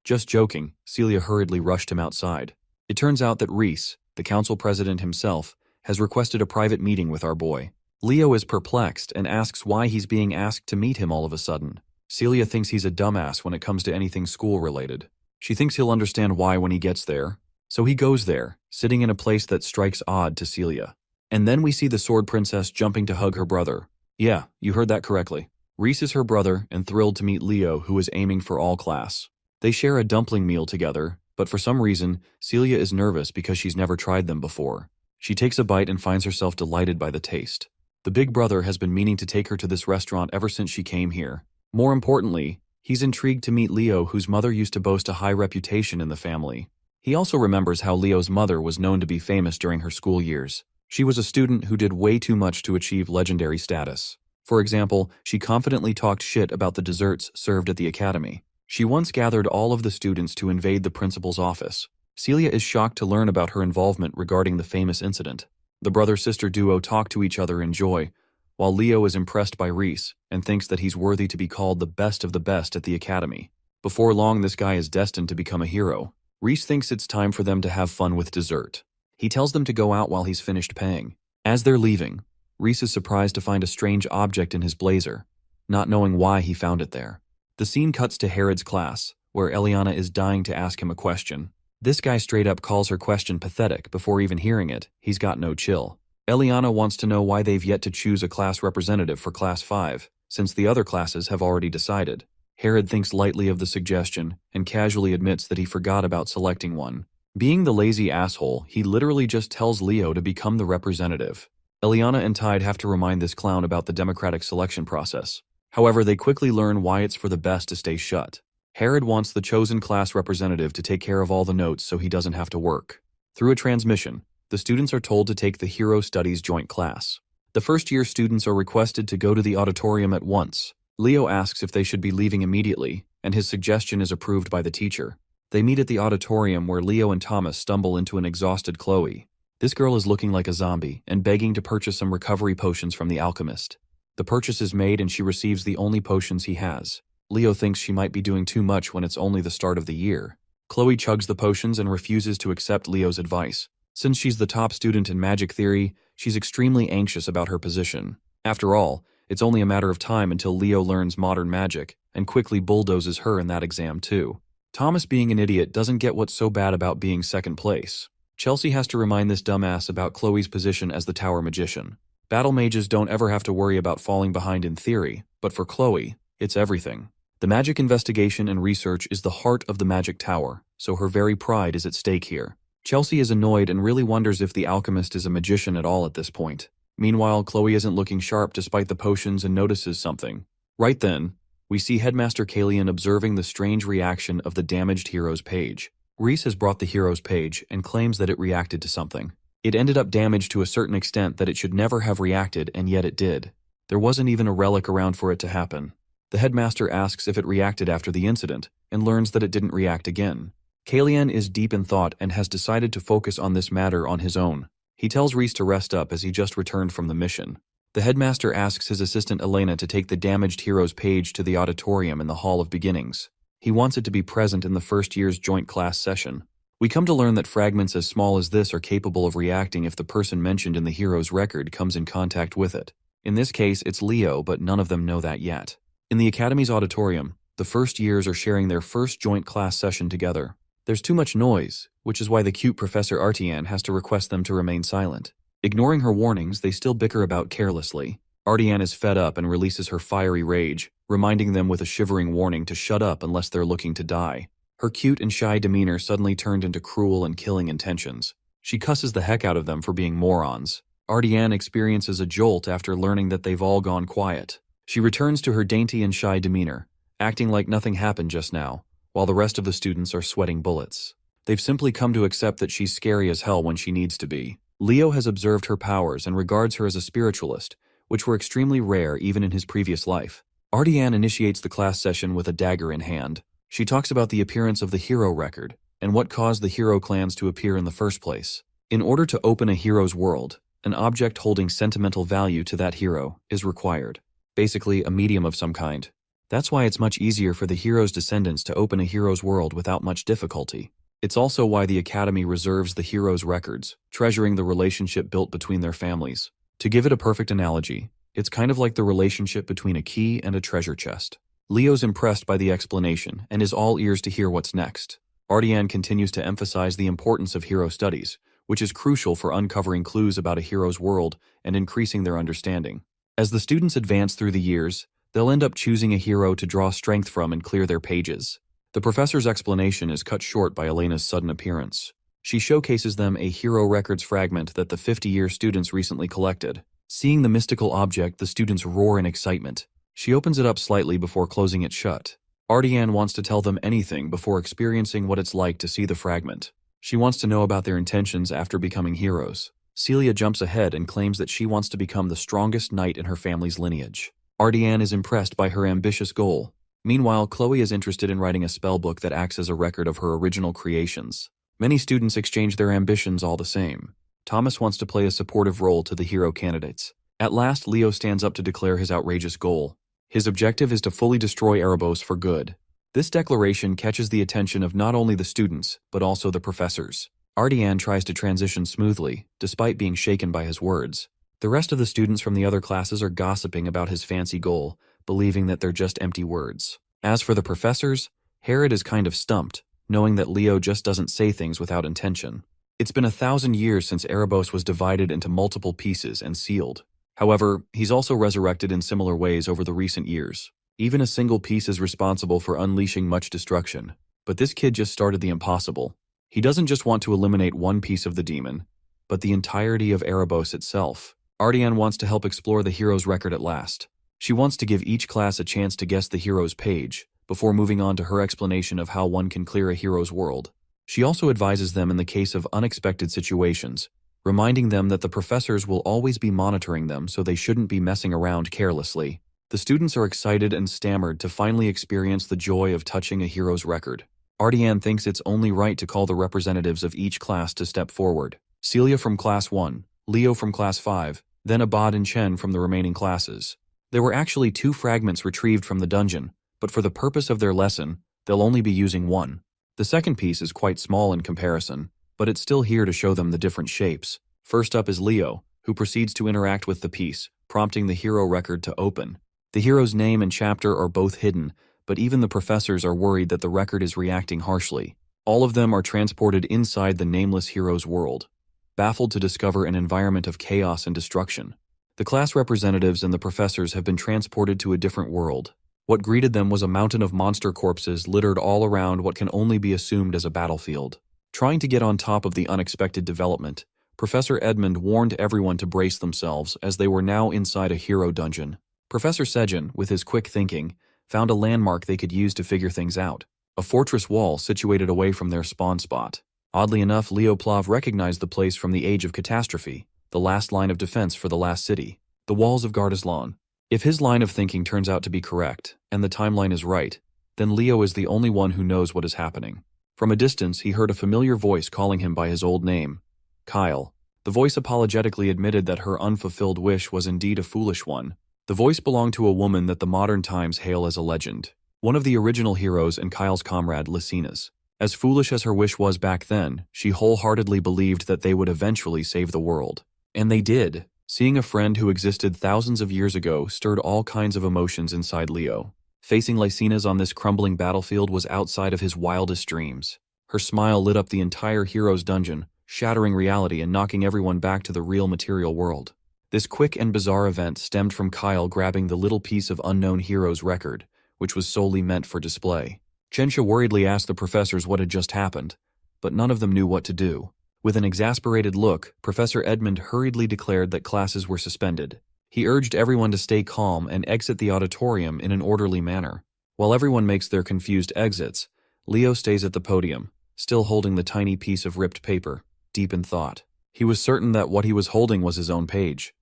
Just joking, Celia hurriedly rushed him outside. It turns out that Reese, the council president himself, has requested a private meeting with our boy. Leo is perplexed and asks why he's being asked to meet him all of a sudden. Celia thinks he's a dumbass when it comes to anything school-related. She thinks he'll understand why when he gets there. So he goes there, sitting in a place that strikes odd to Celia. And then we see the Sword Princess jumping to hug her brother. Yeah, you heard that correctly. Reese is her brother and thrilled to meet Leo, who is aiming for all class. They share a dumpling meal together, but for some reason, Celia is nervous because she's never tried them before. She takes a bite and finds herself delighted by the taste. The big brother has been meaning to take her to this restaurant ever since she came here. More importantly, He's intrigued to meet Leo, whose mother used to boast a high reputation in the family. He also remembers how Leo's mother was known to be famous during her school years. She was a student who did way too much to achieve legendary status. For example, she confidently talked shit about the desserts served at the academy. She once gathered all of the students to invade the principal's office. Celia is shocked to learn about her involvement regarding the famous incident. The brother-sister duo talk to each other in joy, while Leo is impressed by Reese and thinks that he's worthy to be called the best of the best at the academy. Before long, this guy is destined to become a hero. Reese thinks it's time for them to have fun with dessert. He tells them to go out while he's finished paying. As they're leaving, Reese is surprised to find a strange object in his blazer, not knowing why he found it there. The scene cuts to Herod's class, where Eliana is dying to ask him a question. This guy straight up calls her question pathetic before even hearing it. He's got no chill. Eliana wants to know why they've yet to choose a class representative for Class 5, since the other classes have already decided. Herod thinks lightly of the suggestion and casually admits that he forgot about selecting one. Being the lazy asshole, he literally just tells Leo to become the representative. Eliana and Tide have to remind this clown about the democratic selection process. However, they quickly learn why it's for the best to stay shut. Herod wants the chosen class representative to take care of all the notes so he doesn't have to work. Through a transmission, the students are told to take the Hero Studies joint class. The first-year students are requested to go to the auditorium at once. Leo asks if they should be leaving immediately, and his suggestion is approved by the teacher. They meet at the auditorium where Leo and Thomas stumble into an exhausted Chloe. This girl is looking like a zombie and begging to purchase some recovery potions from the alchemist. The purchase is made and she receives the only potions he has. Leo thinks she might be doing too much when it's only the start of the year. Chloe chugs the potions and refuses to accept Leo's advice. Since she's the top student in magic theory, she's extremely anxious about her position. After all, it's only a matter of time until Leo learns modern magic and quickly bulldozes her in that exam too. Thomas, being an idiot, doesn't get what's so bad about being second place. Chelsea has to remind this dumbass about Chloe's position as the tower magician. Battle mages don't ever have to worry about falling behind in theory, but for Chloe, it's everything. The magic investigation and research is the heart of the magic tower, so her very pride is at stake here. Chelsea is annoyed and really wonders if the alchemist is a magician at all at this point. Meanwhile, Chloe isn't looking sharp despite the potions and notices something. Right then, we see Headmaster Kalian observing the strange reaction of the damaged hero's page. Reese has brought the hero's page and claims that it reacted to something. It ended up damaged to a certain extent that it should never have reacted, and yet it did. There wasn't even a relic around for it to happen. The headmaster asks if it reacted after the incident, and learns that it didn't react again. Kalian is deep in thought and has decided to focus on this matter on his own. He tells Reese to rest up as he just returned from the mission. The headmaster asks his assistant Elena to take the damaged hero's page to the auditorium in the Hall of Beginnings. He wants it to be present in the first year's joint class session. We come to learn that fragments as small as this are capable of reacting if the person mentioned in the hero's record comes in contact with it. In this case, it's Leo, but none of them know that yet. In the Academy's auditorium, the first years are sharing their first joint class session together. There's too much noise, which is why the cute Professor Artian has to request them to remain silent. Ignoring her warnings, they still bicker about carelessly. Artian is fed up and releases her fiery rage, reminding them with a shivering warning to shut up unless they're looking to die. Her cute and shy demeanor suddenly turned into cruel and killing intentions. She cusses the heck out of them for being morons. Artian experiences a jolt after learning that they've all gone quiet. She returns to her dainty and shy demeanor, acting like nothing happened just now, while the rest of the students are sweating bullets. They've simply come to accept that she's scary as hell when she needs to be. Leo has observed her powers and regards her as a spiritualist, which were extremely rare even in his previous life. Artian initiates the class session with a dagger in hand. She talks about the appearance of the hero record and what caused the hero clans to appear in the first place. In order to open a hero's world, an object holding sentimental value to that hero is required. Basically, a medium of some kind. That's why it's much easier for the hero's descendants to open a hero's world without much difficulty. It's also why the Academy reserves the hero's records, treasuring the relationship built between their families. To give it a perfect analogy, it's kind of like the relationship between a key and a treasure chest. Leo's impressed by the explanation and is all ears to hear what's next. Artian continues to emphasize the importance of hero studies, which is crucial for uncovering clues about a hero's world and increasing their understanding. As the students advance through the years, they'll end up choosing a hero to draw strength from and clear their pages. The professor's explanation is cut short by Elena's sudden appearance. She showcases them a hero records fragment that the 50-year students recently collected. Seeing the mystical object, the students roar in excitement. She opens it up slightly before closing it shut. Ardian wants to tell them anything before experiencing what it's like to see the fragment. She wants to know about their intentions after becoming heroes. Celia jumps ahead and claims that she wants to become the strongest knight in her family's lineage. Ardian is impressed by her ambitious goal. Meanwhile, Chloe is interested in writing a spellbook that acts as a record of her original creations. Many students exchange their ambitions all the same. Thomas wants to play a supportive role to the hero candidates. At last, Leo stands up to declare his outrageous goal. His objective is to fully destroy Erebos for good. This declaration catches the attention of not only the students, but also the professors. Ardian tries to transition smoothly, despite being shaken by his words. The rest of the students from the other classes are gossiping about his fancy goal, believing that they're just empty words. As for the professors, Herod is kind of stumped, knowing that Leo just doesn't say things without intention. It's been 1,000 years since Erebos was divided into multiple pieces and sealed. However, he's also resurrected in similar ways over the recent years. Even a single piece is responsible for unleashing much destruction. But this kid just started the impossible. He doesn't just want to eliminate one piece of the demon, but the entirety of Erebos itself. Ardian wants to help explore the hero's record at last. She wants to give each class a chance to guess the hero's page, before moving on to her explanation of how one can clear a hero's world. She also advises them in the case of unexpected situations, reminding them that the professors will always be monitoring them, so they shouldn't be messing around carelessly. The students are excited and stammered to finally experience the joy of touching a hero's record. Ardian thinks it's only right to call the representatives of each class to step forward. Celia from Class 1, Leo from Class 5, then Abad and Chen from the remaining classes. There were actually 2 fragments retrieved from the dungeon, but for the purpose of their lesson, they'll only be using one. The second piece is quite small in comparison, but it's still here to show them the different shapes. First up is Leo, who proceeds to interact with the piece, prompting the hero record to open. The hero's name and chapter are both hidden, but even the professors are worried that the record is reacting harshly. All of them are transported inside the nameless hero's world, baffled to discover an environment of chaos and destruction. The class representatives and the professors have been transported to a different world. What greeted them was a mountain of monster corpses littered all around what can only be assumed as a battlefield. Trying to get on top of the unexpected development, Professor Edmund warned everyone to brace themselves as they were now inside a hero dungeon. Professor Sejin, with his quick thinking, found a landmark they could use to figure things out. A fortress wall situated away from their spawn spot. Oddly enough, Leo Plav recognized the place from the Age of Catastrophe, the last line of defense for the last city, the walls of Gardaslan. If his line of thinking turns out to be correct, and the timeline is right, then Leo is the only one who knows what is happening. From a distance, he heard a familiar voice calling him by his old name, Kyle. The voice apologetically admitted that her unfulfilled wish was indeed a foolish one. The voice belonged to a woman that the modern times hail as a legend, one of the original heroes and Kyle's comrade, Lycina's. As foolish as her wish was back then, she wholeheartedly believed that they would eventually save the world. And they did. Seeing a friend who existed thousands of years ago stirred all kinds of emotions inside Leo. Facing Lycina's on this crumbling battlefield was outside of his wildest dreams. Her smile lit up the entire hero's dungeon, shattering reality and knocking everyone back to the real material world. This quick and bizarre event stemmed from Kyle grabbing the little piece of unknown hero's record, which was solely meant for display. Chensha worriedly asked the professors what had just happened, but none of them knew what to do. With an exasperated look, Professor Edmund hurriedly declared that classes were suspended. He urged everyone to stay calm and exit the auditorium in an orderly manner. While everyone makes their confused exits, Leo stays at the podium, still holding the tiny piece of ripped paper, deep in thought. He was certain that what he was holding was his own page.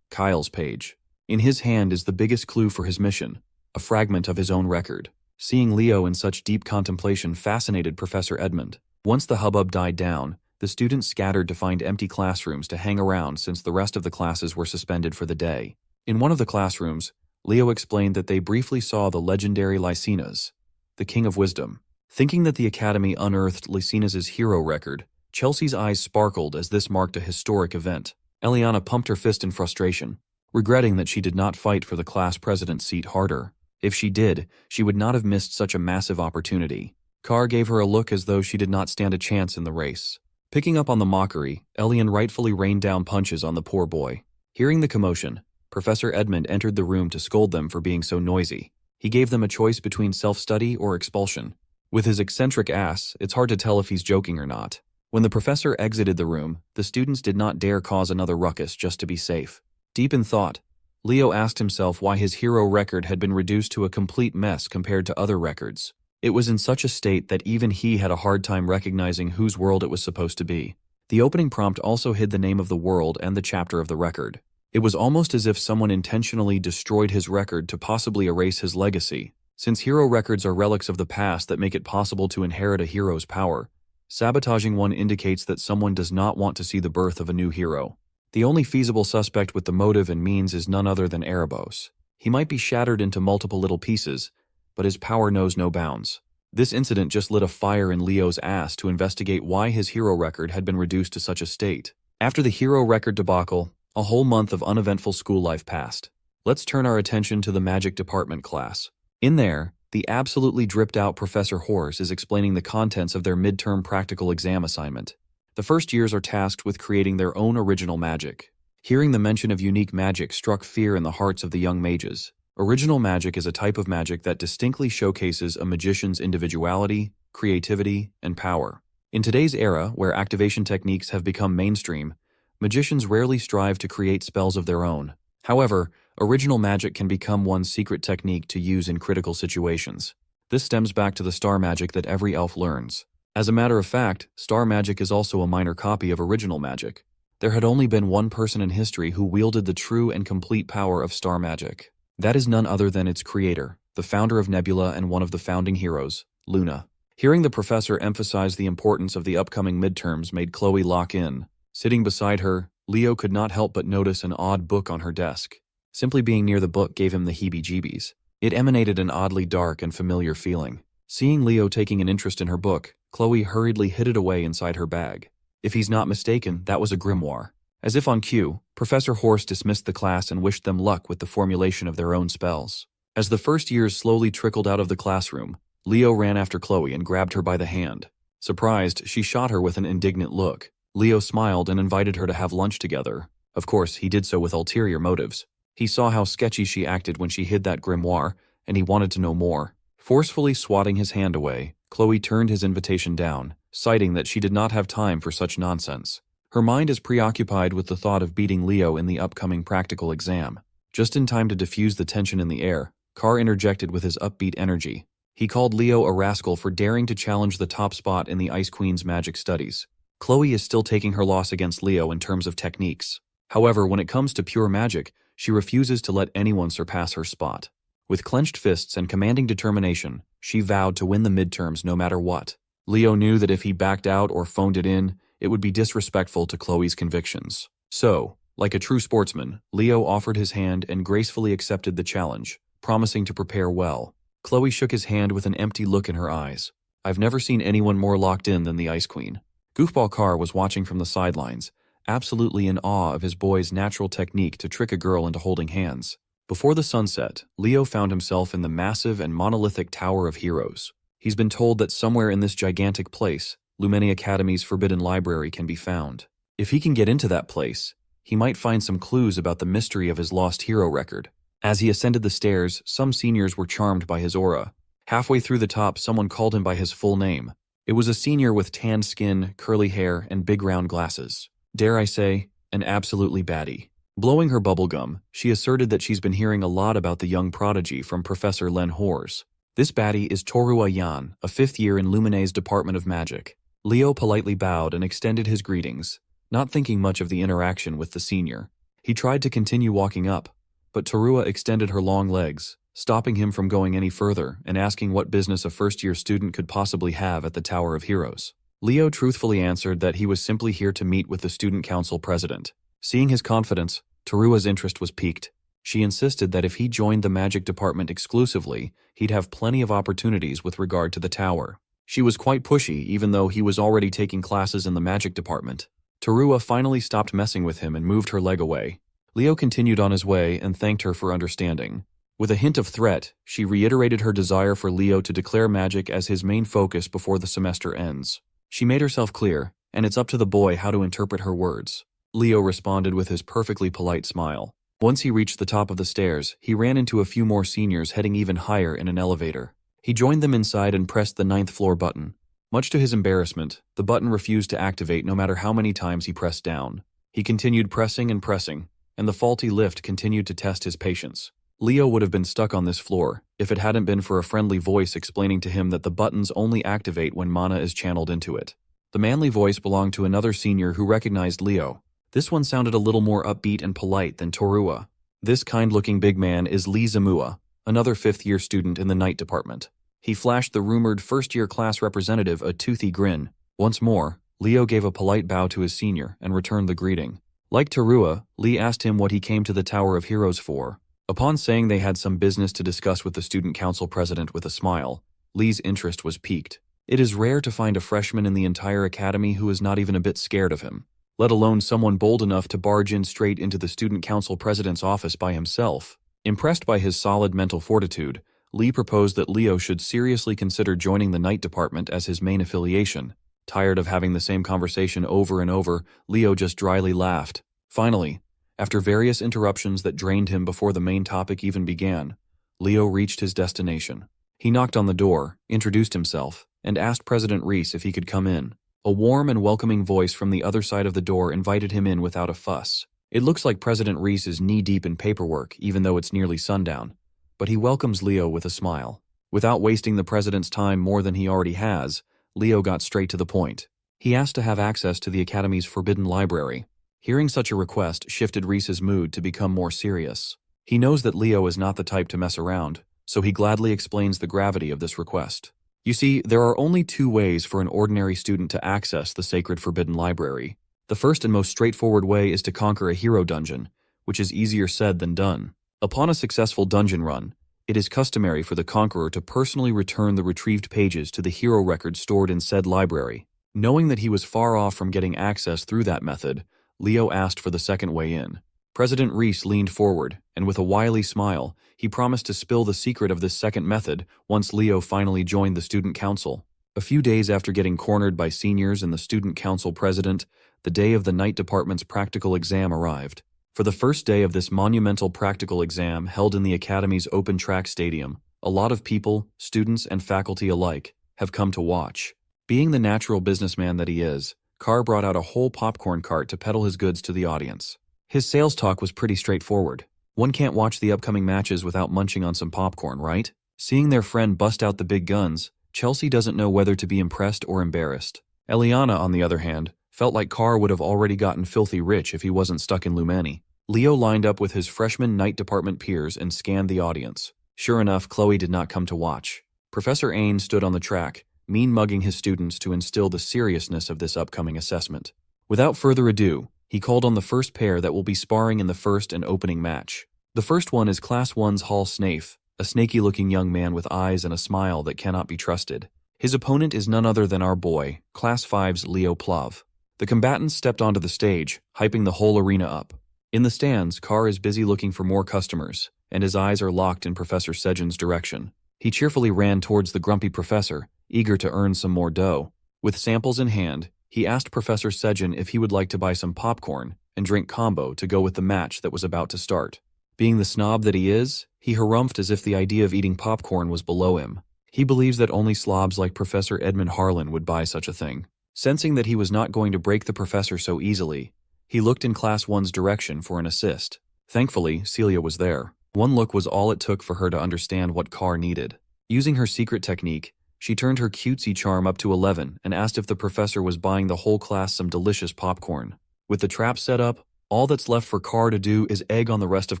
Kyle's page. In his hand is the biggest clue for his mission, a fragment of his own record. Seeing Leo in such deep contemplation fascinated Professor Edmund. Once the hubbub died down, the students scattered to find empty classrooms to hang around since the rest of the classes were suspended for the day. In one of the classrooms, Leo explained that they briefly saw the legendary Lycina's, the King of Wisdom. Thinking that the Academy unearthed Lycina's hero record, Chelsea's eyes sparkled as this marked a historic event. Eliana pumped her fist in frustration, regretting that she did not fight for the class president seat harder. If she did, she would not have missed such a massive opportunity. Carr gave her a look as though she did not stand a chance in the race. Picking up on the mockery, Elian rightfully rained down punches on the poor boy. Hearing the commotion, Professor Edmund entered the room to scold them for being so noisy. He gave them a choice between self-study or expulsion. With his eccentric ass, it's hard to tell if he's joking or not. When the professor exited the room, the students did not dare cause another ruckus just to be safe. Deep in thought, Leo asked himself why his hero record had been reduced to a complete mess compared to other records. It was in such a state that even he had a hard time recognizing whose world it was supposed to be. The opening prompt also hid the name of the world and the chapter of the record. It was almost as if someone intentionally destroyed his record to possibly erase his legacy. Since hero records are relics of the past that make it possible to inherit a hero's power, sabotaging one indicates that someone does not want to see the birth of a new hero. The only feasible suspect with the motive and means is none other than Erebos. He might be shattered into multiple little pieces, but his power knows no bounds. This incident just lit a fire in Leo's ass to investigate why his hero record had been reduced to such a state. After the hero record debacle, a whole month of uneventful school life passed. Let's turn our attention to the magic department class. In there, the absolutely dripped-out Professor Horse is explaining the contents of their midterm practical exam assignment. The first years are tasked with creating their own original magic. Hearing the mention of unique magic struck fear in the hearts of the young mages. Original magic is a type of magic that distinctly showcases a magician's individuality, creativity, and power. In today's era, where activation techniques have become mainstream, magicians rarely strive to create spells of their own. However, original magic can become one's secret technique to use in critical situations. This stems back to the star magic that every elf learns. As a matter of fact, star magic is also a minor copy of original magic. There had only been one person in history who wielded the true and complete power of star magic. That is none other than its creator, the founder of Nebula and one of the founding heroes, Luna. Hearing the professor emphasize the importance of the upcoming midterms made Chloe lock in. Sitting beside her, Leo could not help but notice an odd book on her desk. Simply being near the book gave him the heebie-jeebies. It emanated an oddly dark and familiar feeling. Seeing Leo taking an interest in her book, Chloe hurriedly hid it away inside her bag. If he's not mistaken, that was a grimoire. As if on cue, Professor Horse dismissed the class and wished them luck with the formulation of their own spells. As the first years slowly trickled out of the classroom, Leo ran after Chloe and grabbed her by the hand. Surprised, she shot her with an indignant look. Leo smiled and invited her to have lunch together. Of course, he did so with ulterior motives. He saw how sketchy she acted when she hid that grimoire, and he wanted to know more. Forcefully swatting his hand away, Chloe turned his invitation down, citing that she did not have time for such nonsense. Her mind is preoccupied with the thought of beating Leo in the upcoming practical exam. Just in time to diffuse the tension in the air, Carr interjected with his upbeat energy. He called Leo a rascal for daring to challenge the top spot in the Ice Queen's magic studies. Chloe is still taking her loss against Leo in terms of techniques. However, when it comes to pure magic, she refuses to let anyone surpass her spot. With clenched fists and commanding determination, she vowed to win the midterms no matter what. Leo knew that if he backed out or phoned it in, it would be disrespectful to Chloe's convictions. So, like a true sportsman, Leo offered his hand and gracefully accepted the challenge, promising to prepare well. Chloe shook his hand with an empty look in her eyes. I've never seen anyone more locked in than the Ice Queen. Goofball Carr was watching from the sidelines, absolutely in awe of his boy's natural technique to trick a girl into holding hands. Before the sunset, Leo found himself in the massive and monolithic Tower of Heroes. He's been told that somewhere in this gigantic place, Lumeni Academy's forbidden library can be found. If he can get into that place, he might find some clues about the mystery of his lost hero record. As he ascended the stairs, some seniors were charmed by his aura. Halfway through the top, someone called him by his full name. It was a senior with tanned skin, curly hair, and big round glasses. Dare I say, an absolutely baddie. Blowing her bubblegum, she asserted that she's been hearing a lot about the young prodigy from Professor Len Hors. This baddie is Torua Yan, a 5th year in Lumine's Department of Magic. Leo politely bowed and extended his greetings, not thinking much of the interaction with the senior. He tried to continue walking up, but Torua extended her long legs, stopping him from going any further and asking what business a first-year student could possibly have at the Tower of Heroes. Leo truthfully answered that he was simply here to meet with the student council president. Seeing his confidence, Torua's interest was piqued. She insisted that if he joined the magic department exclusively, he'd have plenty of opportunities with regard to the tower. She was quite pushy, even though he was already taking classes in the magic department. Torua finally stopped messing with him and moved her leg away. Leo continued on his way and thanked her for understanding. With a hint of threat, she reiterated her desire for Leo to declare magic as his main focus before the semester ends. She made herself clear, and it's up to the boy how to interpret her words. Leo responded with his perfectly polite smile. Once he reached the top of the stairs, he ran into a few more seniors heading even higher in an elevator. He joined them inside and pressed the 9th floor button. Much to his embarrassment, the button refused to activate no matter how many times he pressed down. He continued pressing, and the faulty lift continued to test his patience. Leo would have been stuck on this floor if it hadn't been for a friendly voice explaining to him that the buttons only activate when mana is channeled into it. The manly voice belonged to another senior who recognized Leo. This one sounded a little more upbeat and polite than Torua. This kind-looking big man is Lee Zamua, another fifth-year student in the night department. He flashed the rumored first-year class representative a toothy grin. Once more, Leo gave a polite bow to his senior and returned the greeting. Like Torua, Lee asked him what he came to the Tower of Heroes for. Upon saying they had some business to discuss with the student council president with a smile, Lee's interest was piqued. It is rare to find a freshman in the entire academy who is not even a bit scared of him, let alone someone bold enough to barge in straight into the student council president's office by himself. Impressed by his solid mental fortitude, Lee proposed that Leo should seriously consider joining the night department as his main affiliation. Tired of having the same conversation over and over, Leo just dryly laughed. Finally, after various interruptions that drained him before the main topic even began, Leo reached his destination. He knocked on the door, introduced himself, and asked President Reese if he could come in. A warm and welcoming voice from the other side of the door invited him in without a fuss. It looks like President Reese is knee-deep in paperwork, even though it's nearly sundown, but he welcomes Leo with a smile. Without wasting the president's time more than he already has, Leo got straight to the point. He asked to have access to the Academy's forbidden library. Hearing such a request shifted Reese's mood to become more serious. He knows that Leo is not the type to mess around, so he gladly explains the gravity of this request. You see, there are only two ways for an ordinary student to access the sacred forbidden library. The first and most straightforward way is to conquer a hero dungeon, which is easier said than done. Upon a successful dungeon run, it is customary for the conqueror to personally return the retrieved pages to the hero record stored in said library. Knowing that he was far off from getting access through that method, Leo asked for the second way in. President Reese leaned forward, and with a wily smile, he promised to spill the secret of this second method once Leo finally joined the student council. A few days after getting cornered by seniors and the student council president, the day of the night department's practical exam arrived. For the first day of this monumental practical exam held in the Academy's open track stadium, a lot of people, students and faculty alike, have come to watch. Being the natural businessman that he is, Carr brought out a whole popcorn cart to peddle his goods to the audience. His sales talk was pretty straightforward. One can't watch the upcoming matches without munching on some popcorn, right? Seeing their friend bust out the big guns, Chelsea doesn't know whether to be impressed or embarrassed. Eliana, on the other hand, felt like Carr would have already gotten filthy rich if he wasn't stuck in Lumani. Leo lined up with his freshman night department peers and scanned the audience. Sure enough, Chloe did not come to watch. Professor Ain stood on the track, mean-mugging his students to instill the seriousness of this upcoming assessment. Without further ado, he called on the first pair that will be sparring in the first and opening match. The first one is Class 1's Hall Snafe, a snaky-looking young man with eyes and a smile that cannot be trusted. His opponent is none other than our boy, Class 5's Leo Plav. The combatants stepped onto the stage, hyping the whole arena up. In the stands, Carr is busy looking for more customers, and his eyes are locked in Professor Sejin's direction. He cheerfully ran towards the grumpy professor, eager to earn some more dough. With samples in hand, he asked Professor Sejin if he would like to buy some popcorn and drink combo to go with the match that was about to start. Being the snob that he is, he harumphed as if the idea of eating popcorn was below him. He believes that only slobs like Professor Edmund Harlan would buy such a thing. Sensing that he was not going to break the professor so easily, he looked in Class 1's direction for an assist. Thankfully, Celia was there. One look was all it took for her to understand what Carr needed. Using her secret technique, she turned her cutesy charm up to 11 and asked if the professor was buying the whole class some delicious popcorn. With the trap set up, all that's left for Carr to do is egg on the rest of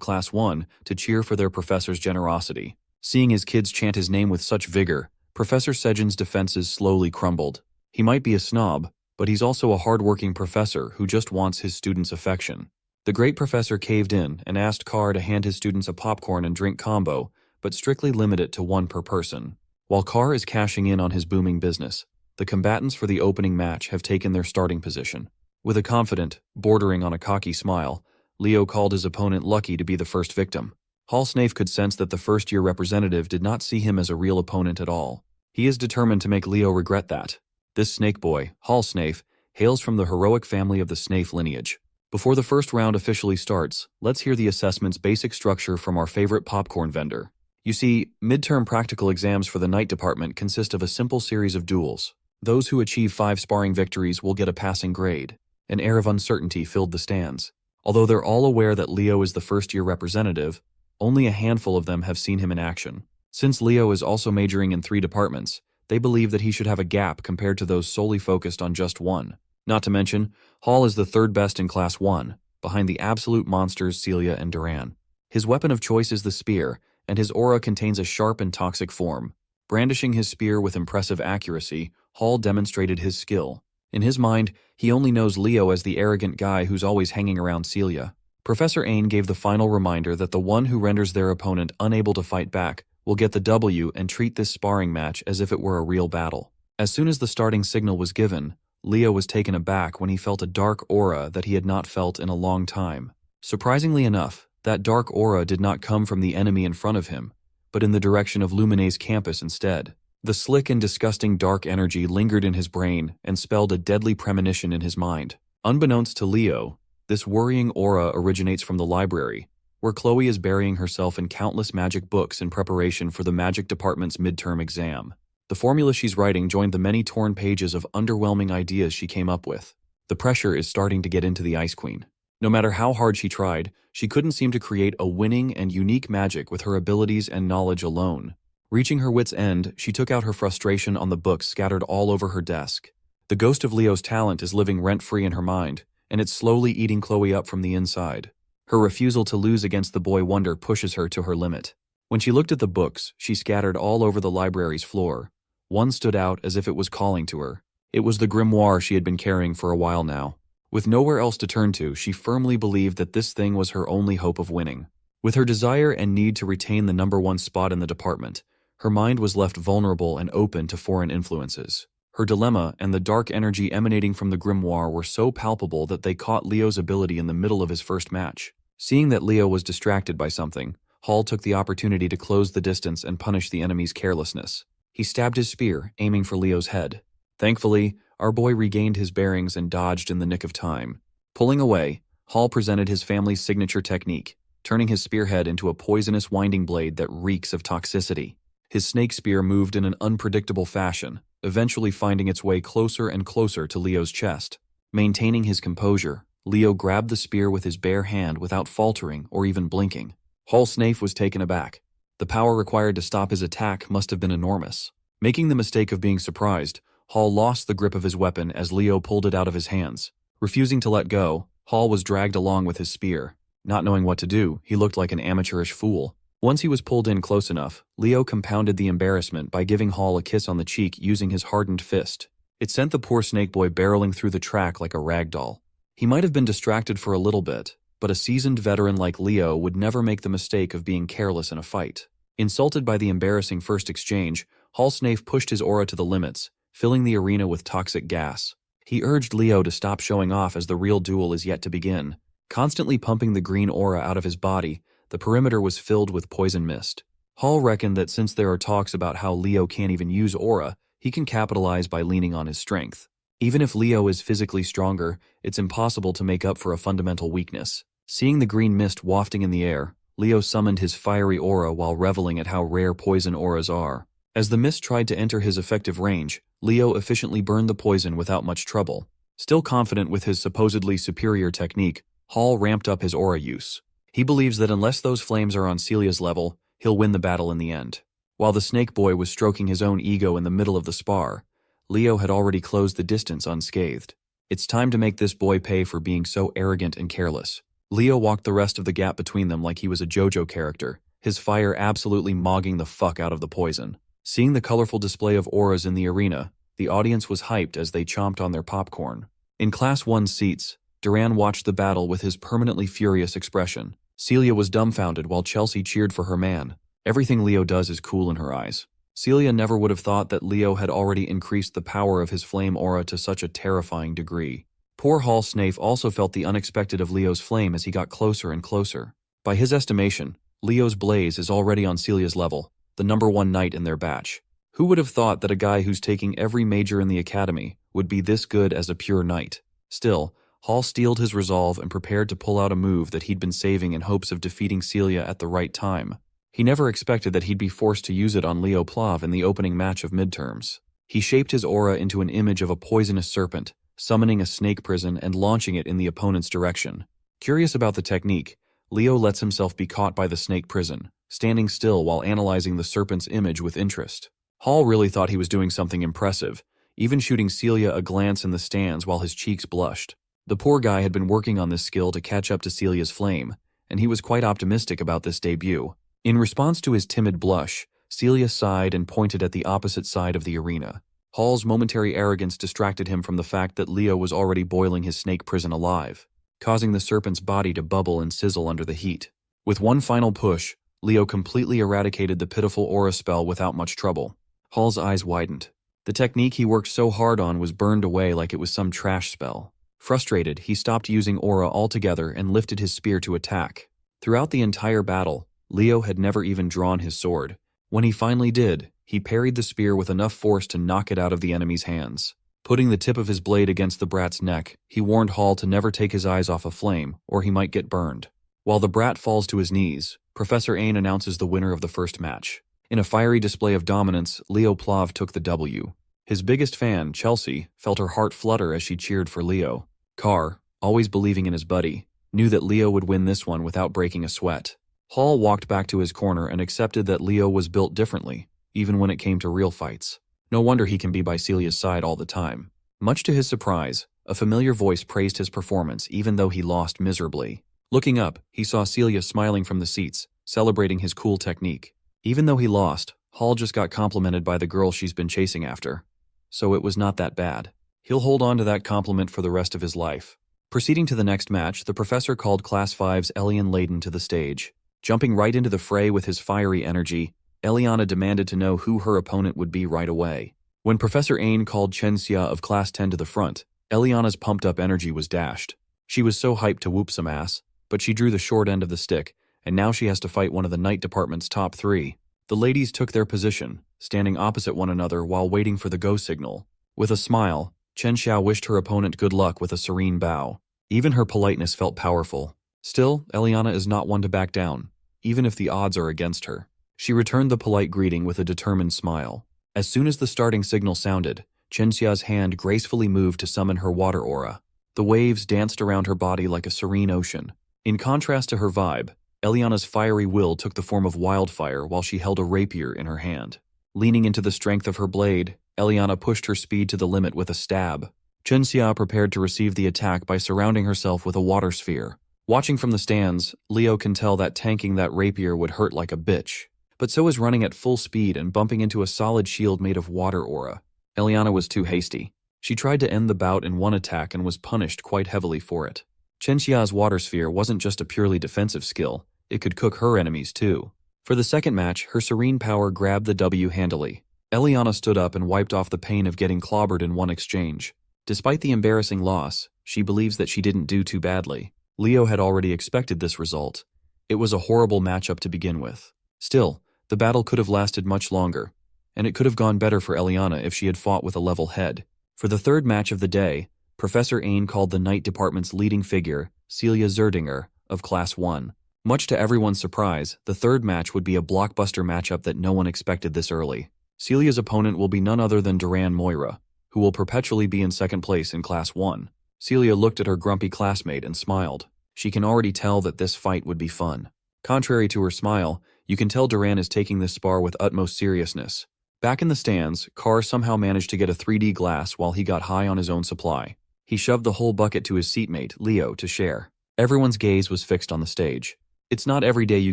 Class 1 to cheer for their professor's generosity. Seeing his kids chant his name with such vigor, Professor Sejin's defenses slowly crumbled. He might be a snob, but he's also a hard-working professor who just wants his students' affection. The great professor caved in and asked Carr to hand his students a popcorn and drink combo, but strictly limit it to one per person. While Carr is cashing in on his booming business, the combatants for the opening match have taken their starting position. With a confident, bordering on a cocky smile, Leo called his opponent lucky to be the first victim. Hall Snafe could sense that the first-year representative did not see him as a real opponent at all. He is determined to make Leo regret that. This snake boy, Hall Snafe, hails from the heroic family of the Snafe lineage. Before the first round officially starts, let's hear the assessment's basic structure from our favorite popcorn vendor. You see, midterm practical exams for the night department consist of a simple series of duels. Those who achieve 5 sparring victories will get a passing grade. An air of uncertainty filled the stands. Although they're all aware that Leo is the first-year representative, only a handful of them have seen him in action. Since Leo is also majoring in 3 departments, they believe that he should have a gap compared to those solely focused on just one. Not to mention, Hall is the 3rd best in Class 1, behind the absolute monsters Celia and Duran. His weapon of choice is the spear, and his aura contains a sharp and toxic form. Brandishing his spear with impressive accuracy, Hall demonstrated his skill. In his mind, he only knows Leo as the arrogant guy who's always hanging around Celia. Professor Ain gave the final reminder that the one who renders their opponent unable to fight back will get the W and treat this sparring match as if it were a real battle. As soon as the starting signal was given, Leo was taken aback when he felt a dark aura that he had not felt in a long time. Surprisingly enough, that dark aura did not come from the enemy in front of him, but in the direction of Lumine's campus instead. The slick and disgusting dark energy lingered in his brain and spelled a deadly premonition in his mind. Unbeknownst to Leo, this worrying aura originates from the library, where Chloe is burying herself in countless magic books in preparation for the magic department's midterm exam. The formula she's writing joined the many torn pages of underwhelming ideas she came up with. The pressure is starting to get into the Ice Queen. No matter how hard she tried, she couldn't seem to create a winning and unique magic with her abilities and knowledge alone. Reaching her wit's end, she took out her frustration on the books scattered all over her desk. The ghost of Leo's talent is living rent-free in her mind, and it's slowly eating Chloe up from the inside. Her refusal to lose against the boy wonder pushes her to her limit. When she looked at the books, she scattered all over the library's floor. One stood out as if it was calling to her. It was the grimoire she had been carrying for a while now. With nowhere else to turn to, she firmly believed that this thing was her only hope of winning. With her desire and need to retain the #1 spot in the department, her mind was left vulnerable and open to foreign influences. Her dilemma and the dark energy emanating from the grimoire were so palpable that they caught Leo's ability in the middle of his first match. Seeing that Leo was distracted by something, Hall took the opportunity to close the distance and punish the enemy's carelessness. He stabbed his spear, aiming for Leo's head. Thankfully, our boy regained his bearings and dodged in the nick of time. Pulling away, Hall presented his family's signature technique, turning his spearhead into a poisonous winding blade that reeks of toxicity. His snake spear moved in an unpredictable fashion, eventually finding its way closer and closer to Leo's chest. Maintaining his composure, Leo grabbed the spear with his bare hand without faltering or even blinking. Hall Snafe was taken aback. The power required to stop his attack must have been enormous. Making the mistake of being surprised, Hall lost the grip of his weapon as Leo pulled it out of his hands. Refusing to let go, Hall was dragged along with his spear. Not knowing what to do, he looked like an amateurish fool. Once he was pulled in close enough, Leo compounded the embarrassment by giving Hall a kiss on the cheek using his hardened fist. It sent the poor snake boy barreling through the track like a rag doll. He might have been distracted for a little bit, but a seasoned veteran like Leo would never make the mistake of being careless in a fight. Insulted by the embarrassing first exchange, Hall Snafe pushed his aura to the limits, filling the arena with toxic gas. He urged Leo to stop showing off as the real duel is yet to begin. Constantly pumping the green aura out of his body, the perimeter was filled with poison mist. Hall reckoned that since there are talks about how Leo can't even use aura, he can capitalize by leaning on his strength. Even if Leo is physically stronger, it's impossible to make up for a fundamental weakness. Seeing the green mist wafting in the air, Leo summoned his fiery aura while reveling at how rare poison auras are. As the mist tried to enter his effective range, Leo efficiently burned the poison without much trouble. Still confident with his supposedly superior technique, Hall ramped up his aura use. He believes that unless those flames are on Celia's level, he'll win the battle in the end. While the snake boy was stroking his own ego in the middle of the spar, Leo had already closed the distance unscathed. It's time to make this boy pay for being so arrogant and careless. Leo walked the rest of the gap between them like he was a JoJo character, his fire absolutely mogging the fuck out of the poison. Seeing the colorful display of auras in the arena, the audience was hyped as they chomped on their popcorn. In Class 1 seats, Duran watched the battle with his permanently furious expression. Celia was dumbfounded while Chelsea cheered for her man. Everything Leo does is cool in her eyes. Celia never would have thought that Leo had already increased the power of his flame aura to such a terrifying degree. Poor Hall Snafe also felt the unexpected of Leo's flame as he got closer and closer. By his estimation, Leo's blaze is already on Celia's level, the #1 knight in their batch. Who would have thought that a guy who's taking every major in the academy would be this good as a pure knight? Still, Hall steeled his resolve and prepared to pull out a move that he'd been saving in hopes of defeating Celia at the right time. He never expected that he'd be forced to use it on Leo Plav in the opening match of midterms. He shaped his aura into an image of a poisonous serpent, summoning a snake prison and launching it in the opponent's direction. Curious about the technique, Leo lets himself be caught by the snake prison, standing still while analyzing the serpent's image with interest. Hall really thought he was doing something impressive, even shooting Celia a glance in the stands while his cheeks blushed. The poor guy had been working on this skill to catch up to Celia's flame, and he was quite optimistic about this debut. In response to his timid blush, Celia sighed and pointed at the opposite side of the arena. Hall's momentary arrogance distracted him from the fact that Leo was already boiling his snake prison alive, causing the serpent's body to bubble and sizzle under the heat. With one final push, Leo completely eradicated the pitiful aura spell without much trouble. Hall's eyes widened. The technique he worked so hard on was burned away like it was some trash spell. Frustrated, he stopped using aura altogether and lifted his spear to attack. Throughout the entire battle, Leo had never even drawn his sword. When he finally did, he parried the spear with enough force to knock it out of the enemy's hands. Putting the tip of his blade against the brat's neck, he warned Hall to never take his eyes off a flame, or he might get burned. While the brat falls to his knees, Professor Ain announces the winner of the first match. In a fiery display of dominance, Leo Plav took the W. His biggest fan, Chelsea, felt her heart flutter as she cheered for Leo. Carr, always believing in his buddy, knew that Leo would win this one without breaking a sweat. Hall walked back to his corner and accepted that Leo was built differently, even when it came to real fights. No wonder he can be by Celia's side all the time. Much to his surprise, a familiar voice praised his performance even though he lost miserably. Looking up, he saw Celia smiling from the seats, celebrating his cool technique. Even though he lost, Hall just got complimented by the girl she's been chasing after. So it was not that bad. He'll hold on to that compliment for the rest of his life. Proceeding to the next match, the professor called Class 5's Elian Layden to the stage. Jumping right into the fray with his fiery energy, Eliana demanded to know who her opponent would be right away. When Professor Ain called Chen Xia of Class 10 to the front, Eliana's pumped-up energy was dashed. She was so hyped to whoop some ass, but she drew the short end of the stick, and now she has to fight one of the night department's top 3. The ladies took their position, standing opposite one another while waiting for the go signal. With a smile, Chen Xia wished her opponent good luck with a serene bow. Even her politeness felt powerful. Still, Eliana is not one to back down, even if the odds are against her. She returned the polite greeting with a determined smile. As soon as the starting signal sounded, Chen Xia's hand gracefully moved to summon her water aura. The waves danced around her body like a serene ocean. In contrast to her vibe, Eliana's fiery will took the form of wildfire while she held a rapier in her hand. Leaning into the strength of her blade, Eliana pushed her speed to the limit with a stab. Chen Xia prepared to receive the attack by surrounding herself with a water sphere. Watching from the stands, Leo can tell that tanking that rapier would hurt like a bitch. But so is running at full speed and bumping into a solid shield made of water aura. Eliana was too hasty. She tried to end the bout in one attack and was punished quite heavily for it. Chen Xia's water sphere wasn't just a purely defensive skill, it could cook her enemies too. For the second match, her serene power grabbed the W handily. Eliana stood up and wiped off the pain of getting clobbered in one exchange. Despite the embarrassing loss, she believes that she didn't do too badly. Leo had already expected this result. It was a horrible matchup to begin with. Still, the battle could have lasted much longer, and it could have gone better for Eliana if she had fought with a level head. For the third match of the day, Professor Ain called the Night Department's leading figure, Celia Zerdinger, of Class 1. Much to everyone's surprise, the third match would be a blockbuster matchup that no one expected this early. Celia's opponent will be none other than Duran Moira, who will perpetually be in second place in Class 1. Celia looked at her grumpy classmate and smiled. She can already tell that this fight would be fun. Contrary to her smile, you can tell Duran is taking this spar with utmost seriousness. Back in the stands, Carr somehow managed to get a 3D glass while he got high on his own supply. He shoved the whole bucket to his seatmate, Leo, to share. Everyone's gaze was fixed on the stage. It's not every day you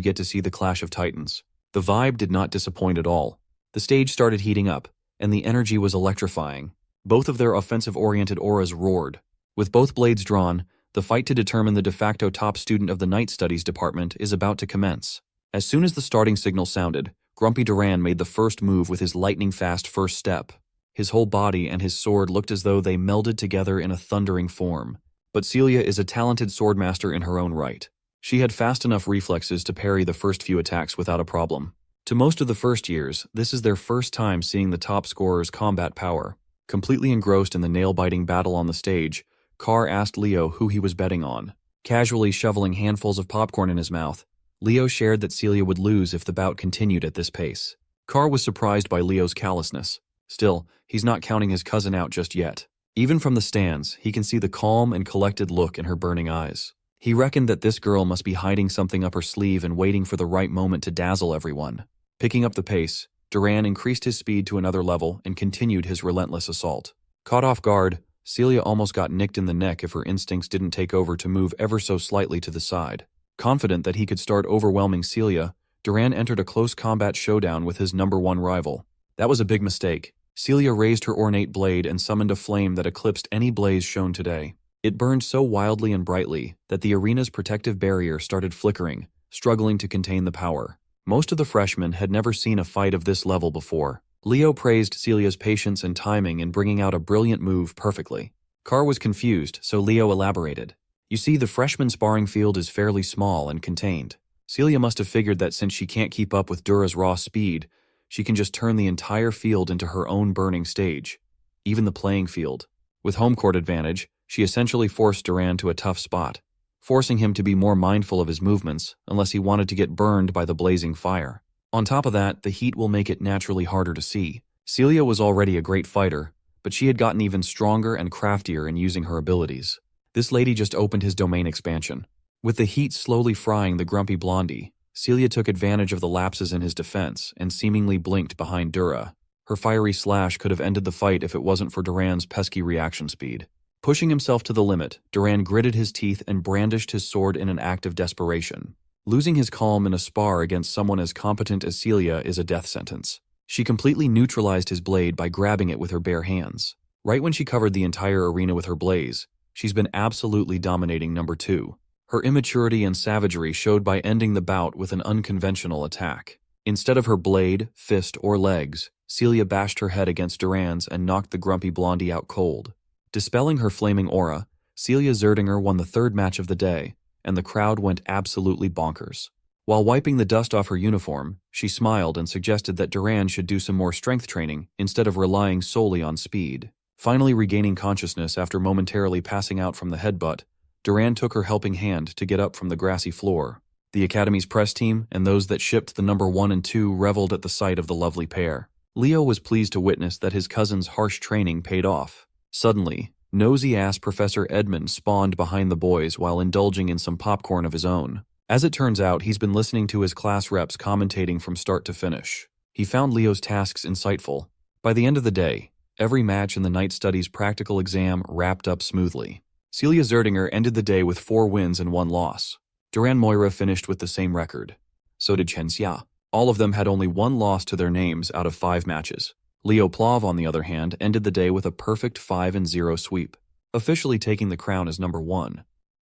get to see the clash of titans. The vibe did not disappoint at all. The stage started heating up, and the energy was electrifying. Both of their offensive-oriented auras roared. With both blades drawn, the fight to determine the de facto top student of the Night Studies department is about to commence. As soon as the starting signal sounded, Grumpy Duran made the first move with his lightning-fast first step. His whole body and his sword looked as though they melded together in a thundering form. But Celia is a talented swordmaster in her own right. She had fast enough reflexes to parry the first few attacks without a problem. To most of the first years, this is their first time seeing the top scorer's combat power. Completely engrossed in the nail-biting battle on the stage, Carr asked Leo who he was betting on. Casually shoveling handfuls of popcorn in his mouth, Leo shared that Celia would lose if the bout continued at this pace. Carr was surprised by Leo's callousness. Still, he's not counting his cousin out just yet. Even from the stands, he can see the calm and collected look in her burning eyes. He reckoned that this girl must be hiding something up her sleeve and waiting for the right moment to dazzle everyone. Picking up the pace, Duran increased his speed to another level and continued his relentless assault. Caught off guard, Celia almost got nicked in the neck if her instincts didn't take over to move ever so slightly to the side. Confident that he could start overwhelming Celia, Duran entered a close combat showdown with his #1 rival. That was a big mistake. Celia raised her ornate blade and summoned a flame that eclipsed any blaze shown today. It burned so wildly and brightly that the arena's protective barrier started flickering, struggling to contain the power. Most of the freshmen had never seen a fight of this level before. Leo praised Celia's patience and timing in bringing out a brilliant move perfectly. Carr was confused, so Leo elaborated. You see, the freshman sparring field is fairly small and contained. Celia must have figured that since she can't keep up with Dura's raw speed, she can just turn the entire field into her own burning stage, even the playing field. With home court advantage, she essentially forced Duran to a tough spot, forcing him to be more mindful of his movements unless he wanted to get burned by the blazing fire. On top of that, the heat will make it naturally harder to see. Celia was already a great fighter, but she had gotten even stronger and craftier in using her abilities. This lady just opened his domain expansion. With the heat slowly frying the grumpy blondie, Celia took advantage of the lapses in his defense and seemingly blinked behind Dura. Her fiery slash could have ended the fight if it wasn't for Duran's pesky reaction speed. Pushing himself to the limit, Duran gritted his teeth and brandished his sword in an act of desperation. Losing his calm in a spar against someone as competent as Celia is a death sentence. She completely neutralized his blade by grabbing it with her bare hands. Right when she covered the entire arena with her blaze, she's been absolutely dominating #2. Her immaturity and savagery showed by ending the bout with an unconventional attack. Instead of her blade, fist, or legs, Celia bashed her head against Duran's and knocked the grumpy blondie out cold. Dispelling her flaming aura, Celia Zerdinger won the 3rd match of the day, and the crowd went absolutely bonkers. While wiping the dust off her uniform, she smiled and suggested that Duran should do some more strength training instead of relying solely on speed. Finally regaining consciousness after momentarily passing out from the headbutt, Duran took her helping hand to get up from the grassy floor. The Academy's press team and those that shipped the #1 and 2 reveled at the sight of the lovely pair. Leo was pleased to witness that his cousin's harsh training paid off. Suddenly, nosy-ass Professor Edmund spawned behind the boys while indulging in some popcorn of his own. As it turns out, he's been listening to his class reps commentating from start to finish. He found Leo's tasks insightful. By the end of the day, every match in the night studies practical exam wrapped up smoothly. Celia Zerdinger ended the day with 4 wins and 1 loss. Duran Moira finished with the same record. So did Chen Xia. All of them had only 1 loss to their names out of 5 matches. Leo Plov, on the other hand, ended the day with a perfect 5-0 sweep, officially taking the crown as #1.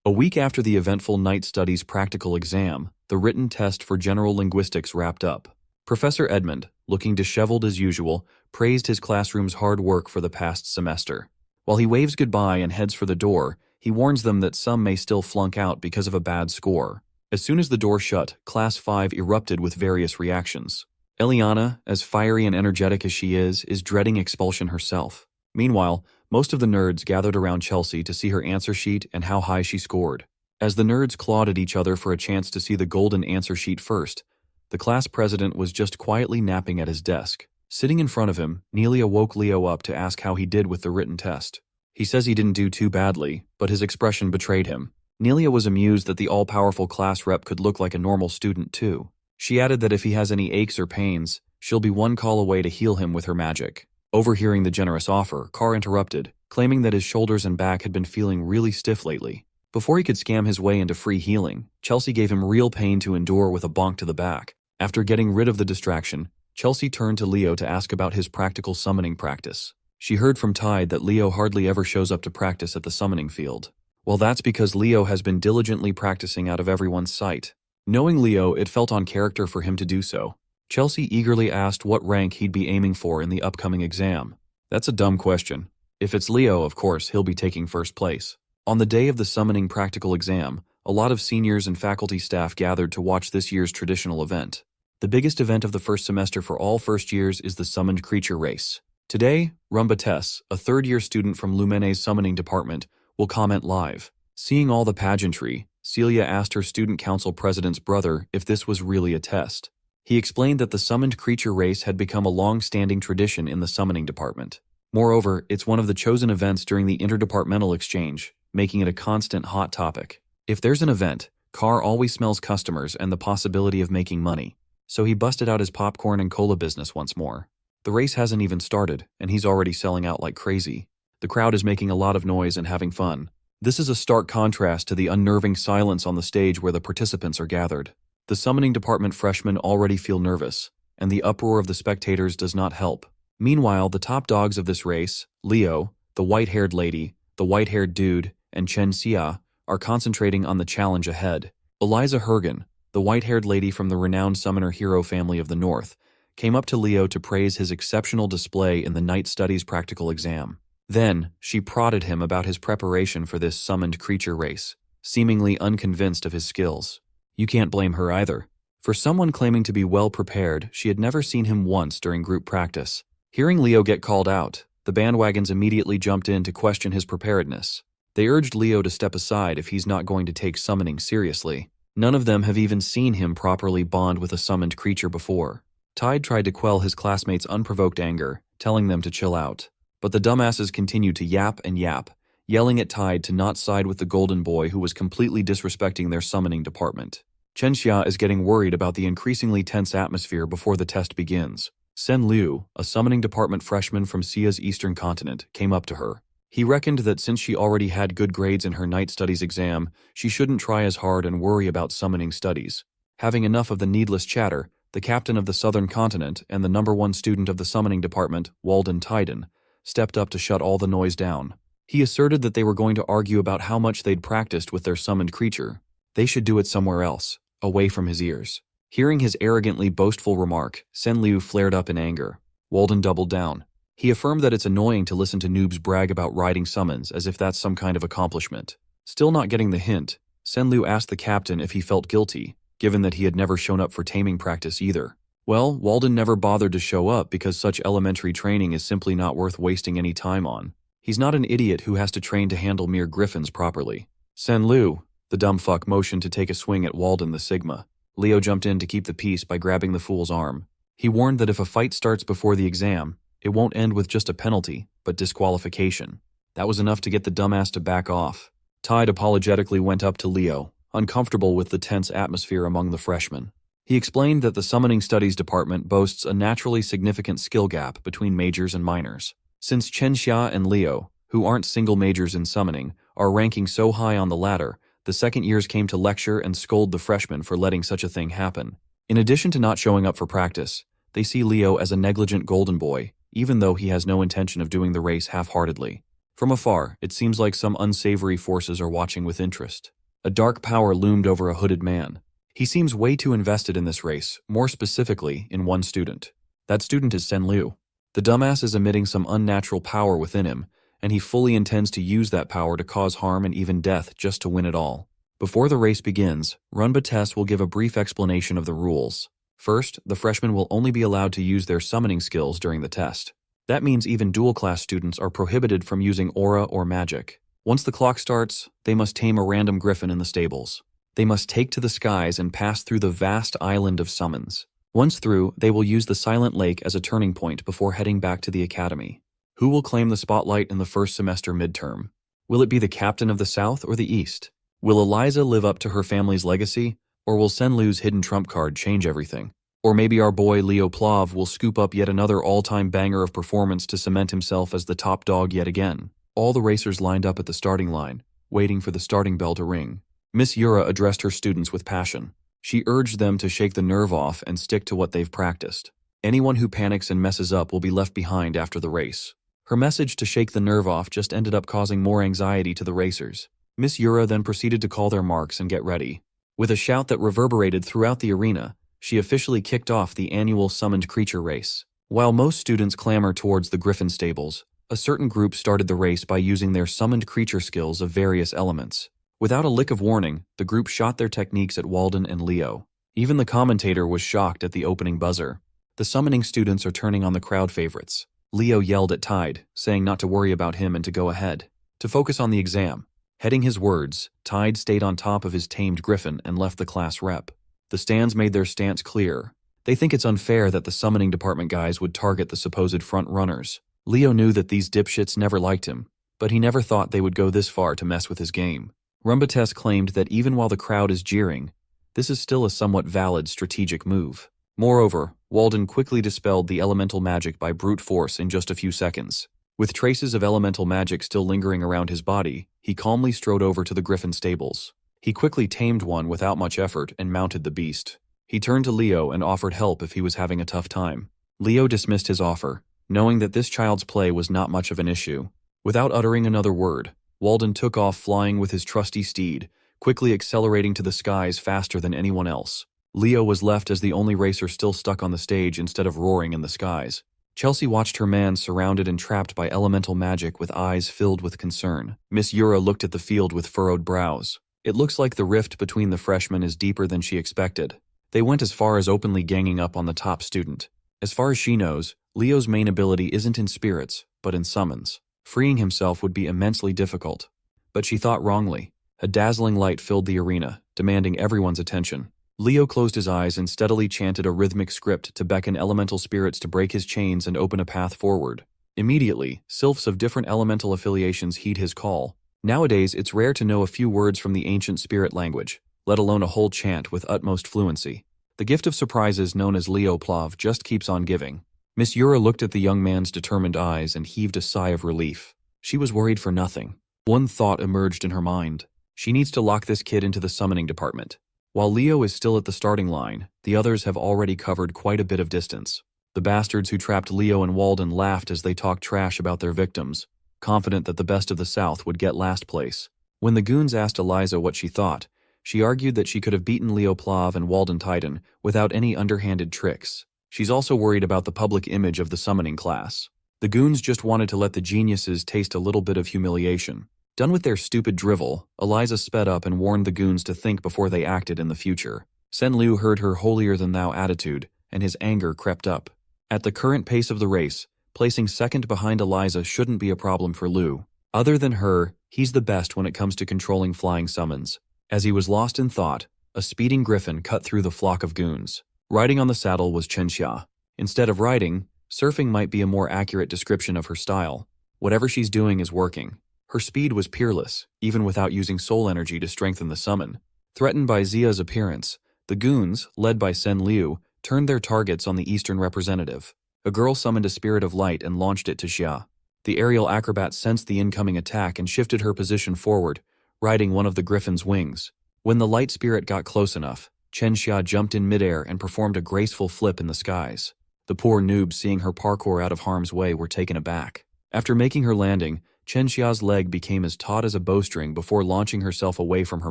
A week after the eventful night studies practical exam, the written test for general linguistics wrapped up. Professor Edmund, looking disheveled as usual, praised his classroom's hard work for the past semester. While he waves goodbye and heads for the door, he warns them that some may still flunk out because of a bad score. As soon as the door shut, Class 5 erupted with various reactions. Eliana, as fiery and energetic as she is dreading expulsion herself. Meanwhile, most of the nerds gathered around Chelsea to see her answer sheet and how high she scored. As the nerds clawed at each other for a chance to see the golden answer sheet first, the class president was just quietly napping at his desk. Sitting in front of him, Nelia woke Leo up to ask how he did with the written test. He says he didn't do too badly, but his expression betrayed him. Nelia was amused that the all-powerful class rep could look like a normal student too. She added that if he has any aches or pains, she'll be 1 call away to heal him with her magic. Overhearing the generous offer, Carr interrupted, claiming that his shoulders and back had been feeling really stiff lately. Before he could scam his way into free healing, Chelsea gave him real pain to endure with a bonk to the back. After getting rid of the distraction, Chelsea turned to Leo to ask about his practical summoning practice. She heard from Tide that Leo hardly ever shows up to practice at the summoning field. Well, that's because Leo has been diligently practicing out of everyone's sight. Knowing Leo, it felt on character for him to do so. Chelsea eagerly asked what rank he'd be aiming for in the upcoming exam. That's a dumb question. If it's Leo, of course, he'll be taking first place. On the day of the summoning practical exam, a lot of seniors and faculty staff gathered to watch this year's traditional event. The biggest event of the first semester for all first years is the summoned creature race. Today, Rumba Tess, a 3rd-year student from Lumene's summoning department, will comment live. Seeing all the pageantry, Celia asked her student council president's brother if this was really a test. He explained that the summoned creature race had become a long-standing tradition in the summoning department. Moreover, it's one of the chosen events during the interdepartmental exchange, making it a constant hot topic. If there's an event, Carr always smells customers and the possibility of making money. So he busted out his popcorn and cola business once more. The race hasn't even started, and he's already selling out like crazy. The crowd is making a lot of noise and having fun. This is a stark contrast to the unnerving silence on the stage where the participants are gathered. The summoning department freshmen already feel nervous, and the uproar of the spectators does not help. Meanwhile, the top dogs of this race, Leo, the white-haired lady, the white-haired dude, and Chen Xia, are concentrating on the challenge ahead. Eliza Hergen, the white-haired lady from the renowned summoner hero family of the North, came up to Leo to praise his exceptional display in the Night Studies practical exam. Then, she prodded him about his preparation for this summoned creature race, seemingly unconvinced of his skills. You can't blame her either. For someone claiming to be well prepared, she had never seen him once during group practice. Hearing Leo get called out, the bandwagons immediately jumped in to question his preparedness. They urged Leo to step aside if he's not going to take summoning seriously. None of them have even seen him properly bond with a summoned creature before. Tide tried to quell his classmates' unprovoked anger, telling them to chill out. But the dumbasses continued to yap and yap, yelling at Tide to not side with the golden boy who was completely disrespecting their summoning department. Chen Xia is getting worried about the increasingly tense atmosphere before the test begins. Sen Liu, a summoning department freshman from Sia's eastern continent, came up to her. He reckoned that since she already had good grades in her night studies exam, she shouldn't try as hard and worry about summoning studies. Having enough of the needless chatter, the captain of the southern continent and the #1 student of the summoning department, Walden Tyden, stepped up to shut all the noise down. He asserted that they were going to argue about how much they'd practiced with their summoned creature. They should do it somewhere else, away from his ears. Hearing his arrogantly boastful remark, Sen Liu flared up in anger. Walden doubled down. He affirmed that it's annoying to listen to noobs brag about riding summons as if that's some kind of accomplishment. Still not getting the hint, Sen Liu asked the captain if he felt guilty, given that he had never shown up for taming practice either. Well, Walden never bothered to show up because such elementary training is simply not worth wasting any time on. He's not an idiot who has to train to handle mere griffins properly. Sen Liu, the dumb fuck, motioned to take a swing at Walden the Sigma. Leo jumped in to keep the peace by grabbing the fool's arm. He warned that if a fight starts before the exam, it won't end with just a penalty, but disqualification. That was enough to get the dumbass to back off. Tide apologetically went up to Leo, uncomfortable with the tense atmosphere among the freshmen. He explained that the Summoning Studies department boasts a naturally significant skill gap between majors and minors. Since Chen Xia and Leo, who aren't single majors in summoning, are ranking so high on the ladder, the second years came to lecture and scold the freshmen for letting such a thing happen. In addition to not showing up for practice, they see Leo as a negligent golden boy, even though he has no intention of doing the race half-heartedly. From afar, it seems like some unsavory forces are watching with interest. A dark power loomed over a hooded man. He seems way too invested in this race, more specifically in one student. That student is Sen Liu. The dumbass is emitting some unnatural power within him, and he fully intends to use that power to cause harm and even death just to win it all. Before the race begins, Runba Tess will give a brief explanation of the rules. First, the freshmen will only be allowed to use their summoning skills during the test. That means even dual-class students are prohibited from using aura or magic. Once the clock starts, they must tame a random griffin in the stables. They must take to the skies and pass through the vast island of summons. Once through, they will use the Silent Lake as a turning point before heading back to the academy. Who will claim the spotlight in the first semester midterm? Will it be the captain of the South or the East? Will Eliza live up to her family's legacy, or will Sen Liu's hidden trump card change everything? Or maybe our boy Leo Plav will scoop up yet another all-time banger of performance to cement himself as the top dog yet again. All the racers lined up at the starting line, waiting for the starting bell to ring. Miss Yura addressed her students with passion. She urged them to shake the nerve off and stick to what they've practiced. Anyone who panics and messes up will be left behind after the race. Her message to shake the nerve off just ended up causing more anxiety to the racers. Miss Yura then proceeded to call their marks and get ready. With a shout that reverberated throughout the arena, she officially kicked off the annual summoned creature race. While most students clamor towards the griffin stables, a certain group started the race by using their summoned creature skills of various elements. Without a lick of warning, the group shot their techniques at Walden and Leo. Even the commentator was shocked at the opening buzzer. The summoning students are turning on the crowd favorites. Leo yelled at Tide, saying not to worry about him and to go ahead. To focus on the exam. Heading his words, Tide stayed on top of his tamed griffin and left the class rep. The stands made their stance clear. They think it's unfair that the summoning department guys would target the supposed front runners. Leo knew that these dipshits never liked him, but he never thought they would go this far to mess with his game. Rumbates claimed that even while the crowd is jeering, this is still a somewhat valid strategic move. Moreover, Walden quickly dispelled the elemental magic by brute force in just a few seconds. With traces of elemental magic still lingering around his body, he calmly strode over to the griffin stables. He quickly tamed one without much effort and mounted the beast. He turned to Leo and offered help if he was having a tough time. Leo dismissed his offer, knowing that this child's play was not much of an issue. Without uttering another word, Walden took off flying with his trusty steed, quickly accelerating to the skies faster than anyone else. Leo was left as the only racer still stuck on the stage instead of roaring in the skies. Chelsea watched her man surrounded and trapped by elemental magic with eyes filled with concern. Miss Yura looked at the field with furrowed brows. It looks like the rift between the freshmen is deeper than she expected. They went as far as openly ganging up on the top student. As far as she knows, Leo's main ability isn't in spirits, but in summons. Freeing himself would be immensely difficult. But she thought wrongly. A dazzling light filled the arena, demanding everyone's attention. Leo closed his eyes and steadily chanted a rhythmic script to beckon elemental spirits to break his chains and open a path forward. Immediately, sylphs of different elemental affiliations heed his call. Nowadays, it's rare to know a few words from the ancient spirit language, let alone a whole chant with utmost fluency. The gift of surprises known as Leo Plav just keeps on giving. Miss Yura looked at the young man's determined eyes and heaved a sigh of relief. She was worried for nothing. One thought emerged in her mind. She needs to lock this kid into the summoning department. While Leo is still at the starting line, the others have already covered quite a bit of distance. The bastards who trapped Leo and Walden laughed as they talked trash about their victims, confident that the best of the South would get last place. When the goons asked Eliza what she thought, she argued that she could have beaten Leo Plav and Walden Titan without any underhanded tricks. She's also worried about the public image of the summoning class. The goons just wanted to let the geniuses taste a little bit of humiliation. Done with their stupid drivel, Eliza sped up and warned the goons to think before they acted in the future. Sen Liu heard her holier-than-thou attitude, and his anger crept up. At the current pace of the race, placing second behind Eliza shouldn't be a problem for Liu. Other than her, he's the best when it comes to controlling flying summons. As he was lost in thought, a speeding griffin cut through the flock of goons. Riding on the saddle was Chen Xia. Instead of riding, surfing might be a more accurate description of her style. Whatever she's doing is working. Her speed was peerless, even without using soul energy to strengthen the summon. Threatened by Zia's appearance, the goons, led by Sen Liu, turned their targets on the eastern representative. A girl summoned a spirit of light and launched it to Xia. The aerial acrobat sensed the incoming attack and shifted her position forward, riding one of the griffin's wings. When the light spirit got close enough, Chen Xia jumped in midair and performed a graceful flip in the skies. The poor noobs seeing her parkour out of harm's way were taken aback. After making her landing, Chen Xia's leg became as taut as a bowstring before launching herself away from her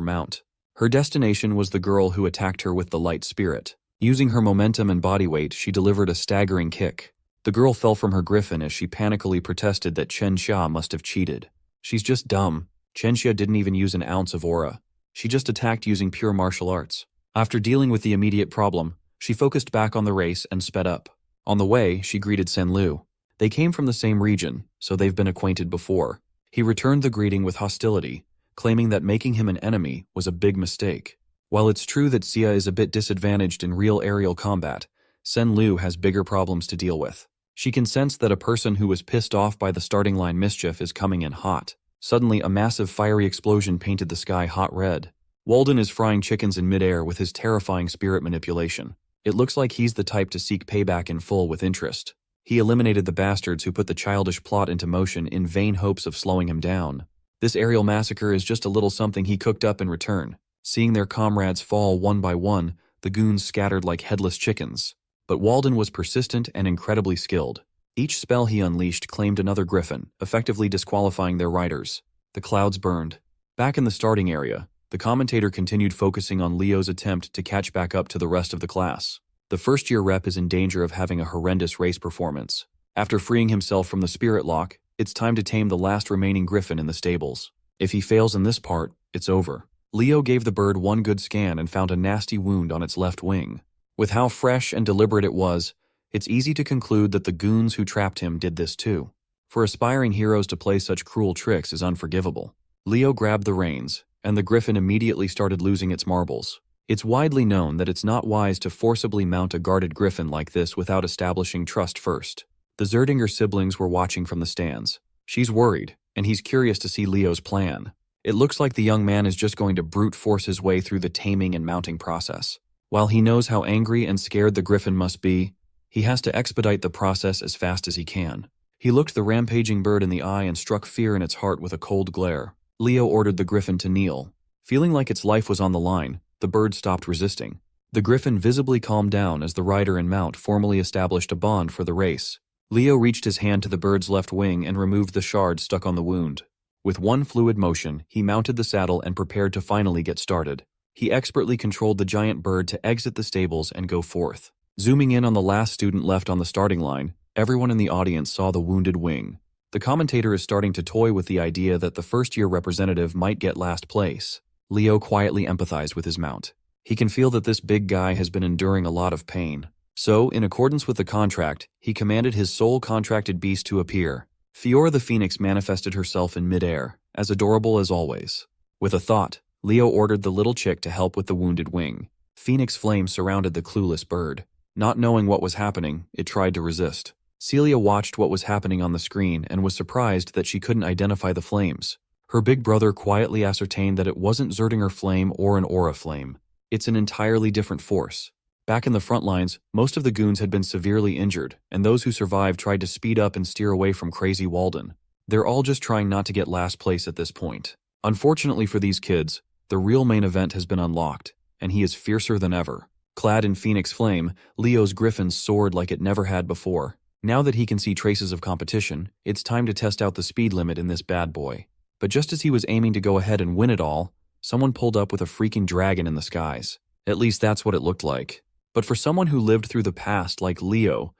mount. Her destination was the girl who attacked her with the light spirit. Using her momentum and body weight, she delivered a staggering kick. The girl fell from her griffin as she panically protested that Chen Xia must have cheated. She's just dumb. Chen Xia didn't even use an ounce of aura. She just attacked using pure martial arts. After dealing with the immediate problem, she focused back on the race and sped up. On the way, she greeted Sen Liu. They came from the same region, so they've been acquainted before. He returned the greeting with hostility, claiming that making him an enemy was a big mistake. While it's true that Xia is a bit disadvantaged in real aerial combat, Sen Liu has bigger problems to deal with. She can sense that a person who was pissed off by the starting line mischief is coming in hot. Suddenly, a massive fiery explosion painted the sky hot red. Walden is frying chickens in midair with his terrifying spirit manipulation. It looks like he's the type to seek payback in full with interest. He eliminated the bastards who put the childish plot into motion in vain hopes of slowing him down. This aerial massacre is just a little something he cooked up in return. Seeing their comrades fall one by one, the goons scattered like headless chickens. But Walden was persistent and incredibly skilled. Each spell he unleashed claimed another griffin, effectively disqualifying their riders. The clouds burned. Back in the starting area, the commentator continued focusing on Leo's attempt to catch back up to the rest of the class. The first-year rep is in danger of having a horrendous race performance. After freeing himself from the spirit lock, it's time to tame the last remaining griffin in the stables. If he fails in this part, it's over. Leo gave the bird one good scan and found a nasty wound on its left wing. With how fresh and deliberate it was, it's easy to conclude that the goons who trapped him did this too. For aspiring heroes to play such cruel tricks is unforgivable. Leo grabbed the reins, and the griffin immediately started losing its marbles. It's widely known that it's not wise to forcibly mount a guarded griffin like this without establishing trust first. The Zerdinger siblings were watching from the stands. She's worried, and he's curious to see Leo's plan. It looks like the young man is just going to brute force his way through the taming and mounting process. While he knows how angry and scared the griffin must be, he has to expedite the process as fast as he can. He looked the rampaging bird in the eye and struck fear in its heart with a cold glare. Leo ordered the griffin to kneel. Feeling like its life was on the line, the bird stopped resisting. The griffin visibly calmed down as the rider and mount formally established a bond for the race. Leo reached his hand to the bird's left wing and removed the shard stuck on the wound. With one fluid motion, he mounted the saddle and prepared to finally get started. He expertly controlled the giant bird to exit the stables and go forth. Zooming in on the last student left on the starting line, everyone in the audience saw the wounded wing. The commentator is starting to toy with the idea that the first-year representative might get last place. Leo quietly empathized with his mount. He can feel that this big guy has been enduring a lot of pain. So, in accordance with the contract, he commanded his sole contracted beast to appear. Fiora the Phoenix manifested herself in midair, as adorable as always. With a thought, Leo ordered the little chick to help with the wounded wing. Phoenix flames surrounded the clueless bird. Not knowing what was happening, it tried to resist. Celia watched what was happening on the screen and was surprised that she couldn't identify the flames. Her big brother quietly ascertained that it wasn't Zerdinger flame or an aura flame. It's an entirely different force. Back in the front lines, most of the goons had been severely injured, and those who survived tried to speed up and steer away from crazy Walden. They're all just trying not to get last place at this point. Unfortunately for these kids, the real main event has been unlocked, and he is fiercer than ever. Clad in Phoenix Flame, Leo's griffin soared like it never had before. Now that he can see traces of competition, it's time to test out the speed limit in this bad boy. But just as he was aiming to go ahead and win it all, someone pulled up with a freaking dragon in the skies. At least that's what it looked like. But for someone who lived through the past like Leo,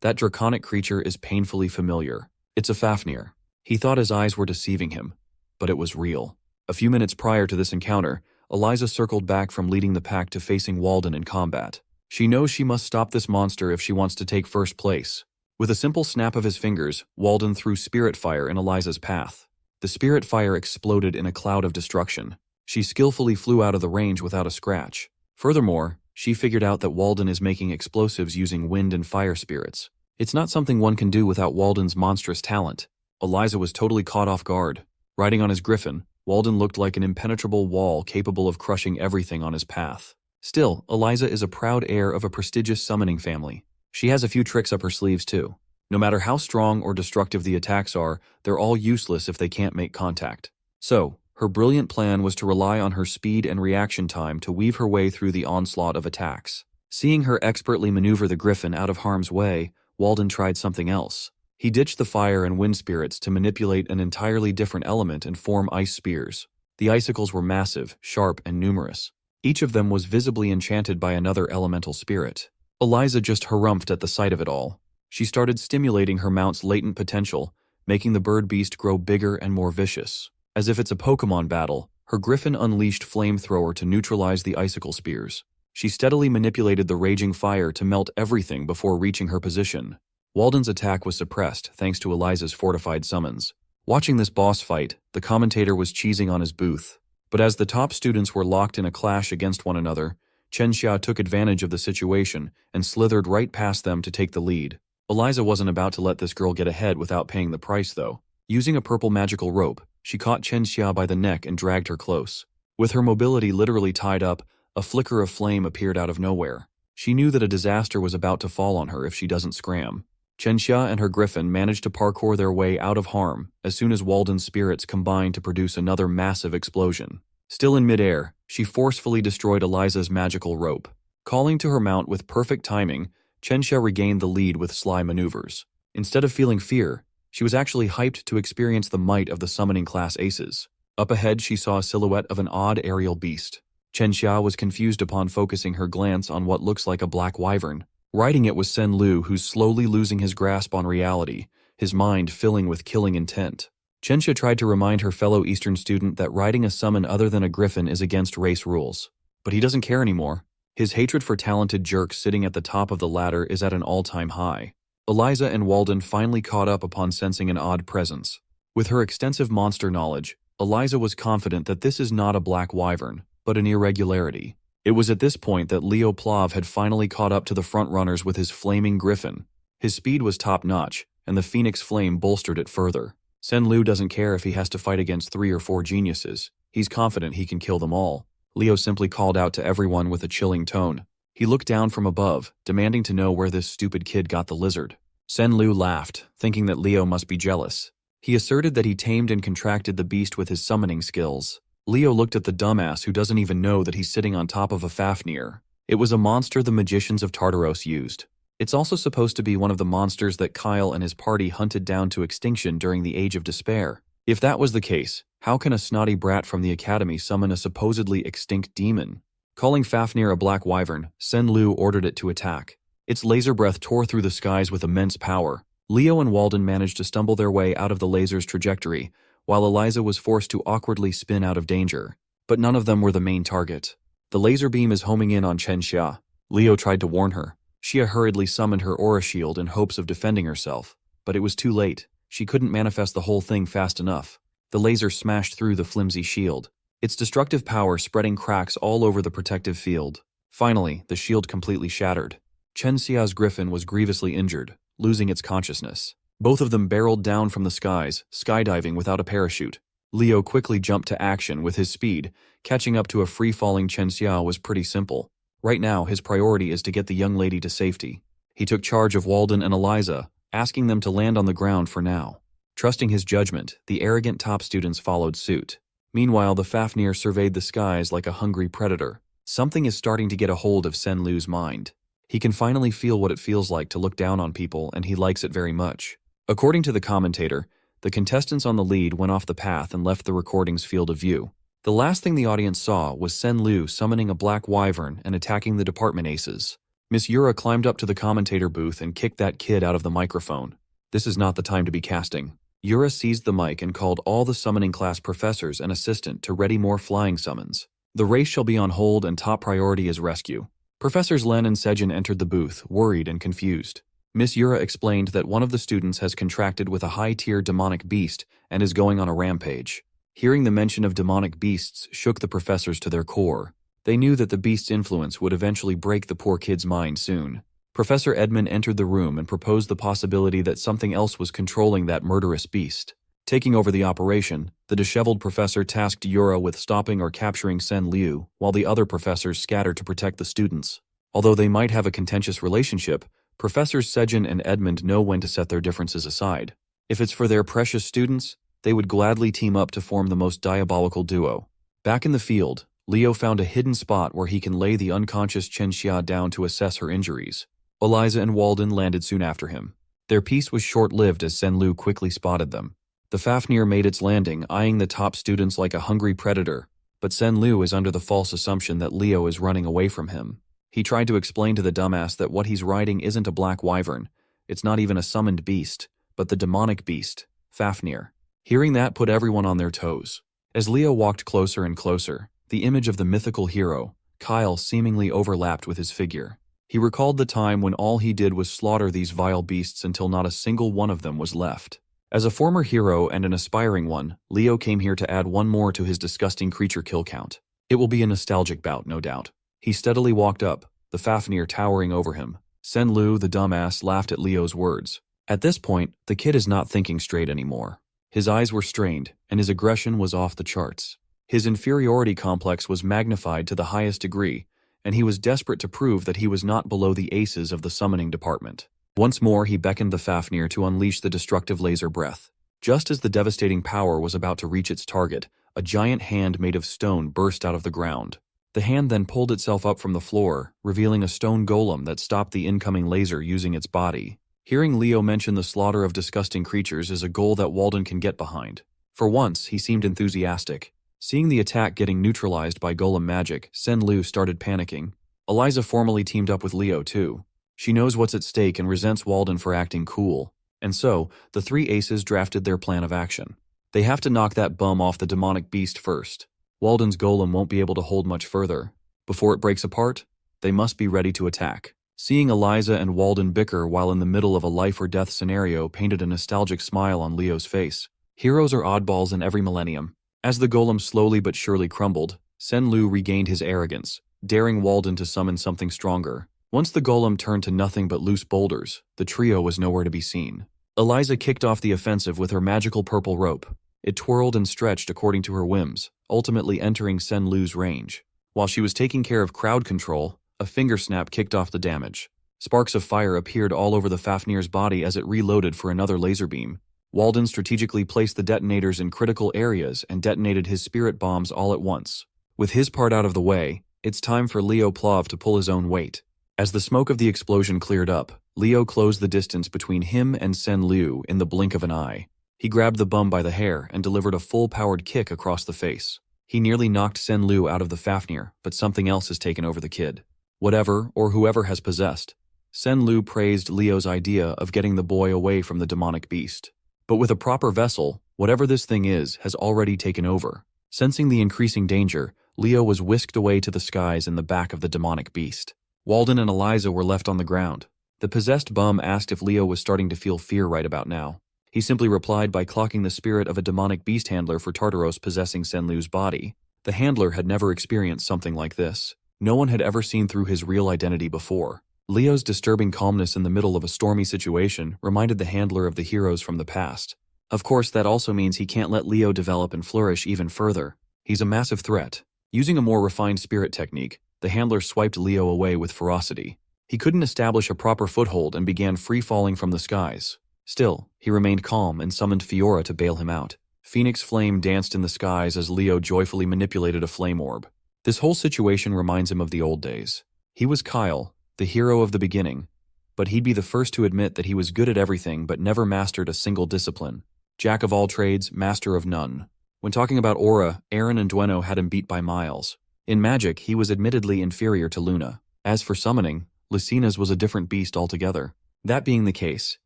that draconic creature is painfully familiar. It's a Fafnir. He thought his eyes were deceiving him, but it was real. A few minutes prior to this encounter, Eliza circled back from leading the pack to facing Walden in combat. She knows she must stop this monster if she wants to take first place. With a simple snap of his fingers, Walden threw spirit fire in Eliza's path. The spirit fire exploded in a cloud of destruction. She skillfully flew out of the range without a scratch. Furthermore, she figured out that Walden is making explosives using wind and fire spirits. It's not something one can do without Walden's monstrous talent. Eliza was totally caught off guard. Riding on his griffin, Walden looked like an impenetrable wall capable of crushing everything on his path. Still, Eliza is a proud heir of a prestigious summoning family. She has a few tricks up her sleeves too. No matter how strong or destructive the attacks are, they're all useless if they can't make contact. So, her brilliant plan was to rely on her speed and reaction time to weave her way through the onslaught of attacks. Seeing her expertly maneuver the griffin out of harm's way, Walden tried something else. He ditched the fire and wind spirits to manipulate an entirely different element and form ice spears. The icicles were massive, sharp, and numerous. Each of them was visibly enchanted by another elemental spirit. Eliza just harumphed at the sight of it all. She started stimulating her mount's latent potential, making the bird beast grow bigger and more vicious. As if it's a Pokemon battle, her griffin unleashed flamethrower to neutralize the icicle spears. She steadily manipulated the raging fire to melt everything before reaching her position. Walden's attack was suppressed thanks to Eliza's fortified summons. Watching this boss fight, the commentator was cheesing on his booth. But as the top students were locked in a clash against one another, Chen Xia took advantage of the situation and slithered right past them to take the lead. Eliza wasn't about to let this girl get ahead without paying the price though. Using a purple magical rope, she caught Chen Xia by the neck and dragged her close. With her mobility literally tied up, a flicker of flame appeared out of nowhere. She knew that a disaster was about to fall on her if she doesn't scram. Chen Xia and her griffin managed to parkour their way out of harm as soon as Walden's spirits combined to produce another massive explosion. Still in midair, she forcefully destroyed Eliza's magical rope. Calling to her mount with perfect timing, Chen Xia regained the lead with sly maneuvers. Instead of feeling fear, she was actually hyped to experience the might of the summoning class aces. Up ahead, she saw a silhouette of an odd aerial beast. Chen Xia was confused upon focusing her glance on what looks like a black wyvern. Riding it was Sen Lu, who's slowly losing his grasp on reality, his mind filling with killing intent. Chen Xia tried to remind her fellow Eastern student that riding a summon other than a griffin is against race rules. But he doesn't care anymore. His hatred for talented jerks sitting at the top of the ladder is at an all-time high. Eliza and Walden finally caught up upon sensing an odd presence. With her extensive monster knowledge, Eliza was confident that this is not a black wyvern, but an irregularity. It was at this point that Leo Plav had finally caught up to the front-runners with his flaming griffin. His speed was top-notch, and the Phoenix Flame bolstered it further. Sen Lu doesn't care if he has to fight against 3 or 4 geniuses. He's confident he can kill them all. Leo simply called out to everyone with a chilling tone. He looked down from above, demanding to know where this stupid kid got the lizard. Sen Lu laughed, thinking that Leo must be jealous. He asserted that he tamed and contracted the beast with his summoning skills. Leo looked at the dumbass who doesn't even know that he's sitting on top of a Fafnir. It was a monster the magicians of Tartaros used. It's also supposed to be one of the monsters that Kyle and his party hunted down to extinction during the Age of Despair. If that was the case, how can a snotty brat from the academy summon a supposedly extinct demon? Calling Fafnir a black wyvern, Sen Lu ordered it to attack. Its laser breath tore through the skies with immense power. Leo and Walden managed to stumble their way out of the laser's trajectory, while Eliza was forced to awkwardly spin out of danger. But none of them were the main target. The laser beam is homing in on Chen Xia. Leo tried to warn her. Xia hurriedly summoned her aura shield in hopes of defending herself. But it was too late. She couldn't manifest the whole thing fast enough. The laser smashed through the flimsy shield, its destructive power spreading cracks all over the protective field. Finally, the shield completely shattered. Chen Xia's griffin was grievously injured, losing its consciousness. Both of them barreled down from the skies, skydiving without a parachute. Leo quickly jumped to action with his speed. Catching up to a free-falling Chen Xia was pretty simple. Right now, his priority is to get the young lady to safety. He took charge of Walden and Eliza, asking them to land on the ground for now. Trusting his judgment, the arrogant top students followed suit. Meanwhile, the Fafnir surveyed the skies like a hungry predator. Something is starting to get a hold of Sen Lu's mind. He can finally feel what it feels like to look down on people, and he likes it very much. According to the commentator, the contestants on the lead went off the path and left the recording's field of view. The last thing the audience saw was Sen Lu summoning a black wyvern and attacking the department aces. Miss Yura climbed up to the commentator booth and kicked that kid out of the microphone. This is not the time to be casting. Yura seized the mic and called all the summoning class professors and assistant to ready more flying summons. The race shall be on hold and top priority is rescue. Professors Len and Sejin entered the booth, worried and confused. Miss Yura explained that one of the students has contracted with a high-tier demonic beast and is going on a rampage. Hearing the mention of demonic beasts shook the professors to their core. They knew that the beast's influence would eventually break the poor kid's mind soon. Professor Edmund entered the room and proposed the possibility that something else was controlling that murderous beast. Taking over the operation, the disheveled professor tasked Yura with stopping or capturing Sen Liu, while the other professors scattered to protect the students. Although they might have a contentious relationship, Professors Sejin and Edmund know when to set their differences aside. If it's for their precious students, they would gladly team up to form the most diabolical duo. Back in the field, Leo found a hidden spot where he can lay the unconscious Chen Xia down to assess her injuries. Eliza and Walden landed soon after him. Their peace was short-lived as Sen Lu quickly spotted them. The Fafnir made its landing, eyeing the top students like a hungry predator, but Sen Lu is under the false assumption that Leo is running away from him. He tried to explain to the dumbass that what he's riding isn't a black wyvern. It's not even a summoned beast, but the demonic beast, Fafnir. Hearing that put everyone on their toes. As Leo walked closer and closer, the image of the mythical hero, Kyle, seemingly overlapped with his figure. He recalled the time when all he did was slaughter these vile beasts until not a single one of them was left. As a former hero and an aspiring one, Leo came here to add one more to his disgusting creature kill count. It will be a nostalgic bout, no doubt. He steadily walked up, the Fafnir towering over him. Sen Lu, the dumbass, laughed at Leo's words. At this point, the kid is not thinking straight anymore. His eyes were strained, and his aggression was off the charts. His inferiority complex was magnified to the highest degree, and he was desperate to prove that he was not below the aces of the summoning department. Once more, he beckoned the Fafnir to unleash the destructive laser breath. Just as the devastating power was about to reach its target, a giant hand made of stone burst out of the ground. The hand then pulled itself up from the floor, revealing a stone golem that stopped the incoming laser using its body. Hearing Leo mention the slaughter of disgusting creatures is a goal that Walden can get behind. For once, he seemed enthusiastic. Seeing the attack getting neutralized by golem magic, Sen Lu started panicking. Eliza formally teamed up with Leo too. She knows what's at stake and resents Walden for acting cool. And so, the three aces drafted their plan of action. They have to knock that bum off the demonic beast first. Walden's golem won't be able to hold much further. Before it breaks apart, they must be ready to attack. Seeing Eliza and Walden bicker while in the middle of a life-or-death scenario painted a nostalgic smile on Leo's face. Heroes are oddballs in every millennium. As the golem slowly but surely crumbled, Sen Lu regained his arrogance, daring Walden to summon something stronger. Once the golem turned to nothing but loose boulders, the trio was nowhere to be seen. Eliza kicked off the offensive with her magical purple rope. It twirled and stretched according to her whims, ultimately entering Sen Lu's range. While she was taking care of crowd control, a finger snap kicked off the damage. Sparks of fire appeared all over the Fafnir's body as it reloaded for another laser beam. Walden strategically placed the detonators in critical areas and detonated his spirit bombs all at once. With his part out of the way, it's time for Leo Plov to pull his own weight. As the smoke of the explosion cleared up, Leo closed the distance between him and Sen Lu in the blink of an eye. He grabbed the bum by the hair and delivered a full-powered kick across the face. He nearly knocked Sen Lu out of the Fafnir, but something else has taken over the kid. Whatever or whoever has possessed. Sen Lu praised Leo's idea of getting the boy away from the demonic beast. But with a proper vessel, whatever this thing is has already taken over. Sensing the increasing danger, Leo was whisked away to the skies in the back of the demonic beast. Walden and Eliza were left on the ground. The possessed bum asked if Leo was starting to feel fear right about now. He simply replied by clocking the spirit of a demonic beast handler for Tartaros possessing Sen Lu's body. The handler had never experienced something like this. No one had ever seen through his real identity before. Leo's disturbing calmness in the middle of a stormy situation reminded the handler of the heroes from the past. Of course, that also means he can't let Leo develop and flourish even further. He's a massive threat. Using a more refined spirit technique, the handler swiped Leo away with ferocity. He couldn't establish a proper foothold and began free-falling from the skies. Still, he remained calm and summoned Fiora to bail him out. Phoenix Flame danced in the skies as Leo joyfully manipulated a flame orb. This whole situation reminds him of the old days. He was Kyle, the hero of the beginning, but he'd be the first to admit that he was good at everything but never mastered a single discipline. Jack of all trades, master of none. When talking about aura, Aaron and Dueno had him beat by miles. In magic, he was admittedly inferior to Luna. As for summoning, Lucina's was a different beast altogether. That being the case,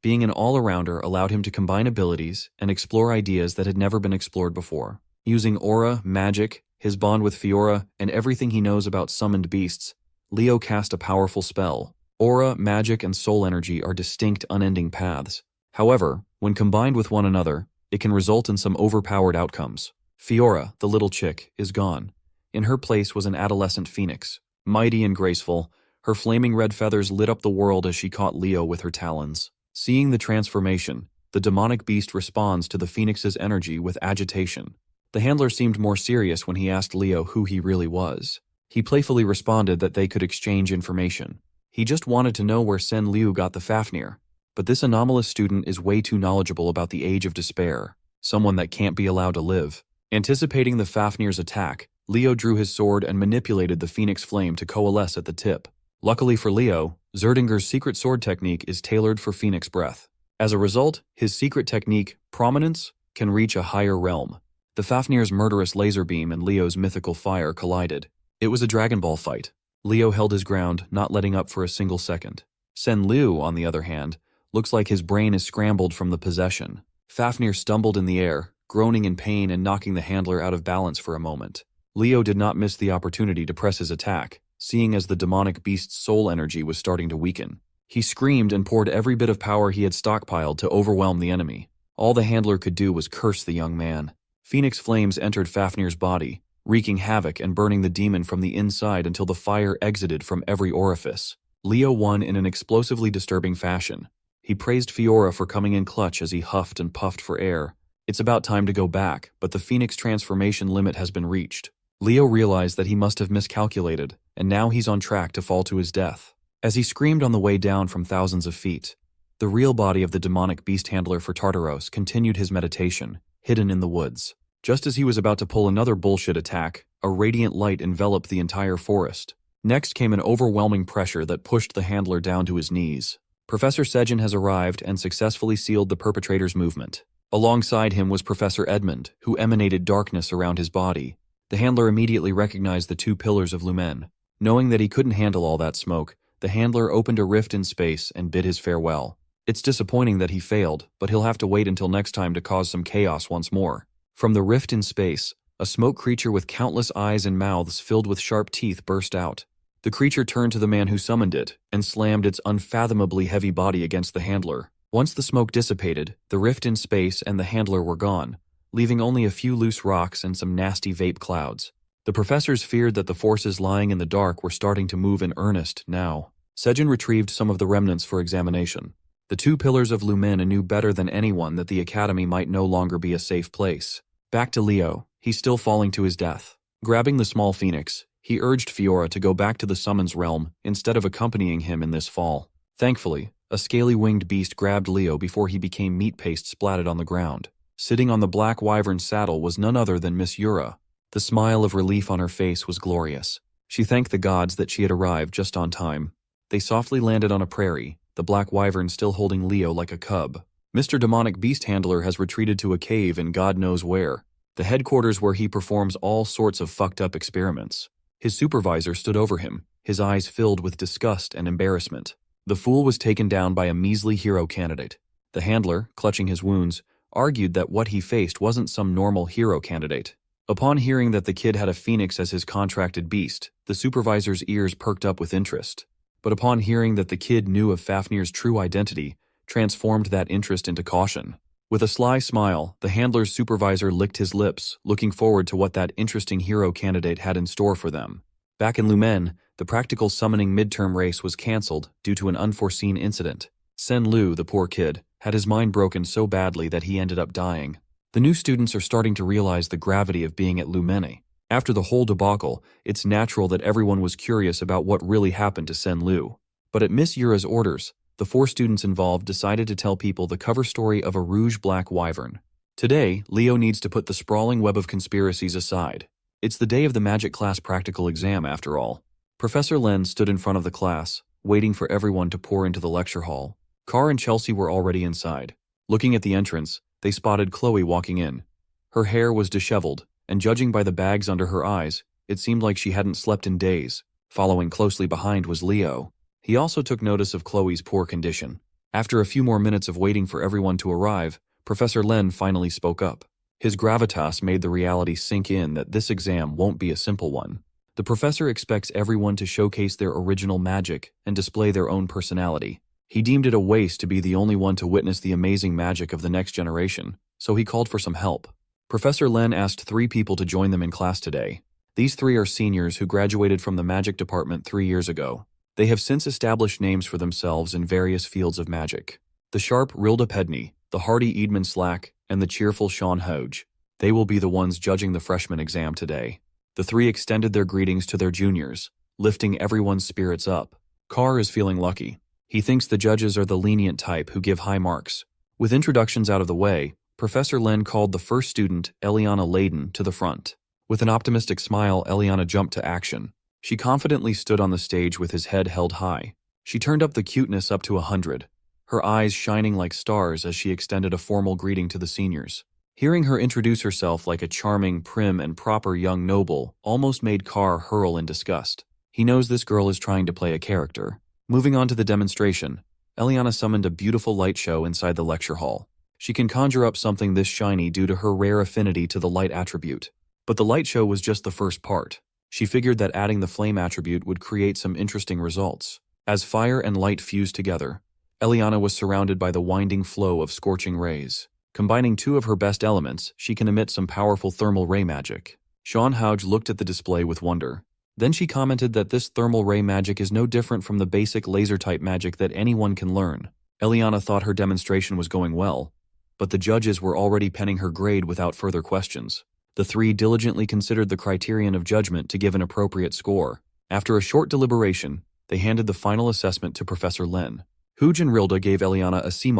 being an all-arounder allowed him to combine abilities and explore ideas that had never been explored before. Using aura, magic, his bond with Fiora, and everything he knows about summoned beasts, Leo cast a powerful spell. Aura, magic, and soul energy are distinct, unending paths. However, when combined with one another, it can result in some overpowered outcomes. Fiora, the little chick, is gone. In her place was an adolescent phoenix. Mighty and graceful, her flaming red feathers lit up the world as she caught Leo with her talons. Seeing the transformation, the demonic beast responds to the phoenix's energy with agitation. The handler seemed more serious when he asked Leo who he really was. He playfully responded that they could exchange information. He just wanted to know where Sen Liu got the Fafnir. But this anomalous student is way too knowledgeable about the age of despair, someone that can't be allowed to live. Anticipating the Fafnir's attack, Leo drew his sword and manipulated the phoenix flame to coalesce at the tip. Luckily for Leo, Zerdinger's secret sword technique is tailored for phoenix breath. As a result, his secret technique, Prominence, can reach a higher realm. The Fafnir's murderous laser beam and Leo's mythical fire collided. It was a Dragon Ball fight. Leo held his ground, not letting up for a single second. Sen Liu, on the other hand, looks like his brain is scrambled from the possession. Fafnir stumbled in the air, groaning in pain and knocking the handler out of balance for a moment. Leo did not miss the opportunity to press his attack, seeing as the demonic beast's soul energy was starting to weaken. He screamed and poured every bit of power he had stockpiled to overwhelm the enemy. All the handler could do was curse the young man. Phoenix flames entered Fafnir's body, wreaking havoc and burning the demon from the inside until the fire exited from every orifice. Leo won in an explosively disturbing fashion. He praised Fiora for coming in clutch as he huffed and puffed for air. It's about time to go back, but the Phoenix transformation limit has been reached. Leo realized that he must have miscalculated, and now he's on track to fall to his death. As he screamed on the way down from thousands of feet, the real body of the demonic beast handler for Tartaros continued his meditation, hidden in the woods. Just as he was about to pull another bullshit attack, a radiant light enveloped the entire forest. Next came an overwhelming pressure that pushed the handler down to his knees. Professor Sejin has arrived and successfully sealed the perpetrator's movement. Alongside him was Professor Edmund, who emanated darkness around his body. The handler immediately recognized the two pillars of Lumen. Knowing that he couldn't handle all that smoke, the handler opened a rift in space and bid his farewell. It's disappointing that he failed, but he'll have to wait until next time to cause some chaos once more. From the rift in space, a smoke creature with countless eyes and mouths filled with sharp teeth burst out. The creature turned to the man who summoned it and slammed its unfathomably heavy body against the handler. Once the smoke dissipated, the rift in space and the handler were gone, leaving only a few loose rocks and some nasty vape clouds. The professors feared that the forces lying in the dark were starting to move in earnest now. Sejin retrieved some of the remnants for examination. The two pillars of Lumina knew better than anyone that the academy might no longer be a safe place. Back to Leo, he's still falling to his death. Grabbing the small phoenix, he urged Fiora to go back to the summons realm instead of accompanying him in this fall. Thankfully, a scaly-winged beast grabbed Leo before he became meat paste splatted on the ground. Sitting on the black wyvern's saddle was none other than Miss Yura. The smile of relief on her face was glorious. She thanked the gods that she had arrived just on time. They softly landed on a prairie, the black wyvern still holding Leo like a cub. Mr. Demonic Beast Handler has retreated to a cave in God knows where, the headquarters where he performs all sorts of fucked up experiments. His supervisor stood over him, his eyes filled with disgust and embarrassment. The fool was taken down by a measly hero candidate. The handler, clutching his wounds, argued that what he faced wasn't some normal hero candidate. Upon hearing that the kid had a phoenix as his contracted beast, the supervisor's ears perked up with interest. But upon hearing that the kid knew of Fafnir's true identity, transformed that interest into caution. With a sly smile, the handler's supervisor licked his lips, looking forward to what that interesting hero candidate had in store for them. Back in Lumen, the practical summoning midterm race was cancelled due to an unforeseen incident. Sen Lu, the poor kid, had his mind broken so badly that he ended up dying. The new students are starting to realize the gravity of being at Lumene. After the whole debacle, it's natural that everyone was curious about what really happened to Sen Lu. But at Miss Yura's orders, the 4 students involved decided to tell people the cover story of a rouge-black wyvern. Today, Leo needs to put the sprawling web of conspiracies aside. It's the day of the magic class practical exam, after all. Professor Len stood in front of the class, waiting for everyone to pour into the lecture hall. Carr and Chelsea were already inside. Looking at the entrance, they spotted Chloe walking in. Her hair was disheveled, and judging by the bags under her eyes, it seemed like she hadn't slept in days. Following closely behind was Leo. He also took notice of Chloe's poor condition. After a few more minutes of waiting for everyone to arrive, Professor Len finally spoke up. His gravitas made the reality sink in that this exam won't be a simple one. The professor expects everyone to showcase their original magic and display their own personality. He deemed it a waste to be the only one to witness the amazing magic of the next generation, so he called for some help. Professor Len asked 3 people to join them in class today. These 3 are seniors who graduated from the magic department 3 years ago. They have since established names for themselves in various fields of magic. The sharp Rilda Pedney, the hardy Edmund Slack, and the cheerful Sean Hodge. They will be the ones judging the freshman exam today. The 3 extended their greetings to their juniors, lifting everyone's spirits up. Carr is feeling lucky. He thinks the judges are the lenient type who give high marks. With introductions out of the way, Professor Len called the first student, Eliana Layden, to the front. With an optimistic smile, Eliana jumped to action. She confidently stood on the stage with his head held high. She turned up the cuteness up to 100, her eyes shining like stars as she extended a formal greeting to the seniors. Hearing her introduce herself like a charming, prim, and proper young noble almost made Carr hurl in disgust. He knows this girl is trying to play a character. Moving on to the demonstration, Eliana summoned a beautiful light show inside the lecture hall. She can conjure up something this shiny due to her rare affinity to the light attribute. But the light show was just the first part. She figured that adding the flame attribute would create some interesting results. As fire and light fused together, Eliana was surrounded by the winding flow of scorching rays. Combining 2 of her best elements, she can emit some powerful thermal ray magic. Sean Hodge looked at the display with wonder. Then she commented that this thermal ray magic is no different from the basic laser-type magic that anyone can learn. Eliana thought her demonstration was going well, but the judges were already penning her grade without further questions. The 3 diligently considered the criterion of judgment to give an appropriate score. After a short deliberation, they handed the final assessment to Professor Len. Hooge and Rilda gave Eliana a C-,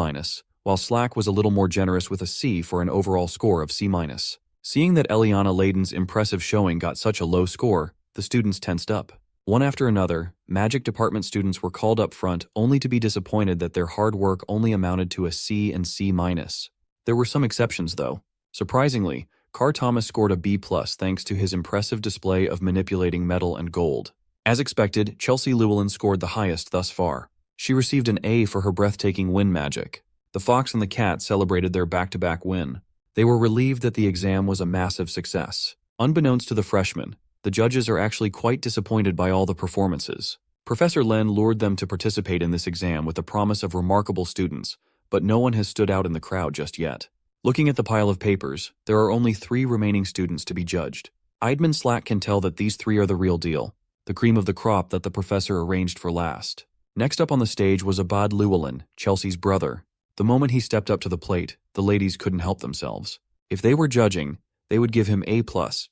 while Slack was a little more generous with a C for an overall score of C-. Seeing that Eliana Layden's impressive showing got such a low score, the students tensed up. One after another, magic department students were called up front only to be disappointed that their hard work only amounted to a C and C-. There were some exceptions, though. Surprisingly, Carr Thomas scored a B+ thanks to his impressive display of manipulating metal and gold. As expected, Chelsea Llewellyn scored the highest thus far. She received an A for her breathtaking wind magic. The fox and the cat celebrated their back-to-back win. They were relieved that the exam was a massive success. Unbeknownst to the freshmen, the judges are actually quite disappointed by all the performances. Professor Len lured them to participate in this exam with the promise of remarkable students, but no one has stood out in the crowd just yet. Looking at the pile of papers, there are only 3 remaining students to be judged. Eidman Slack can tell that these 3 are the real deal, the cream of the crop that the professor arranged for last. Next up on the stage was Abad Llewellyn, Chelsea's brother. The moment he stepped up to the plate, the ladies couldn't help themselves. If they were judging, they would give him A+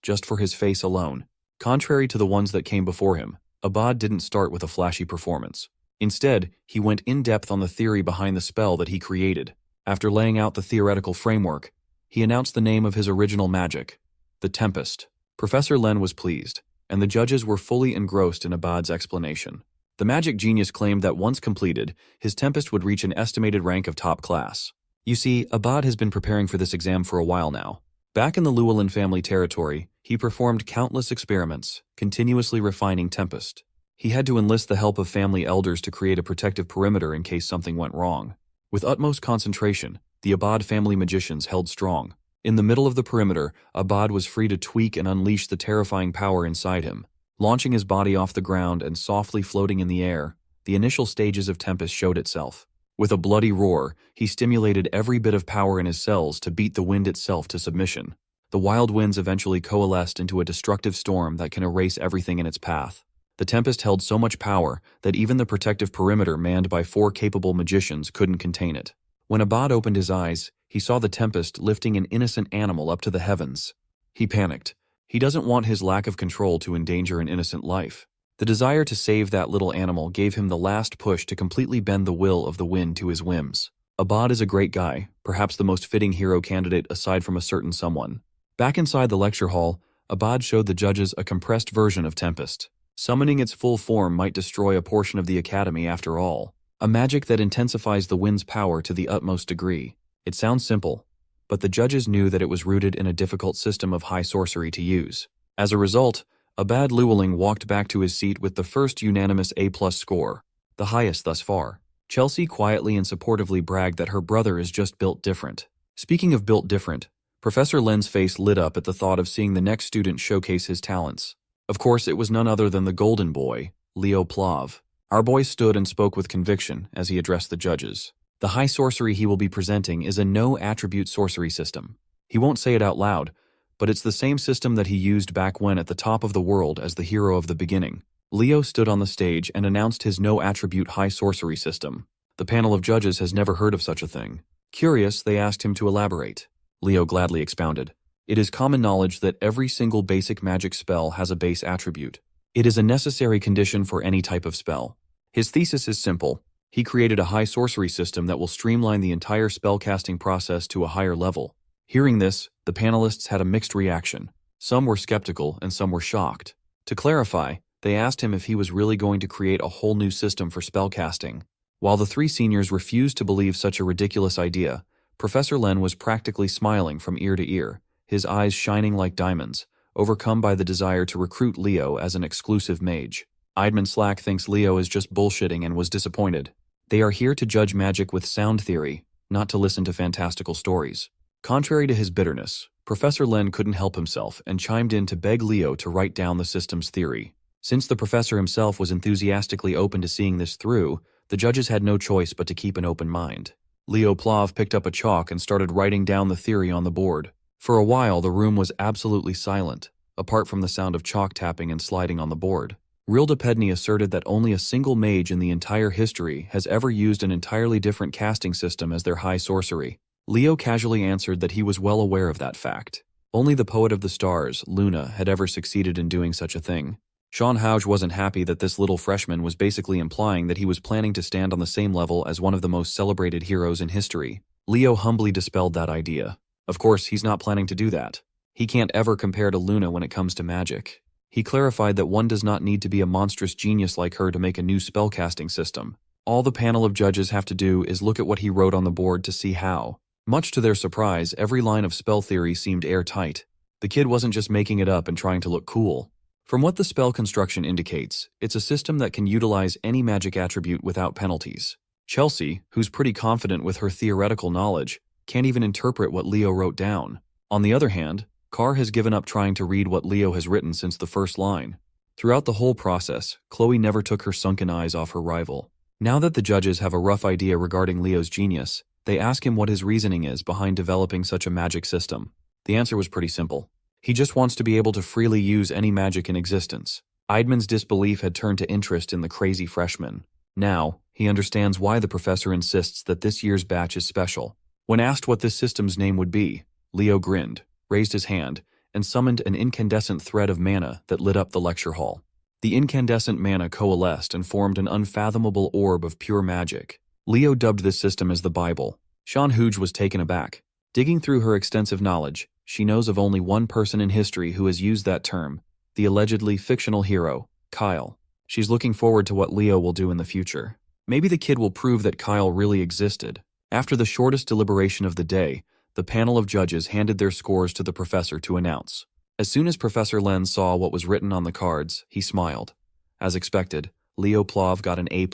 just for his face alone. Contrary to the ones that came before him, Abad didn't start with a flashy performance. Instead, he went in-depth on the theory behind the spell that he created. After laying out the theoretical framework, he announced the name of his original magic, the Tempest. Professor Len was pleased, and the judges were fully engrossed in Abad's explanation. The magic genius claimed that once completed, his Tempest would reach an estimated rank of top class. You see, Abad has been preparing for this exam for a while now. Back in the Llewellyn family territory, he performed countless experiments, continuously refining Tempest. He had to enlist the help of family elders to create a protective perimeter in case something went wrong. With utmost concentration, the Abad family magicians held strong. In the middle of the perimeter, Abad was free to tweak and unleash the terrifying power inside him. Launching his body off the ground and softly floating in the air, the initial stages of Tempest showed itself. With a bloody roar, he stimulated every bit of power in his cells to beat the wind itself to submission. The wild winds eventually coalesced into a destructive storm that can erase everything in its path. The Tempest held so much power that even the protective perimeter manned by 4 capable magicians couldn't contain it. When Abad opened his eyes, he saw the Tempest lifting an innocent animal up to the heavens. He panicked. He doesn't want his lack of control to endanger an innocent life. The desire to save that little animal gave him the last push to completely bend the will of the wind to his whims. Abad is a great guy, perhaps the most fitting hero candidate aside from a certain someone. Back inside the lecture hall, Abad showed the judges a compressed version of Tempest. Summoning its full form might destroy a portion of the academy after all. A magic that intensifies the wind's power to the utmost degree. It sounds simple, but the judges knew that it was rooted in a difficult system of high sorcery to use. As a result, Abad Llewellyn walked back to his seat with the first unanimous A+ score, the highest thus far. Chelsea quietly and supportively bragged that her brother is just built different. Speaking of built different, Professor Len's face lit up at the thought of seeing the next student showcase his talents. Of course, it was none other than the golden boy, Leo Plav. Our boy stood and spoke with conviction as he addressed the judges. The high sorcery he will be presenting is a no-attribute sorcery system. He won't say it out loud, but it's the same system that he used back when at the top of the world as the hero of the beginning. Leo stood on the stage and announced his no-attribute high sorcery system. The panel of judges has never heard of such a thing. Curious, they asked him to elaborate. Leo gladly expounded. It is common knowledge that every single basic magic spell has a base attribute. It is a necessary condition for any type of spell. His thesis is simple. He created a high sorcery system that will streamline the entire spellcasting process to a higher level. Hearing this, the panelists had a mixed reaction. Some were skeptical and some were shocked. To clarify, they asked him if he was really going to create a whole new system for spellcasting. While the 3 seniors refused to believe such a ridiculous idea, Professor Len was practically smiling from ear to ear, his eyes shining like diamonds, overcome by the desire to recruit Leo as an exclusive mage. Idman Slack thinks Leo is just bullshitting and was disappointed. They are here to judge magic with sound theory, not to listen to fantastical stories. Contrary to his bitterness, Professor Len couldn't help himself and chimed in to beg Leo to write down the system's theory. Since the professor himself was enthusiastically open to seeing this through, the judges had no choice but to keep an open mind. Leo Plav picked up a chalk and started writing down the theory on the board. For a while, the room was absolutely silent, apart from the sound of chalk tapping and sliding on the board. Rilda Pedney asserted that only a single mage in the entire history has ever used an entirely different casting system as their high sorcery. Leo casually answered that he was well aware of that fact. Only the poet of the stars, Luna, had ever succeeded in doing such a thing. Sean Houge wasn't happy that this little freshman was basically implying that he was planning to stand on the same level as one of the most celebrated heroes in history. Leo humbly dispelled that idea. Of course, he's not planning to do that. He can't ever compare to Luna when it comes to magic. He clarified that one does not need to be a monstrous genius like her to make a new spellcasting system. All the panel of judges have to do is look at what he wrote on the board to see how. Much to their surprise, every line of spell theory seemed airtight. The kid wasn't just making it up and trying to look cool. From what the spell construction indicates, it's a system that can utilize any magic attribute without penalties. Chelsea, who's pretty confident with her theoretical knowledge, can't even interpret what Leo wrote down. On the other hand, Carr has given up trying to read what Leo has written since the first line. Throughout the whole process, Chloe never took her sunken eyes off her rival. Now that the judges have a rough idea regarding Leo's genius, they ask him what his reasoning is behind developing such a magic system. The answer was pretty simple. He just wants to be able to freely use any magic in existence. Idman's disbelief had turned to interest in the crazy freshman. Now, he understands why the professor insists that this year's batch is special. When asked what this system's name would be, Leo grinned, raised his hand, and summoned an incandescent thread of mana that lit up the lecture hall. The incandescent mana coalesced and formed an unfathomable orb of pure magic. Leo dubbed this system as the Bible. Shan Huj was taken aback. Digging through her extensive knowledge, she knows of only one person in history who has used that term, the allegedly fictional hero, Kyle. She's looking forward to what Leo will do in the future. Maybe the kid will prove that Kyle really existed. After the shortest deliberation of the day, the panel of judges handed their scores to the professor to announce. As soon as Professor Len saw what was written on the cards, he smiled. As expected, Leo Plov got an A+.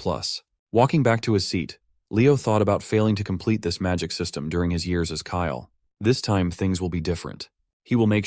Walking back to his seat, Leo thought about failing to complete this magic system during his years as Kyle. This time things will be different. He will make sure